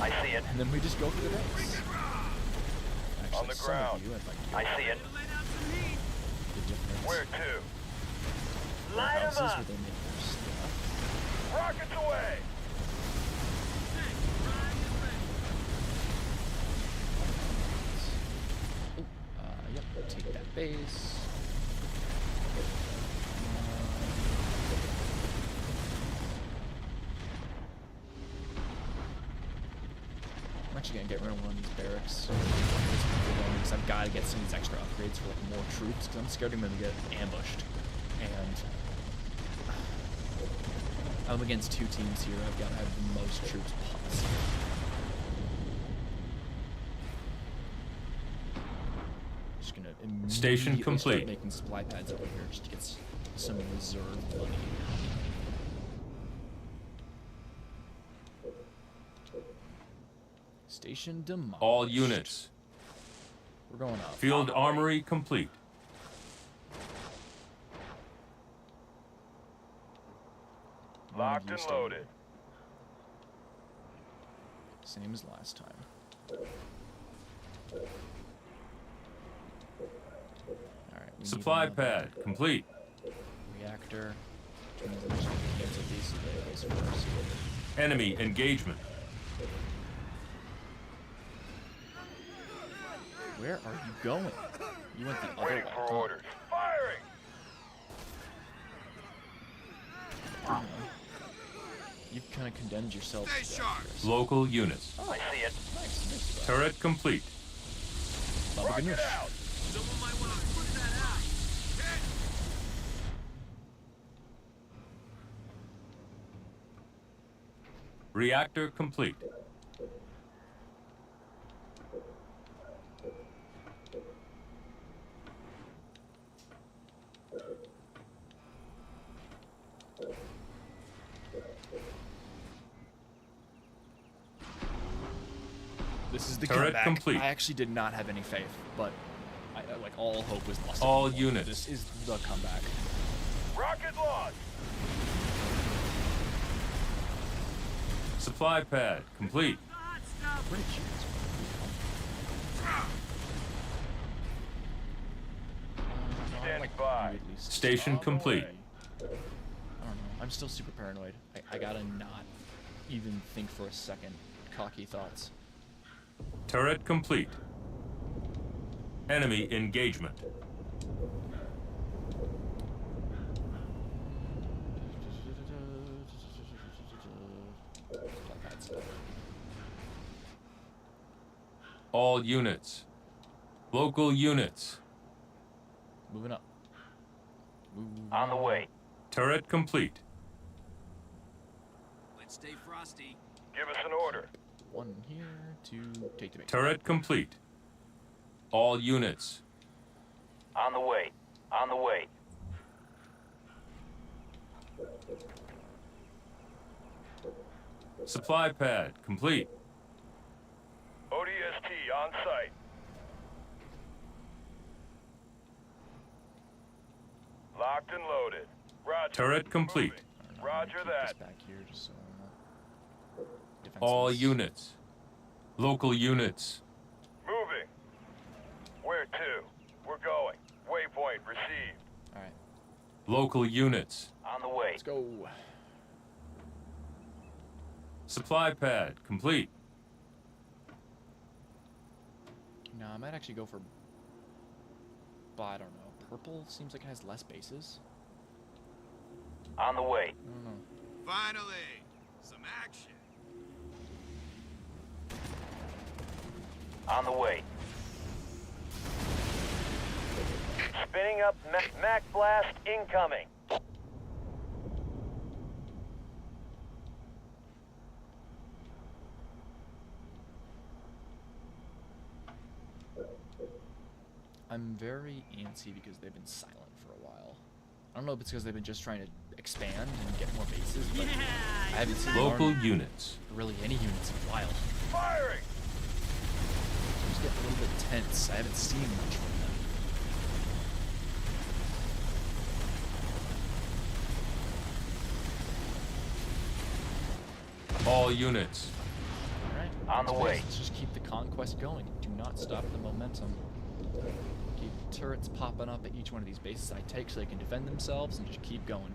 I see it. And then we just go for the base. Actually, On the some ground. of you, if I I can see it. get the difference. Where to? Light 'em Warehouses up. where they make their stuff. Rockets away. Yep, take that base. I'm actually gonna get rid of one of these barracks. Because I've got to get some of these extra upgrades for like more troops. Because I'm scared I'm gonna get ambushed. And I'm against 2 teams here. I've got to have the most troops possible. Just gonna Station immediately start complete. making supply pads over here just to get some reserve money. Station demolished. All units. We're going up. Field armory complete. One of Locked you and stay loaded. here. Same as last time. Alright, we need Supply another pad complete. reactor. Which means I'm just gonna cancel these first. Enemy engagement. Where are you going? You went the other Waiting way. for huh? orders. Firing. You've kind of condemned yourself. Stay to death sharp. here. Local units. Oh, I see it. nice. Nice. Turret complete. Baba Rocket ganoush. out. Someone might want to put that out. Hit. Reactor complete. This is the Turret comeback. complete. I actually did not have any faith, but like all hope was lost. at All one point. units. This is the comeback. Rocket launch. Supply pad complete. Where did you guys come from? Standing by. You at least. Station On the complete. way. I don't know. I'm still super paranoid. I gotta not even think for a second cocky thoughts. Turret complete. Enemy engagement. All units. Local units. Moving up. Moving On the way. Turret complete. Let's stay frosty. Give us an order. one here to take the base. Turret complete. All units. On the way. On the way. Supply pad complete. ODST on site. Locked and loaded. Roger. Turret complete. Moving. I don't know, I'm Roger gonna keep that. this back here just so I'm not All defenseless. units. Local units. Moving. Where to? We're going. Waypoint received. All right, Local units. On the way. let's go. Supply pad complete. No, I might actually go for. But I don't know. Purple seems like it has less bases. On the way. I don't know. Finally, some action. On the way. Spinning up Mac blast incoming. I'm very antsy because they've been silent for a while. I don't know if it's because they've been just trying to expand and get more bases, but I haven't seen Local Army, units. or really any units in a while. Firing! I'm just getting a little bit tense. I haven't seen much from them. All units. Alright. On the way. Let's just keep the conquest going. Do not stop the momentum. Keep turrets popping up at each one of these bases I take so they can defend themselves and just keep going.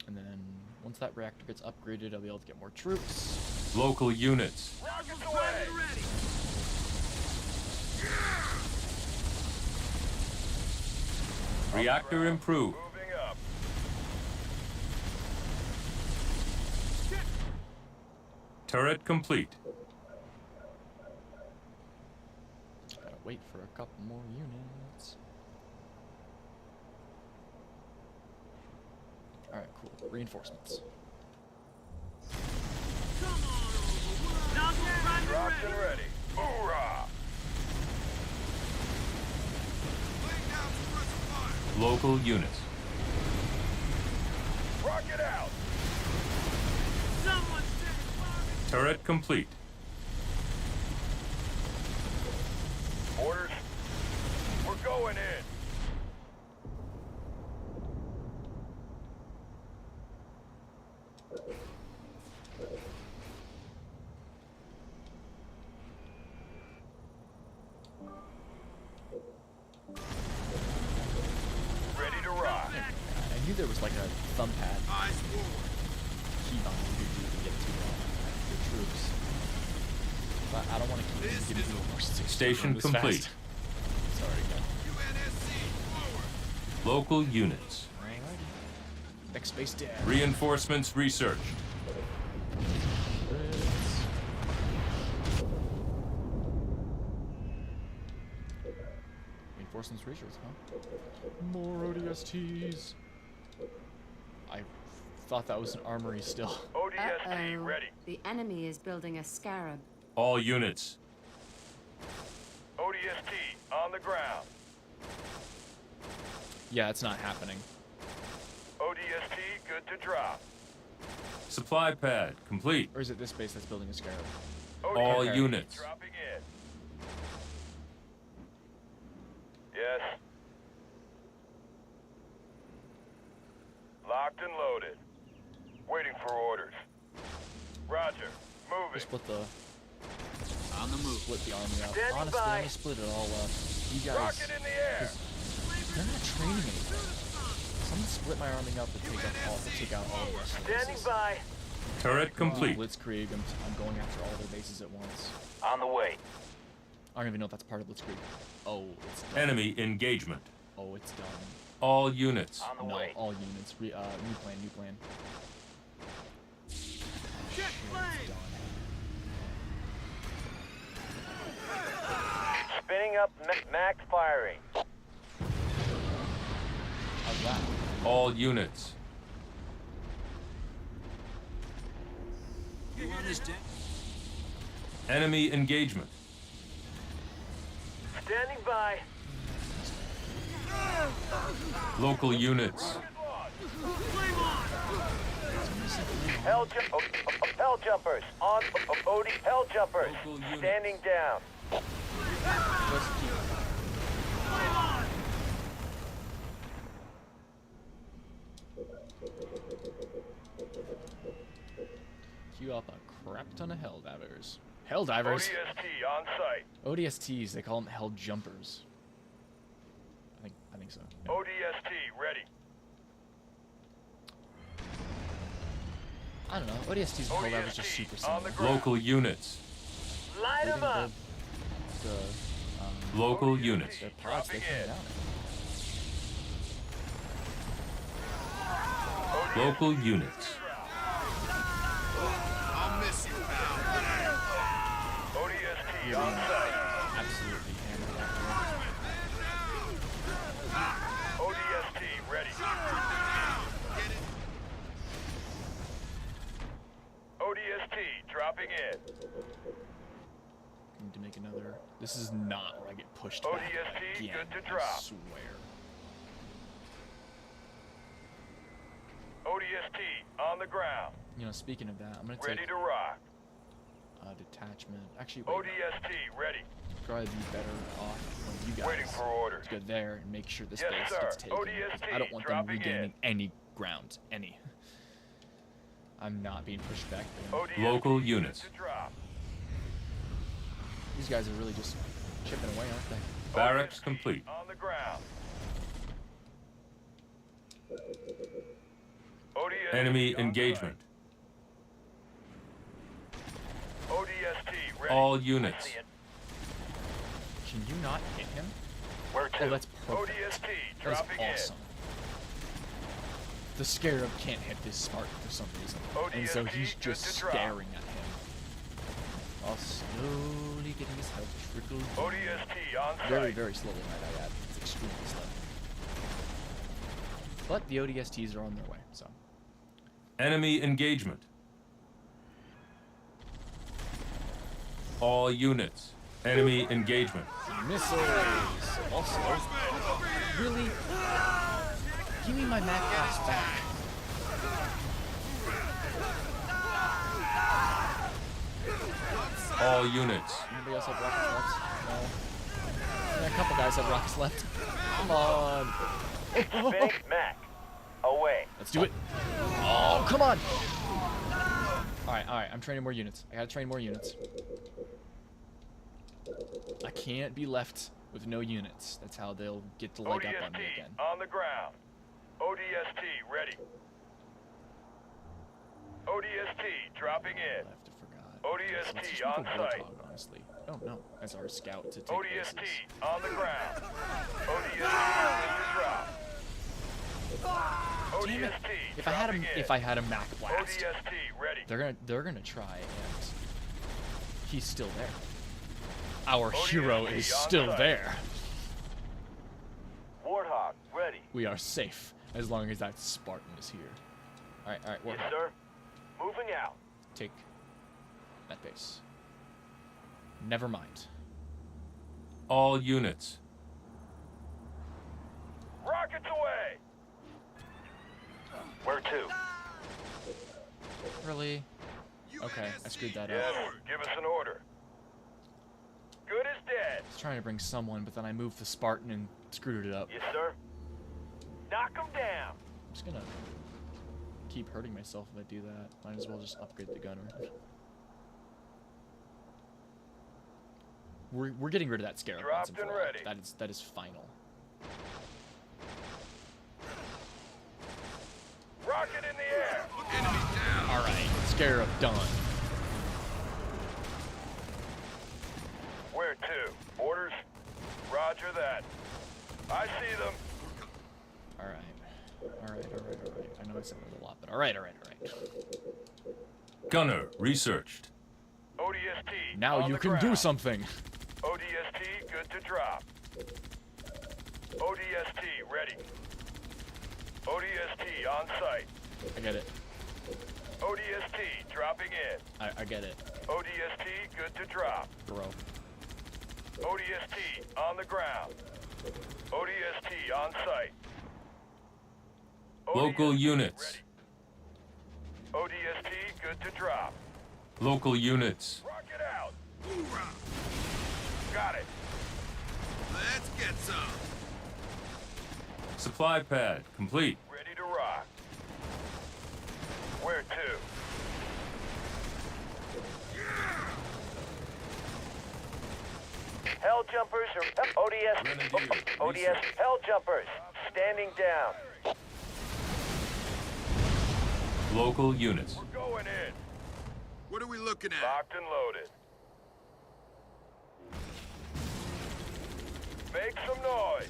And then once that reactor gets upgraded, I'll be able to get more troops. Local units. Rockets away! Reactor improved. Moving up. Turret complete. Gotta wait for a couple more units. Alright, cool. Reinforcements. Dropped and ready. Hoorah! Local units. Rocket out! Turret complete. Orders. We're going in. Ready to rock. I knew there was like a thumb pad keybind you could do to get to your troops. But I don't want to keep giving people more Station this complete. fast. Sorry, guys. Local units. Alrighty. Next space down. Reinforcements researched. Reinforcements research, huh? More ODSTs. I thought that was an armory still. ODST Uh-oh. ready. The enemy is building a scarab. All units. ODST on the ground. Yeah, it's not happening. ODST good to drop. Supply pad complete. Or is it this base that's building a scarab? All ODST units. dropping in. Yes. Locked and loaded. Waiting for orders. Roger. Moving. Split the On the move. split the army up. Standing Honestly, by. I'm gonna split it all up. You guys, Rocket in the air. they're not training anything. So I'm gonna split my army up and take out all the rest of the Standing bases. by. Turret complete. Blitzkrieg. I'm going after all their bases at once. On the way. I don't even know if that's part of Blitzkrieg. Oh, it's done. Enemy engagement. Oh, it's done. All units. On the No, way. all units. New plan, new plan. Check plane. Spinning up Mac firing. How's that? All units. Having this day. Enemy engagement. Standing by. Local units. Hell jumpers on OD. Hell jumpers Local units. standing down. Just keep. Queue up a crap ton of hell divers. Hell divers? ODST on site. ODSTs, they call them hell jumpers. I think so. Yeah. ODST ready. I don't know. ODSTs and hell divers just super ODST on the similar. ground. Local units. Light them up. The Local units. their pods, they come down. Local units. I'll miss you, pal. ODST on site. Absolutely hammered that ODST ready. ODST dropping in. Need to make another. This is not where I get pushed back ODST, again, good to I drop. swear. ODST on the ground. You know, speaking of that, I'm gonna Ready take to rock. detachment. Actually, wait, ODST ready. probably be better off when you guys Waiting for orders. go there and make sure this Yes, base sir. gets taken. 'Cause I don't want them dropping regaining in. any ground. Any. I'm not being pushed back there. ODST Local good units. to drop. These guys are really just chipping away, aren't they? Barracks ODST complete. on the ground. ODST Enemy on engagement. site. ODST ready. All units. Can you not hit him? Where Oh, that's perfect. ODST That was dropping awesome. The Scarab can't hit this Spartan for some reason. And so ODST, he's good just to drop. staring at him. While slowly getting his health trickled. in. ODST on site. Very, very slowly, might I add. It's extremely slow. But the ODSTs are on their way, so. Enemy engagement. All units. Enemy engagement. Missiles! Also, really? Give me my Mac class back. All units. Anybody else have rockets left? No. Yeah, a couple guys have rockets left. Come on. Finish Mac. Away. Let's do it. Oh, come on. Alright, I'm training more units. I gotta train more units. I can't be left with no units. That's how they'll get the leg up on me ODST again. on the ground. ODST ready. ODST dropping in. Left, I forgot. ODST Let's just on make a site. Warthog, honestly. I don't know. As our scout to take ODST bases. on the ground. ODST ready to drop. Damn it. ODST If I had a Mac blast, ODST ready. they're gonna try, and he's still there. Our hero is on still site. there. Warthog ready. We are safe as long as that Spartan is here. All right, Yes, Warthog, sir. Moving out. take that base. Never mind. All units. Rockets away. Where to? Really? Okay, I screwed that Yes, up. give us an order. Good as dead. I was trying to bring someone, but then I moved the Spartan and screwed it up. Yes, sir. Knock them down. I'm just gonna keep hurting myself if I do that. Might as well just upgrade the gunner. We're getting rid of that Scarab once and Dropped and for all. ready. That is final. Rocket in the air. All right, Scarab done. Where to? Orders? Roger that. I see them. All right. I know I said that a lot, but all right. Gunner researched. ODST Now on you the can do ground. something. ODST good to drop. ODST ready. ODST on site. I get it. ODST dropping in. I get it. ODST good to drop. Bro. ODST on the ground. ODST on site. Local ODST units. ready. ODST good to drop. Local units. Rocket out. Hoorah. Got it. Let's get some. Supply pad complete. Ready to rock. Where to? Hell jumpers are ODS hell jumpers standing down. Local units. We're going in. What are we looking at? Locked and loaded. Make some noise.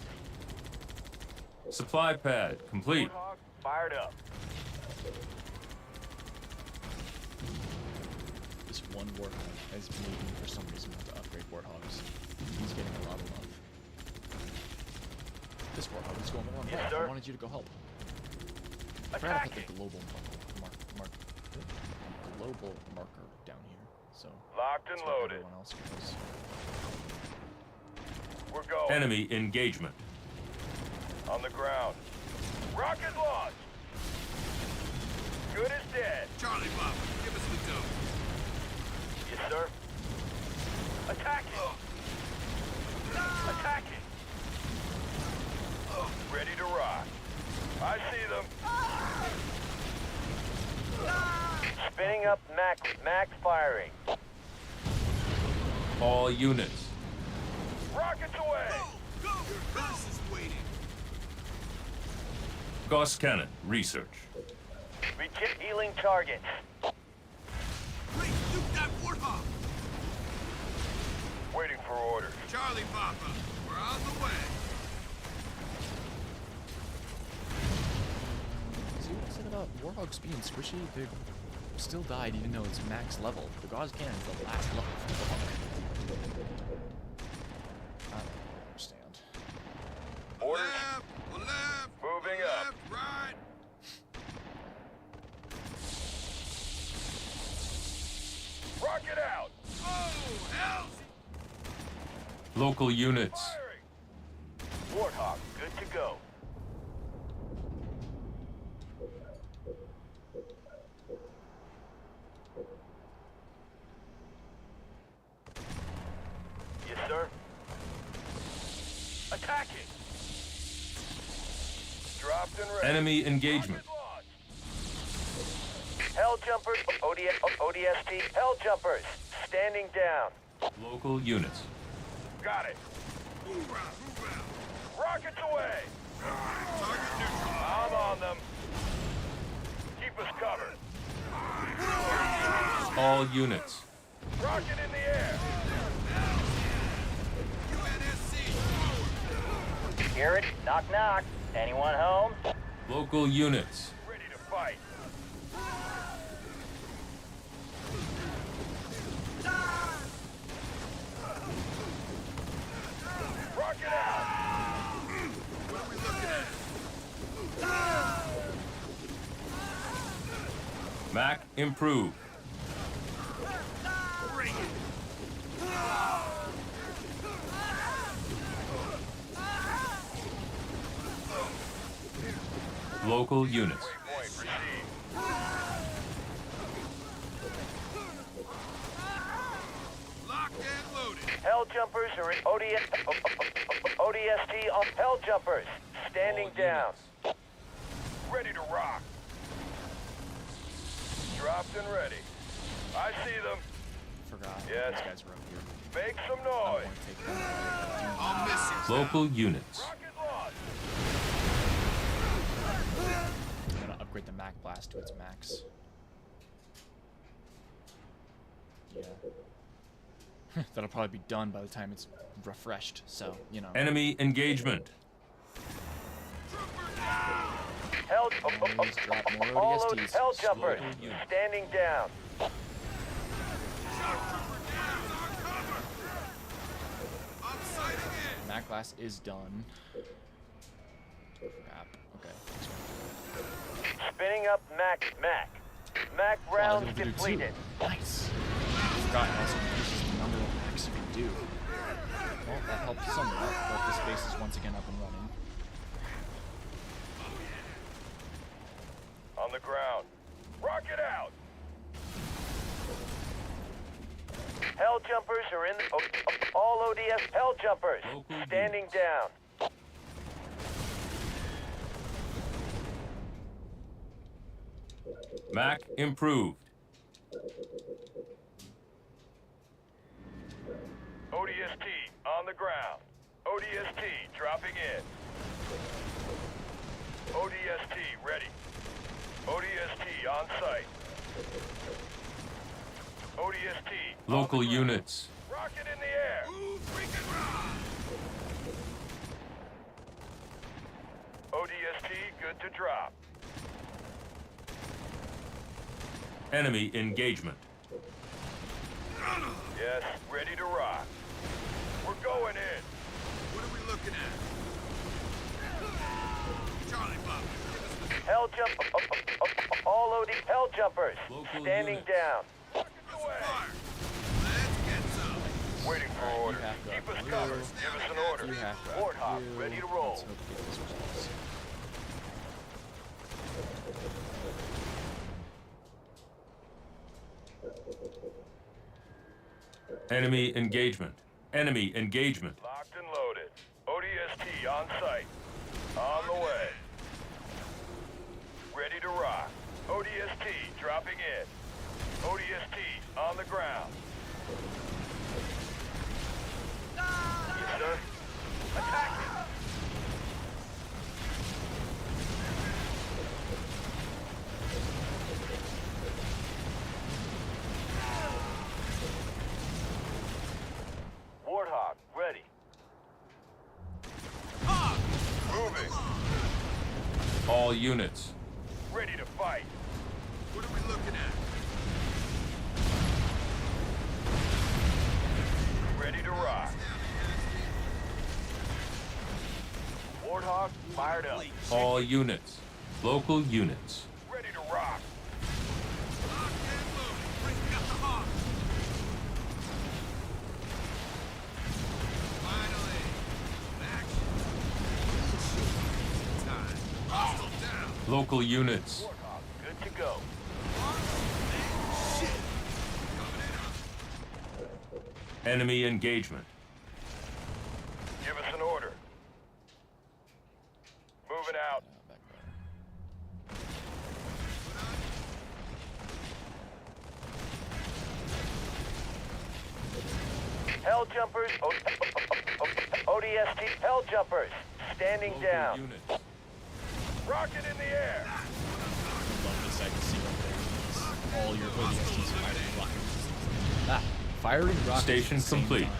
Supply pad complete. Warthog fired up. This one Warthog has made me for some reason want to upgrade Warthogs. He's getting a lot of love. This Warthog is going the wrong way. Yes, I sir. wanted you to go help. I forgot to put Attacking. the global marker down here. So Locked and that's where loaded. everyone else goes. We're going. Enemy engagement. On the ground. Rocket launch. Good as dead. Charlie Papa, give us the dough. Yes, sir. Attacking. Attacking. Ready to rock. I see them. Spinning up Mac firing. All units. Rockets away. Go! Your curse is waiting. Gauss cannon research. Healing targets. Wait, shoot that warthog! Waiting for orders. Charlie Papa, we're on the way. See what I said about Warthogs being squishy? They still died even though it's max level. The Gauss Cannon is the last level for the Warthog. I don't understand. Orders. Left, Moving left, up. right. Rocket out. Oh, hell! Local units. Firing. Warthog, good to go. Yes, sir. Attacking. Dropped and ready. Enemy engagement. Rocket launch. Hell jumpers, ODST, hell jumpers, standing down. Local units. Got it. Hoorah, hoorah. Rockets away. Target neutral. I'm on them. Keep us covered. All units. Rocket in the air. UNSC forward. Hear it? Knock, knock. Anyone home? Local units. Ready to fight. Rocket out. What are we looking at? Mac improved. Bring it. Local units. Point received. Locked and loaded. Hell jumpers are in ODST on hell jumpers. Standing All down. units. Ready to rock. Dropped and ready. I see them. Forgot. Yes. These guys were up here. Make some I don't noise. want to take them. I'll miss you. Local units. Rocket launch. I'm gonna upgrade the Mac Blast to its max. Yeah. That'll probably be done by the time it's refreshed, so, you know. Enemy engagement. Hell, Always drop more all those ODSTs. hell jumpers. Local units. Standing down. I'm sighting in. Mac Blast is done. Crap. Okay. Spinning up Mac. Mac Oh, I was rounds able to do 2. depleted. Nice. I forgot it also increases the number of packs you can do. Well, that helped somewhat, but this base is once again up and running. On the ground. Rocket out! Hell jumpers are in the... all ODS hell jumpers. Local Standing units. down. Mac improved. ODST on the ground. ODST dropping in. ODST ready. ODST on site. ODST. on Local the ground. units. Rocket in the air. Ooh, freaking rock. ODST good to drop. Enemy engagement. Yes, ready to rock. We're going in. What are we looking at? Charlie Papa, give us the... Hell jump... all OD hell jumpers. Local Standing units. down. Rockets away. Let's get some. Waiting for Alright, orders. you have to Keep us up covered. you. Give us an order. You have to Warthog, up you. ready to roll. Let's hope we get these results. Enemy engagement. Enemy engagement. Locked and loaded. ODST on site. On the way. Ready to rock. ODST dropping in. ODST on the ground. Yes, sir. Attacking. Warthog, ready. Moving. All units. Ready to fight. What are we looking at? Ready to rock. Warthog, fired up. All units. Local units. Ready to rock. Local units. Warthog, good to go. Enemy engagement. Give us an order. Moving out. Back there. Hell jumpers. ODST hell jumpers. Standing Local down. units. Rocket in the air. I love this I can see right there. All your ODSTs firing rockets. Ah, firing rockets. Station at the same complete. time.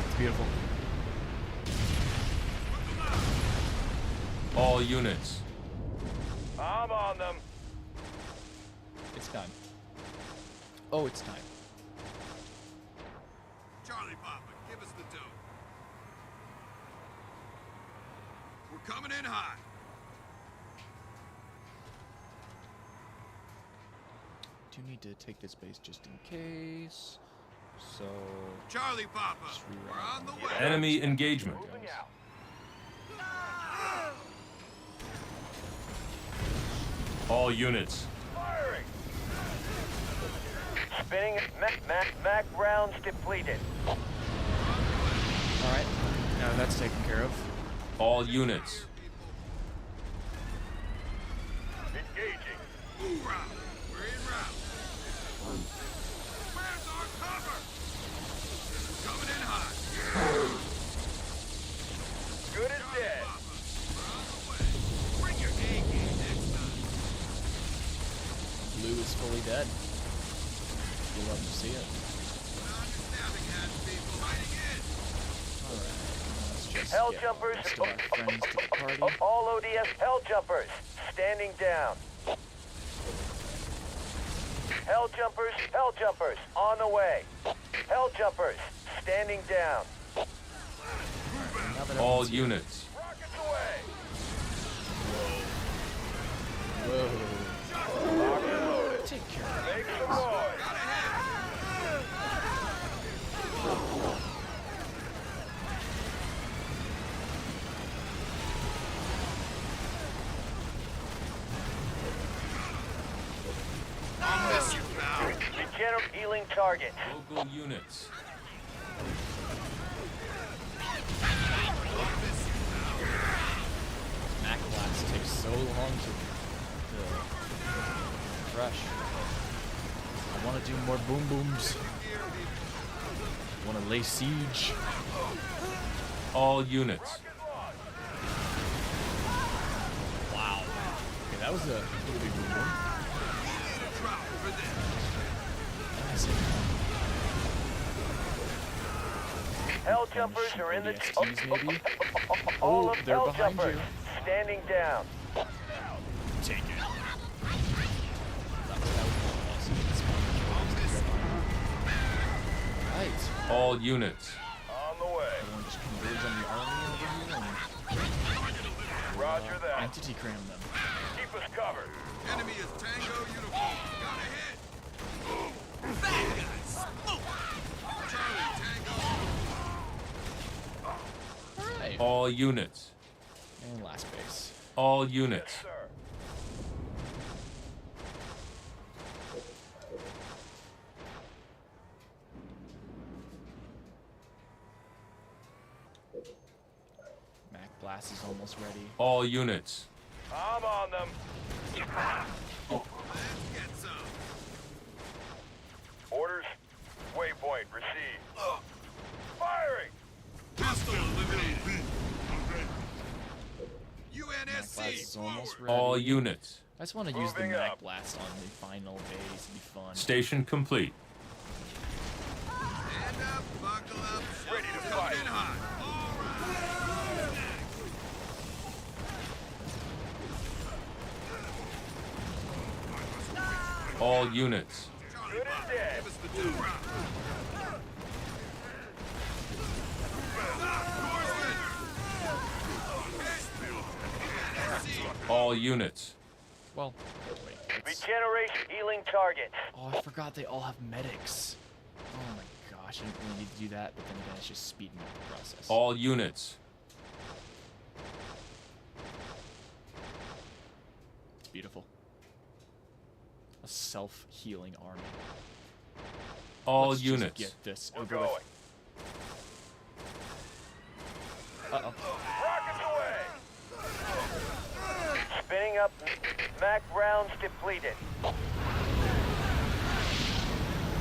It's beautiful. All units. I'm on them. It's time. Oh, it's time. Charlie Papa, give us the dough. We're coming in hot. Do need to take this base just in case. So Charlie Papa, just reroute we're on the one. way. Enemy engagement. Moving out. All units. Firing. Spinning. Mac rounds depleted. All right, now that's taken care of. All units. Engaging. Hoorah! We're en route. Where's our cover? Coming in hot. Good as dead. We're on the way. Bring your A game next time. Blue is fully dead. You'll love to see it. Put on your snapping hats, people. Fighting in. All right, let's just Hell get jumpers. the rest of our friends to the party. All ODS hell jumpers. Standing down. Hell jumpers, on the way. Hell jumpers, standing down. Now that All everyone's here- units. Rockets away. Whoa. Locked take care of Make some noise. I'll miss you, pal. Regenerate healing target. Local units. Mac Blast takes so long to refresh. I want to do more boom booms. I want to lay siege. All units. Wow. Okay, that was a pretty big boom boom. That's it. Hell jumpers are in the... ODSTs maybe? All Oh, of they're hell behind jumpers you. standing down. Take it. That was awesome. Right. All units. On the way. Everyone just converge on the army over here Roger and that. entity cram them. Keep us covered. Enemy is Tango uniform. Got a hit. Bad guys. Charlie, Tango. Alright. All units. And last base. All units. Sir. Mac Blast is almost ready. All units. I'm on them. Let's get some. Orders. Waypoint received. Firing. Hostile eliminated. Mac Blast UNSC is almost forward. ready. All units. I just want to use the Moving Mac up. Blast on the final base. It'd be fun. Station complete. Stand up, buckle up. Ready to Coming fight. in hot. All units. Good as dead. Give us the two. All units. Well, wait. let's- Regeneration healing target. Oh, I forgot they all have medics. Oh my gosh, I didn't really need to do that, but then again, it's just speeding up the process. All units. It's beautiful. A self-healing army. All Let's units. Just get this We're over going. with. Uh-oh. Rockets away. Spinning up. Mac rounds depleted.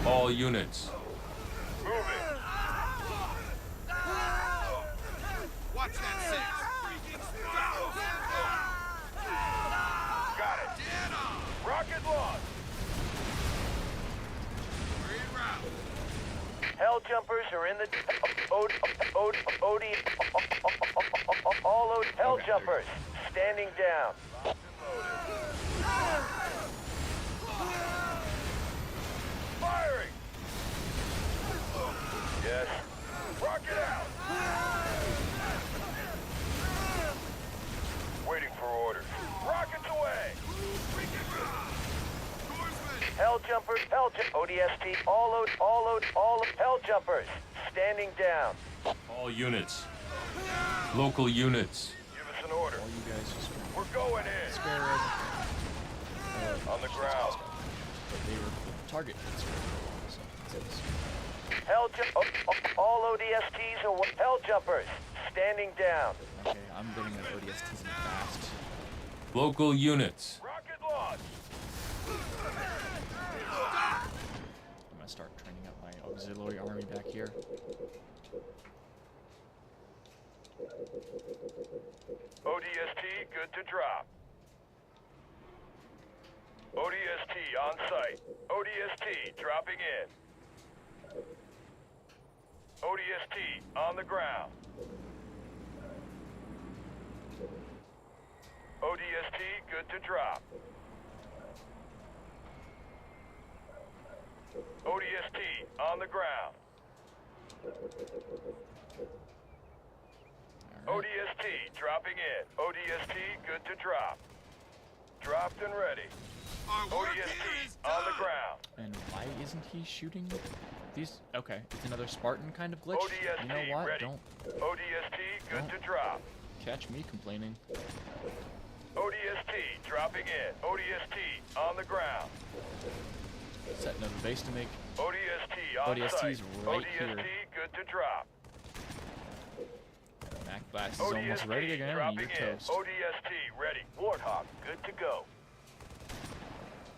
All units. Moving. Watch that six. Got it. Dead on. Rocket launch. We're en route. Hell jumpers are in the... All hell Okay, jumpers standing down. Firing. Yes. Rocket out. Waiting for orders. Rockets away. Hell jumpers, ODST, all hell jumpers standing down. All units. Local units. Give us an order. All you guys just We're going in. scared. On the ground. But they were target hits. So, that's it. All ODSTs are hell jumpers standing down. Okay, I'm getting an ODSTs in fast. Local units. Rocket launch. I'm gonna start training up my auxiliary army back here. ODST good to drop. ODST on site. ODST dropping in. ODST on the ground. ODST good to drop. ODST on the ground. Alright. ODST dropping in. ODST good to drop. Dropped and ready. Our work here is ODST on the done. ground. And why isn't he shooting these? Okay, it's another Spartan kind of glitch. ODST You know what? ready. Don't ODST good Don't. to drop. catch me complaining. ODST dropping in. ODST on the ground. Setting up a base to make. ODST on ODST's site. right ODST here. good to drop. Mac Blast is almost ready again. dropping You're in. toast. ODST ready. Warthog good to go.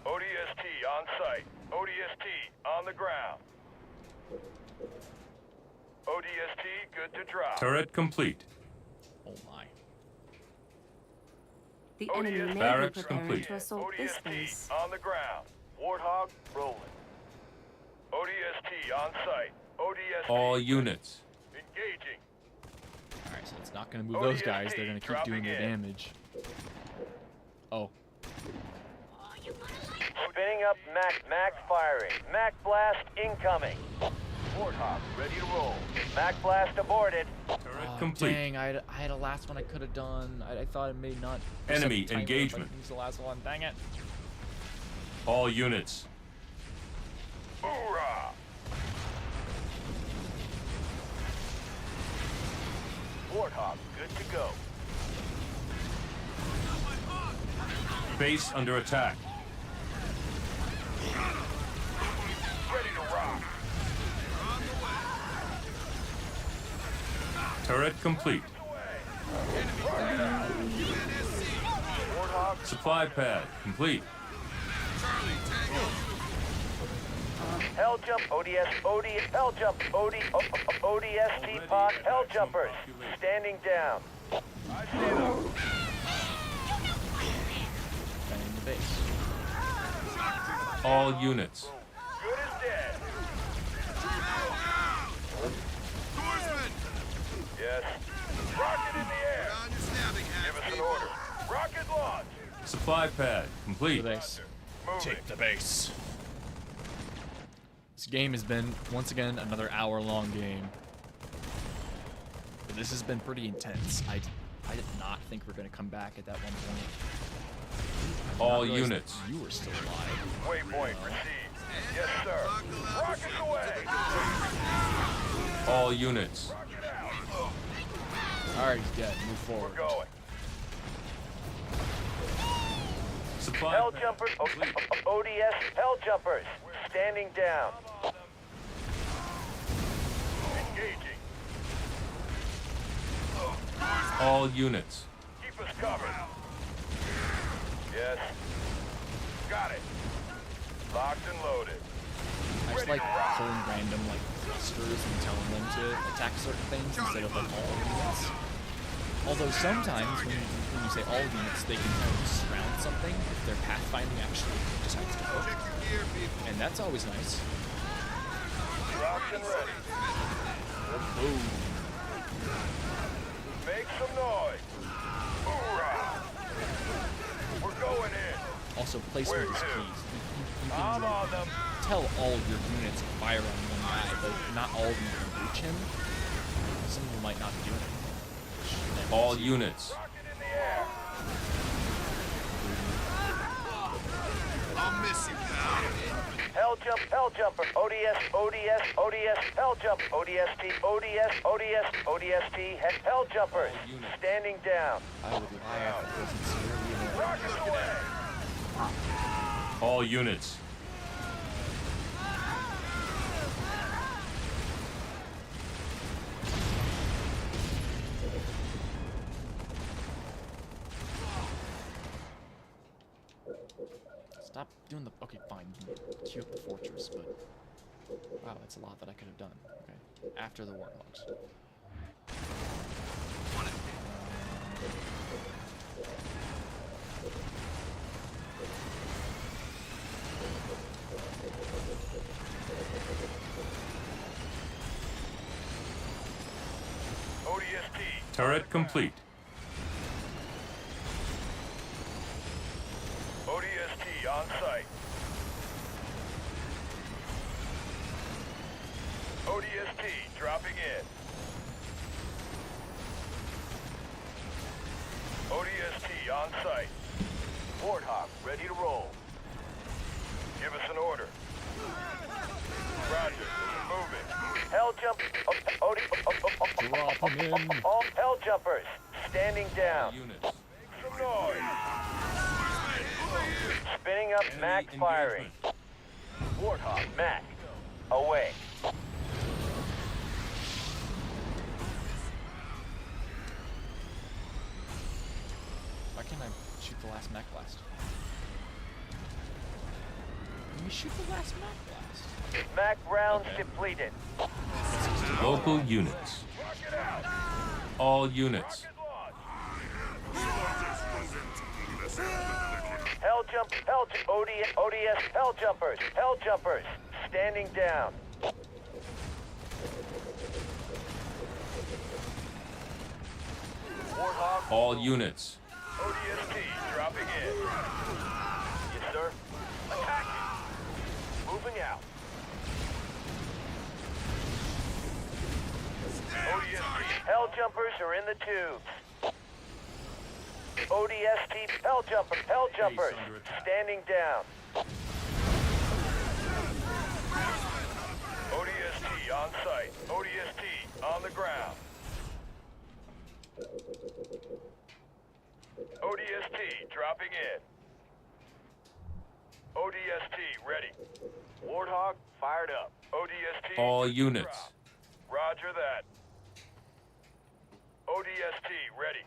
ODST on site. ODST on the ground. ODST good to drop. Turret complete. Oh my. The enemy may be Barracks preparing complete. to assault this ODST base. on the ground. Warthog rolling. ODST on site. ODST All units. engaging. Alright, so it's not gonna move those guys. They're gonna keep doing dropping their in. damage. Oh. Spinning up Mac firing. Mac blast incoming. Warthog ready to roll. Mac blast aborted. Turret Oh, complete. dang, I had a last one I could have done. I thought it may not. Enemy reset the timer if I engagement. use the last one. Dang it. All units. Hoorah! Warthog good to go. Base under attack. Ready to rock. Turret complete. Warthog Supply pad complete. Charlie, Tango. Hell jump. Hell jump. ODST pod. Hell jumpers. Standing down. I see them. Defending the base. All units. Good as dead. Swordsman, Yes. Rocket in the air. on your stabbing hat. Give us an order. Rocket launch. Supply pad The complete. base. Moving. The base. This game has been, once again, another hour-long game. But this has been pretty intense. I did not think we were going to come back at that one point. I did All not realize units. that you were still alive. Waypoint received. Yes, sir. Rockets away. All units. Rocket out. Alright, he's dead. Move forward. We're going. Supply Hell pad jumpers. complete. ODS. Hell jumpers. Standing down. Engaging. All units. Keep us covered. Yes. Got it. Locked and loaded. I just like pulling random like thrusters and telling them to attack certain things instead of like all units. Although sometimes when you say all units, they can kind of surround something if their pathfinding actually decides to work. Check your gear, people. And that's always nice. Dropped and ready. Boom. Make some noise. Hoorah! We're going in. Also, placement Where is to? key. You I'm can on them. tell all your units to fire on one guy, but not all of them can reach him. Some of them might not be doing it. All units. Rocket in the air. I'll miss you, pal. Hell jumper. ODS. Hell jump. ODST. Hell jumpers. Standing down. I would lie if it wasn't severely annoying. Rockets away. All units. Stop doing the. Okay, fine. You can queue up the fortress, but. Wow, that's a lot that I could have done. Okay. After the warthogs. ODST. Turret complete. ODST on site. ODST dropping in. ODST on site. Warthog ready to roll. Give us an order. Roger. Moving. Hell jump. Drop him in. All hell jumpers. Standing All down. units. Some noise. Spinning up. Enemy Mac firing. engagement. Warthog. Mac. Away. Why can't I shoot the last mech blast? Can we shoot the last mech blast? Mac rounds Okay. depleted. Local units. Rocket out. All units. Rocket launch. Hell jump. ODS. Hell jumpers. Hell jumpers. Standing down. Warthog. All units. ODST dropping in. Yes, sir. Attacking. Moving out. ODST. Hell jumpers are in the tubes. ODST. Hell jumpers. under attack. Standing down. ODST on site. ODST on the ground. ODST dropping in. ODST ready. Warthog fired up. ODST. All good to units. drop. Roger that. ODST ready.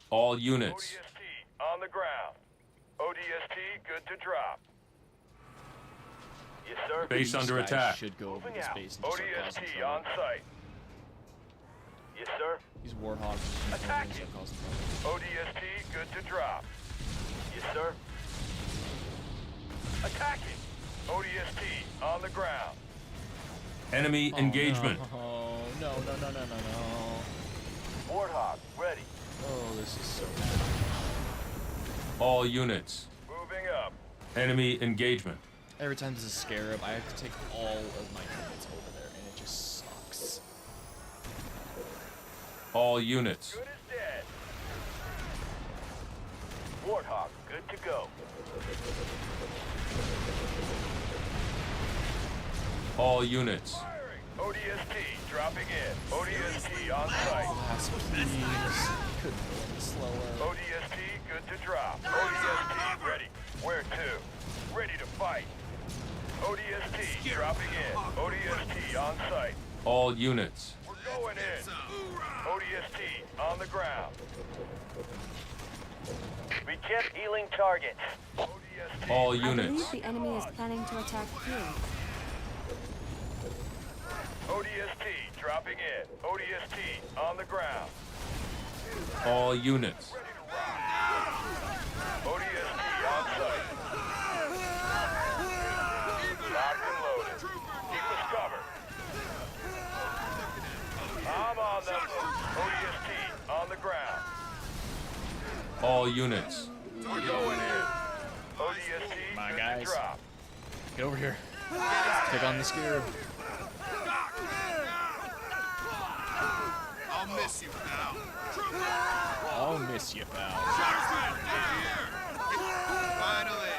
All units. ODST on the ground. ODST good to drop. Yes, sir. Base These under guys attack. should go over Moving this out. base and just start causing ODST trouble. on site. Yes, sir. These warthogs just Attacking. start causing trouble. ODST good to drop. Yes, sir. Attacking. ODST on the ground. Enemy engagement. Oh, no. Warthog ready. Oh, this is so bad. All units. Moving up. Enemy engagement. Every time there's a scarab, I have to take all of my units over there, and it just sucks. All units. Good as dead. Warthog good to go. All units. Firing. ODST dropping in. ODST on site. Last please. Couldn't go any slower. ODST good to drop. ODST ready. Where to? Ready to fight. ODST dropping in. ODST on site. All units. We're going in. ODST on the ground. Begin healing targets. ODST. All I units. believe the enemy is planning to attack here. ODST dropping in. ODST on the ground. All units. Ready to rock. ODST on site. Locked and loaded. Keep us covered. I'm on them. ODST on the ground. All units. We're going in. ODST My good guys. to drop. Get over here. Take on the scarab. I'll miss you, pal. I'll miss you, pal. Finally.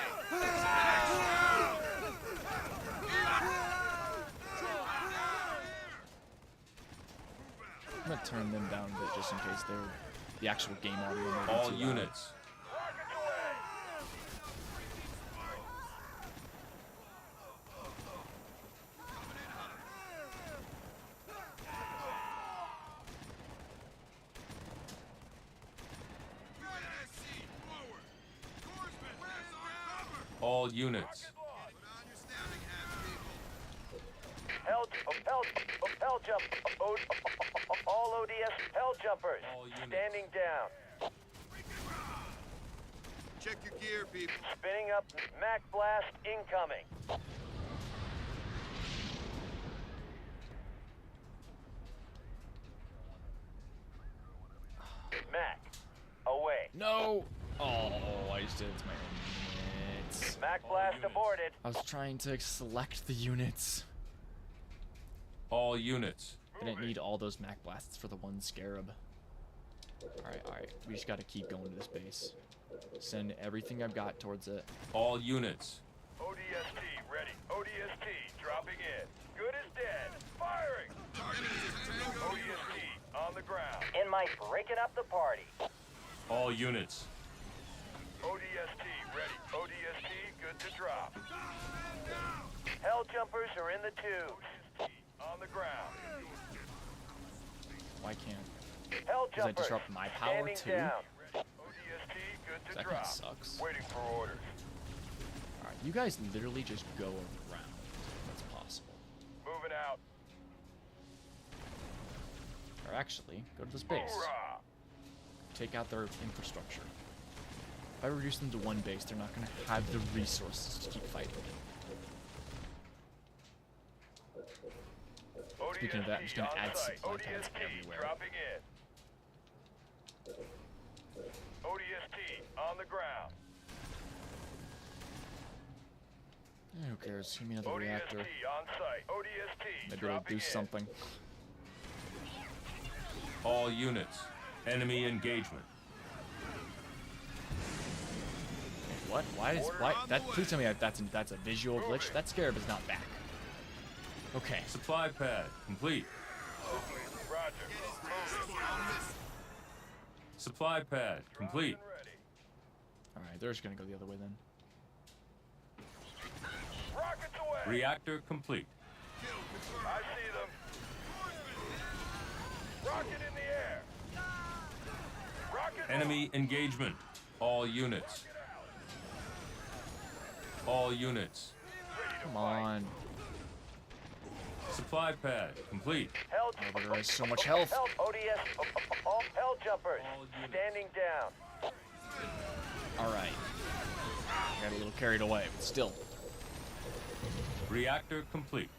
I'm gonna turn them down a bit just in case they're the actual game audio. may be All too loud. units. Rockets away. UNSC, forward. Swordsman, where's our cover? All units. Rocket launch. Put on your stabbing hats, people. Hell jump. All ODS hell jumpers. All units. Standing down. Check your gear, people. Spinning up. Mac blast incoming. Mac. Away. No! Oh, I just did it to my own units. Mac All blast units. aborted. I was trying to select the units. All units. I didn't need all those Mac blasts for the one scarab. Alright. We just gotta keep going to this base. Send everything I've got towards it. All units. ODST ready. ODST dropping in. Good as dead. Firing. ODST on the ground. Enemy breaking up the party. All units. ODST ready. ODST good to drop. Hell jumpers are in the tubes. On the ground. Why can't? Hell Does that jumpers disrupt my power standing too? down. ODST good to That drop. kinda sucks. Waiting for orders. Alright, you guys literally just go around. That's possible. Moving out. Or actually, go to this base. Hoorah! Take out their infrastructure. If I reduce them to one base, they're not going to have the resources to keep fighting. Speaking of that, I'm just going to add supply tags everywhere. Dropping in. ODST on the ground. Who cares? Give me another reactor. ODST on site. ODST Maybe it'll dropping do in. something. All units. Enemy engagement. What? Why? That? Please tell me that's a visual glitch. That scarab is not back. Okay. Supply pad complete. Roger. Moving. Supply pad complete. Ready. All right, they're just gonna go the other way then. Rockets away. Reactor complete. I see them. Rocket in the air. Rocket. Enemy engagement. All units. All units. Come on. Supply pad complete. Hell Arbiter has so much health. Help ODS. All hell jumpers All units. standing down. All right. I got a little carried away, but still. Reactor complete.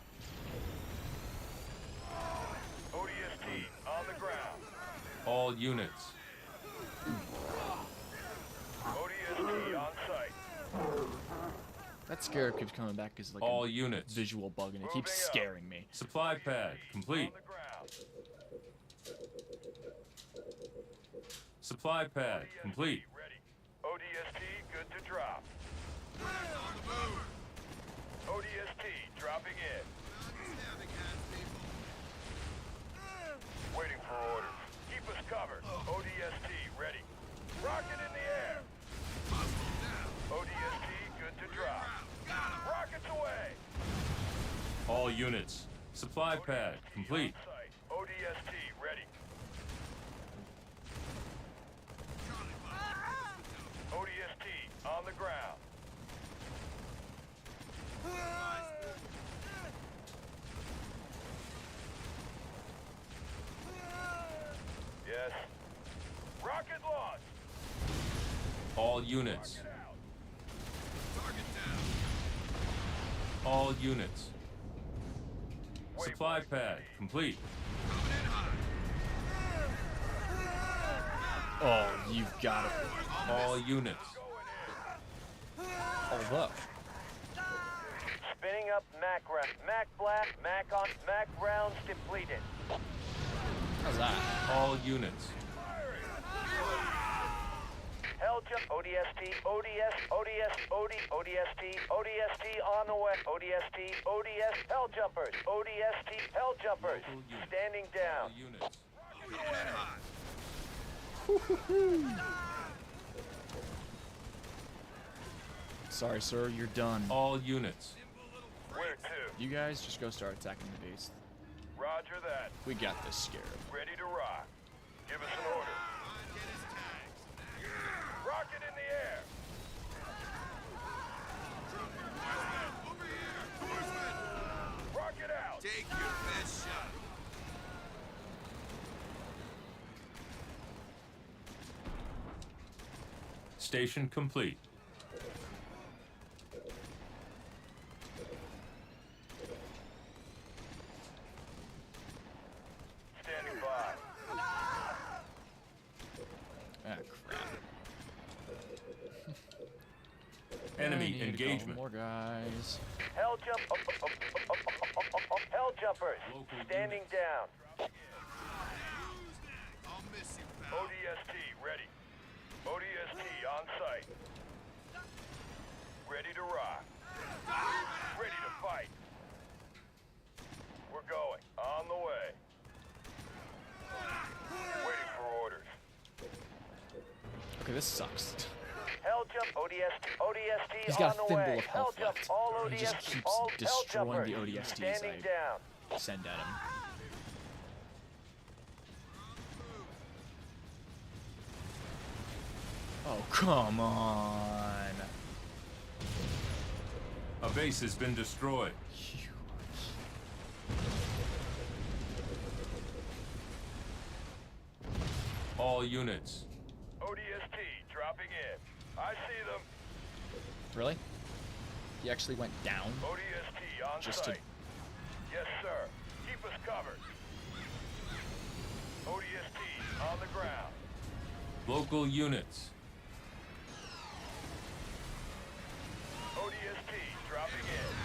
ODST on the ground. All units. ODST on site. That scarab keeps coming back as like All a units. visual bug, and it keeps Moving up. scaring me. Supply pad complete. On the ground. Supply pad complete. Ready. ODST good to drop. ODST dropping in. Waiting for orders. Keep us covered. ODST ready. Rocket in the air. ODST good to drop. Rockets away. All units. Supply pad ODST complete. on site. ODST ready. ODST on the ground. Yes. Rocket launch. All units. Get out. Target down. All units. Wait, Supply boys. pad complete. Coming in hot. Oh, you've got it. All units. Hold up. Spinning up Mac round. Mac blast. Mac on. Mac rounds depleted. How's that? All units. Hell jump. ODST. ODST on the way. ODST. ODS. Hell jumpers. ODST. Hell jumpers Local units. standing All down. units. Coming in hot. Sorry, sir, you're done. All units. Where to? You guys just go start attacking the base. Roger that. We got this scarab. Ready to rock. Give us an order. Get his tags. Rocket in the air. Over here. Horseman. Rocket out. Take your best shot. Station complete. Standing by. Ah, crap. I Enemy need to call engagement. More guys. Hell jump. Hell jumpers Local standing units. down. I'll miss you, pal. ODST ready. ODST on site. Ready to rock. Ready to fight. We're going. On the way. Waiting for orders. Okay, this sucks. Hell jump. ODST He's on got a the thimble way. of Hell health jump. left. All And he just ODST. keeps all hell destroying jumpers. the ODSTs Standing down. I send at him. Oh, come on. A base has been destroyed. All units. ODST dropping in. I see them. Really? He actually went down? ODST on Just to- site. Yes, sir. Keep us covered. ODST on the ground. Local units. ODST dropping in.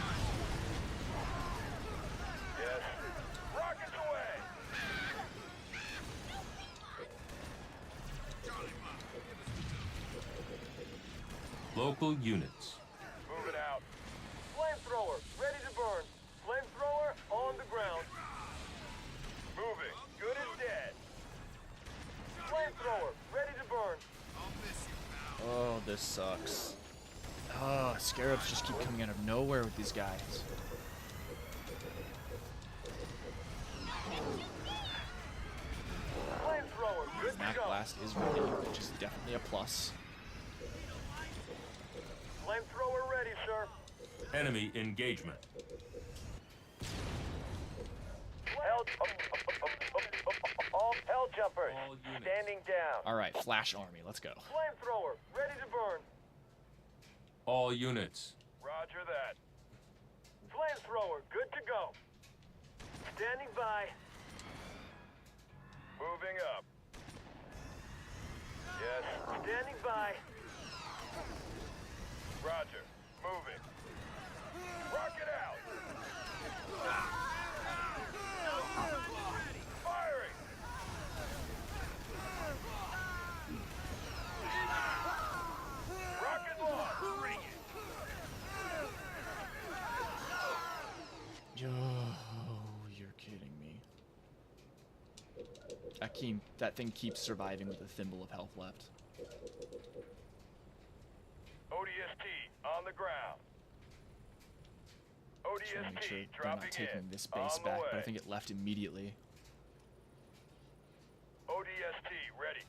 Yes. Rockets away. Local units. Moving out. Flamethrower ready to burn. Flamethrower on the ground. Moving. Good as dead. Flamethrower ready to burn. Oh, this sucks. Oh, scarabs just keep coming out of nowhere with these guys. Flamethrower good to Mac go. Blast is ready, which is definitely a plus. Flamethrower ready, sir. Enemy engagement. All hell jumpers. All units. Standing down. Alright, Flash Army, let's go. Flamethrower ready to burn. All units. Roger that. Flamethrower good to go. Standing by. Moving up. Yes. Standing by. Roger. Moving. Rocket out. Firing. Rocket launch. Bring it. Oh, you're kidding me. That thing keeps surviving with a thimble of health left. ODST on the ground. Just want to make sure ODST they're not dropping taking in. this base On the back, but I way. think it left immediately. ODST ready.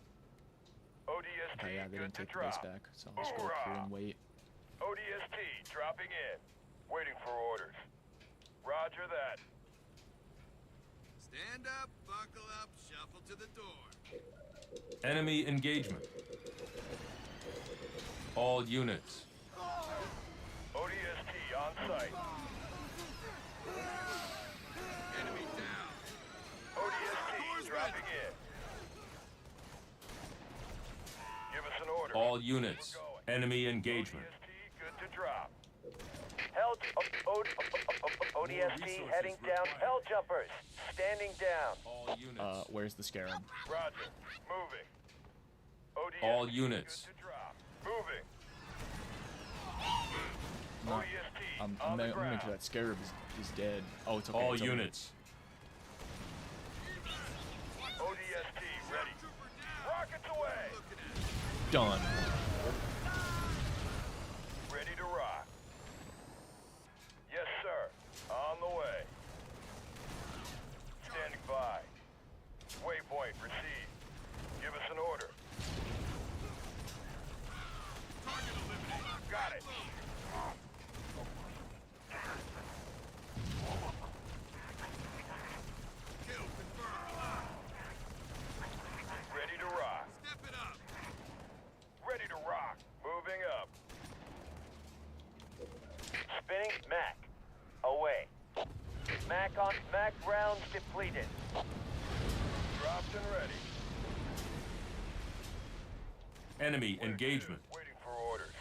ODST Okay, yeah, they good didn't to take the base drop. back, so I'll just go up here Hoorah! and wait. ODST dropping in. Waiting for orders. Roger that. Stand up, buckle up, shuffle to the door. Enemy engagement. All units. ODST on site. Enemy down. ODST dropping in. Give us an order. All units. We're going. Enemy engagement. ODST good to drop. Hell ODST heading down. required. Hell jumpers. Standing down. All units. Where's the scarab? Roger. Moving. ODST All units. good to drop. Moving. Not- ODST I'm on the making ground. sure that scarab is dead. Oh, it's okay. All it's over. units. ODST ready. Rockets away. Done. Ready to rock. Yes, sir. On the way. Standing by. Waypoint received. Give us an order. Got it. Kill confirmed. Ready to rock. Step it up. Ready to rock. Moving up. Spinning Mac. Away. Mac on. Mac rounds depleted. Dropped and ready. Enemy Where to? engagement. Waiting for orders.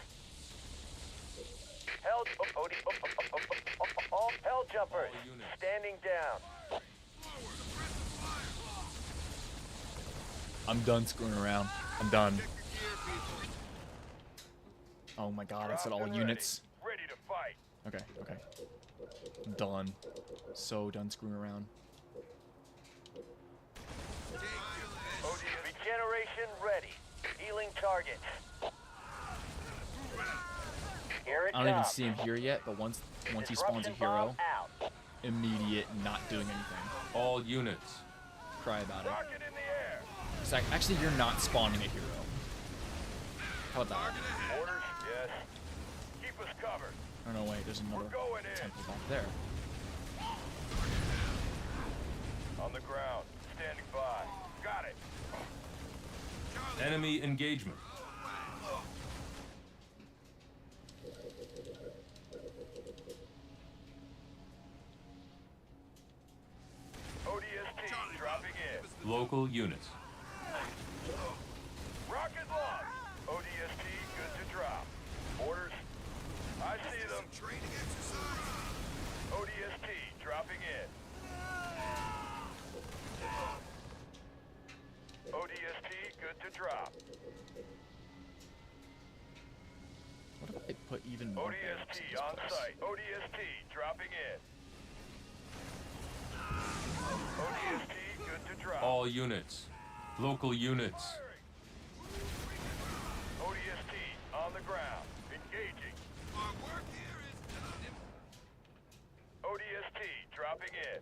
Hell. All hell jumpers. All units. Standing down. I'm done screwing around. I'm done. Check your gear, people. Oh my god, I Dropped said all and units. Ready to fight. Okay, okay. Done. So done screwing around. Regeneration ready. Healing targets. Here it I don't even comes. see him here yet, but once he spawns a Disruption hero, bomb out. immediate not doing anything. All units. Cry about it. Rocket in the air. It's like, actually, you're not spawning a hero. How about that? Orders, yes. Keep us covered. Oh no, wait, there's another We're going in. temple back there. On the ground. Standing by. Got it. Enemy engagement. ODST dropping in. Local units. Rocket launch. ODST good to drop. Orders. I see them. Training exercise. ODST dropping in. ODST good to drop. What if I put even more barracks in ODST this on place? site. ODST dropping in. ODST good to drop. All units. Local units. ODST on the ground. Engaging. Our work here is done. ODST dropping in.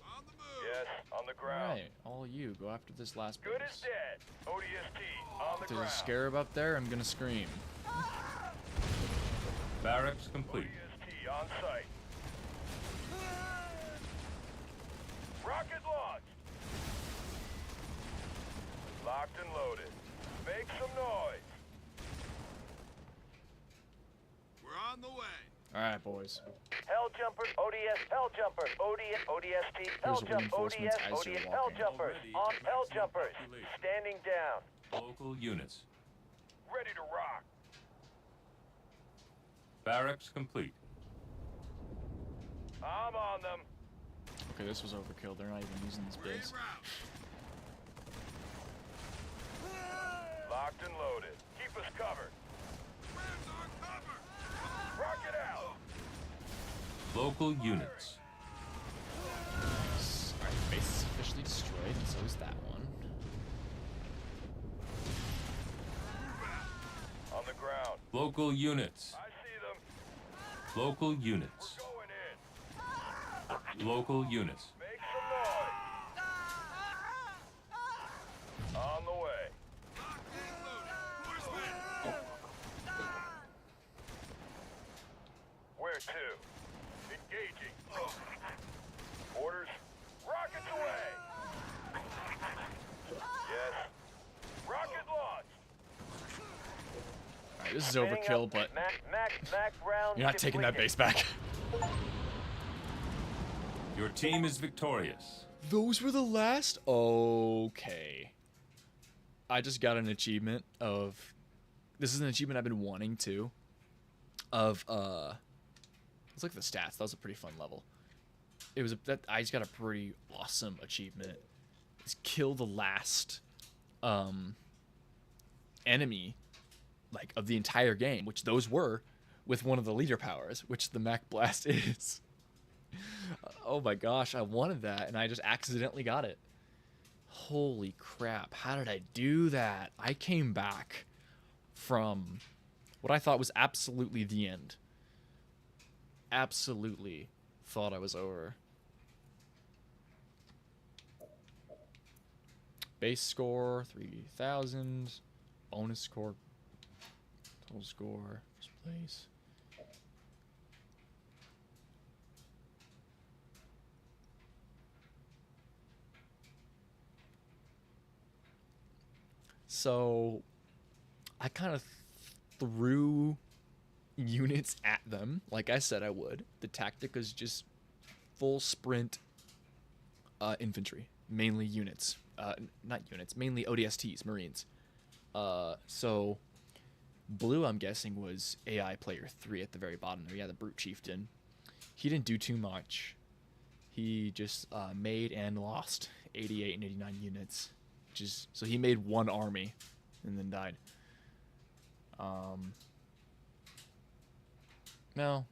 On the move. Yes, on the ground. Alright, all you, go after this last Good base. as dead. ODST on the If there's ground. a scarab up there, I'm gonna scream. Barracks complete. ODST on site. Rocket launched. Locked and loaded. Make some noise. We're on the way. Alright, boys. Hell jumpers, ODS, hell jumpers, ODST, hell Here's jump, reinforcements ODS, as you're ODS, hell walking. jumpers, Already on at hell maximum jumpers, population. standing down. Local units. Ready to rock. Barracks complete. I'm on them. Okay, this was overkill. They're not even using this We're en base. route. Locked and loaded. Keep us covered. Grabs our cover. Rocket out. Local units. Alright, the base is officially destroyed, and so is that one. On the ground. Local units. I see them. Local units. Going in. Local units. Make some noise. On the way. Locked and loaded. Horsemen. Where to? Engaging. Orders. Rockets away. Yes. Rocket launch. Alright, this is Spinning overkill, up. but Mac round you're not taking that depleted. base back. Your team is victorious. Those were the last? Okay. I just got an achievement of... This is an achievement I've been wanting to. Of, let's look at the stats. That was a pretty fun level. It was I just got a pretty awesome achievement. It's kill the last, enemy, like, of the entire game, which those were, with one of the leader powers, which the Mac Blast is. Oh my gosh, I wanted that, and I just accidentally got it. Holy crap, how did I do that? I came back from what I thought was absolutely the end. Absolutely thought I was over. Base score, 3,000. Bonus score, total score, first place. So I kind of threw units at them like I said I would. The tactic is just full sprint infantry, mainly units. Not units, mainly ODSTs, Marines. So blue, I'm guessing, was AI player 3 at the very bottom there. Yeah, the Brute Chieftain. He didn't do too much. He just made and lost 88 and 89 units. So he made one army and then died. No,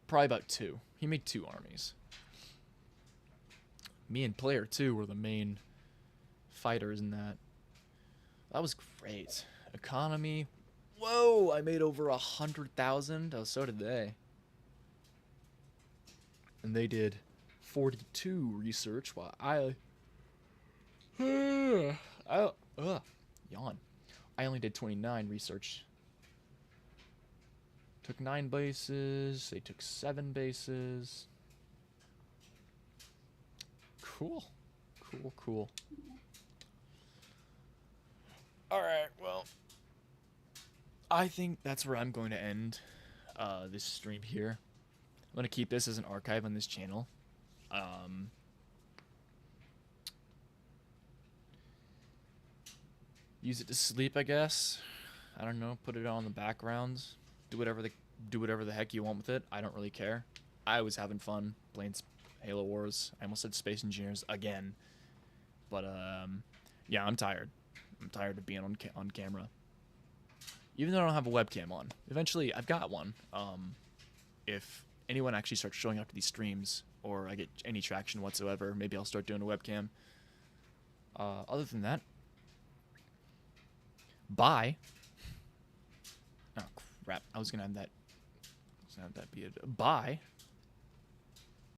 probably about 2. He made 2 armies. Me and Player 2 were the main fighters in that. That was great. Economy. Whoa, I made over 100,000. Oh, so did they. And they did 42 research while yawn. I only did 29 research. Took 9 bases. They took 7 bases. Cool. Cool. Alright, well, I think that's where I'm going to end this stream here. I'm going to keep this as an archive on this channel. Use it to sleep, I guess. I don't know, put it on the background. Do whatever the heck you want with it. I don't really care. I was having fun playing Halo Wars. I almost said Space Engineers again. But yeah, I'm tired. I'm tired of being on camera. Even though I don't have a webcam on. Eventually, I've got one. If anyone actually starts showing up to these streams, or I get any traction whatsoever, maybe I'll start doing a webcam. Other than that, bye. Oh crap! I was gonna have that be it. Bye.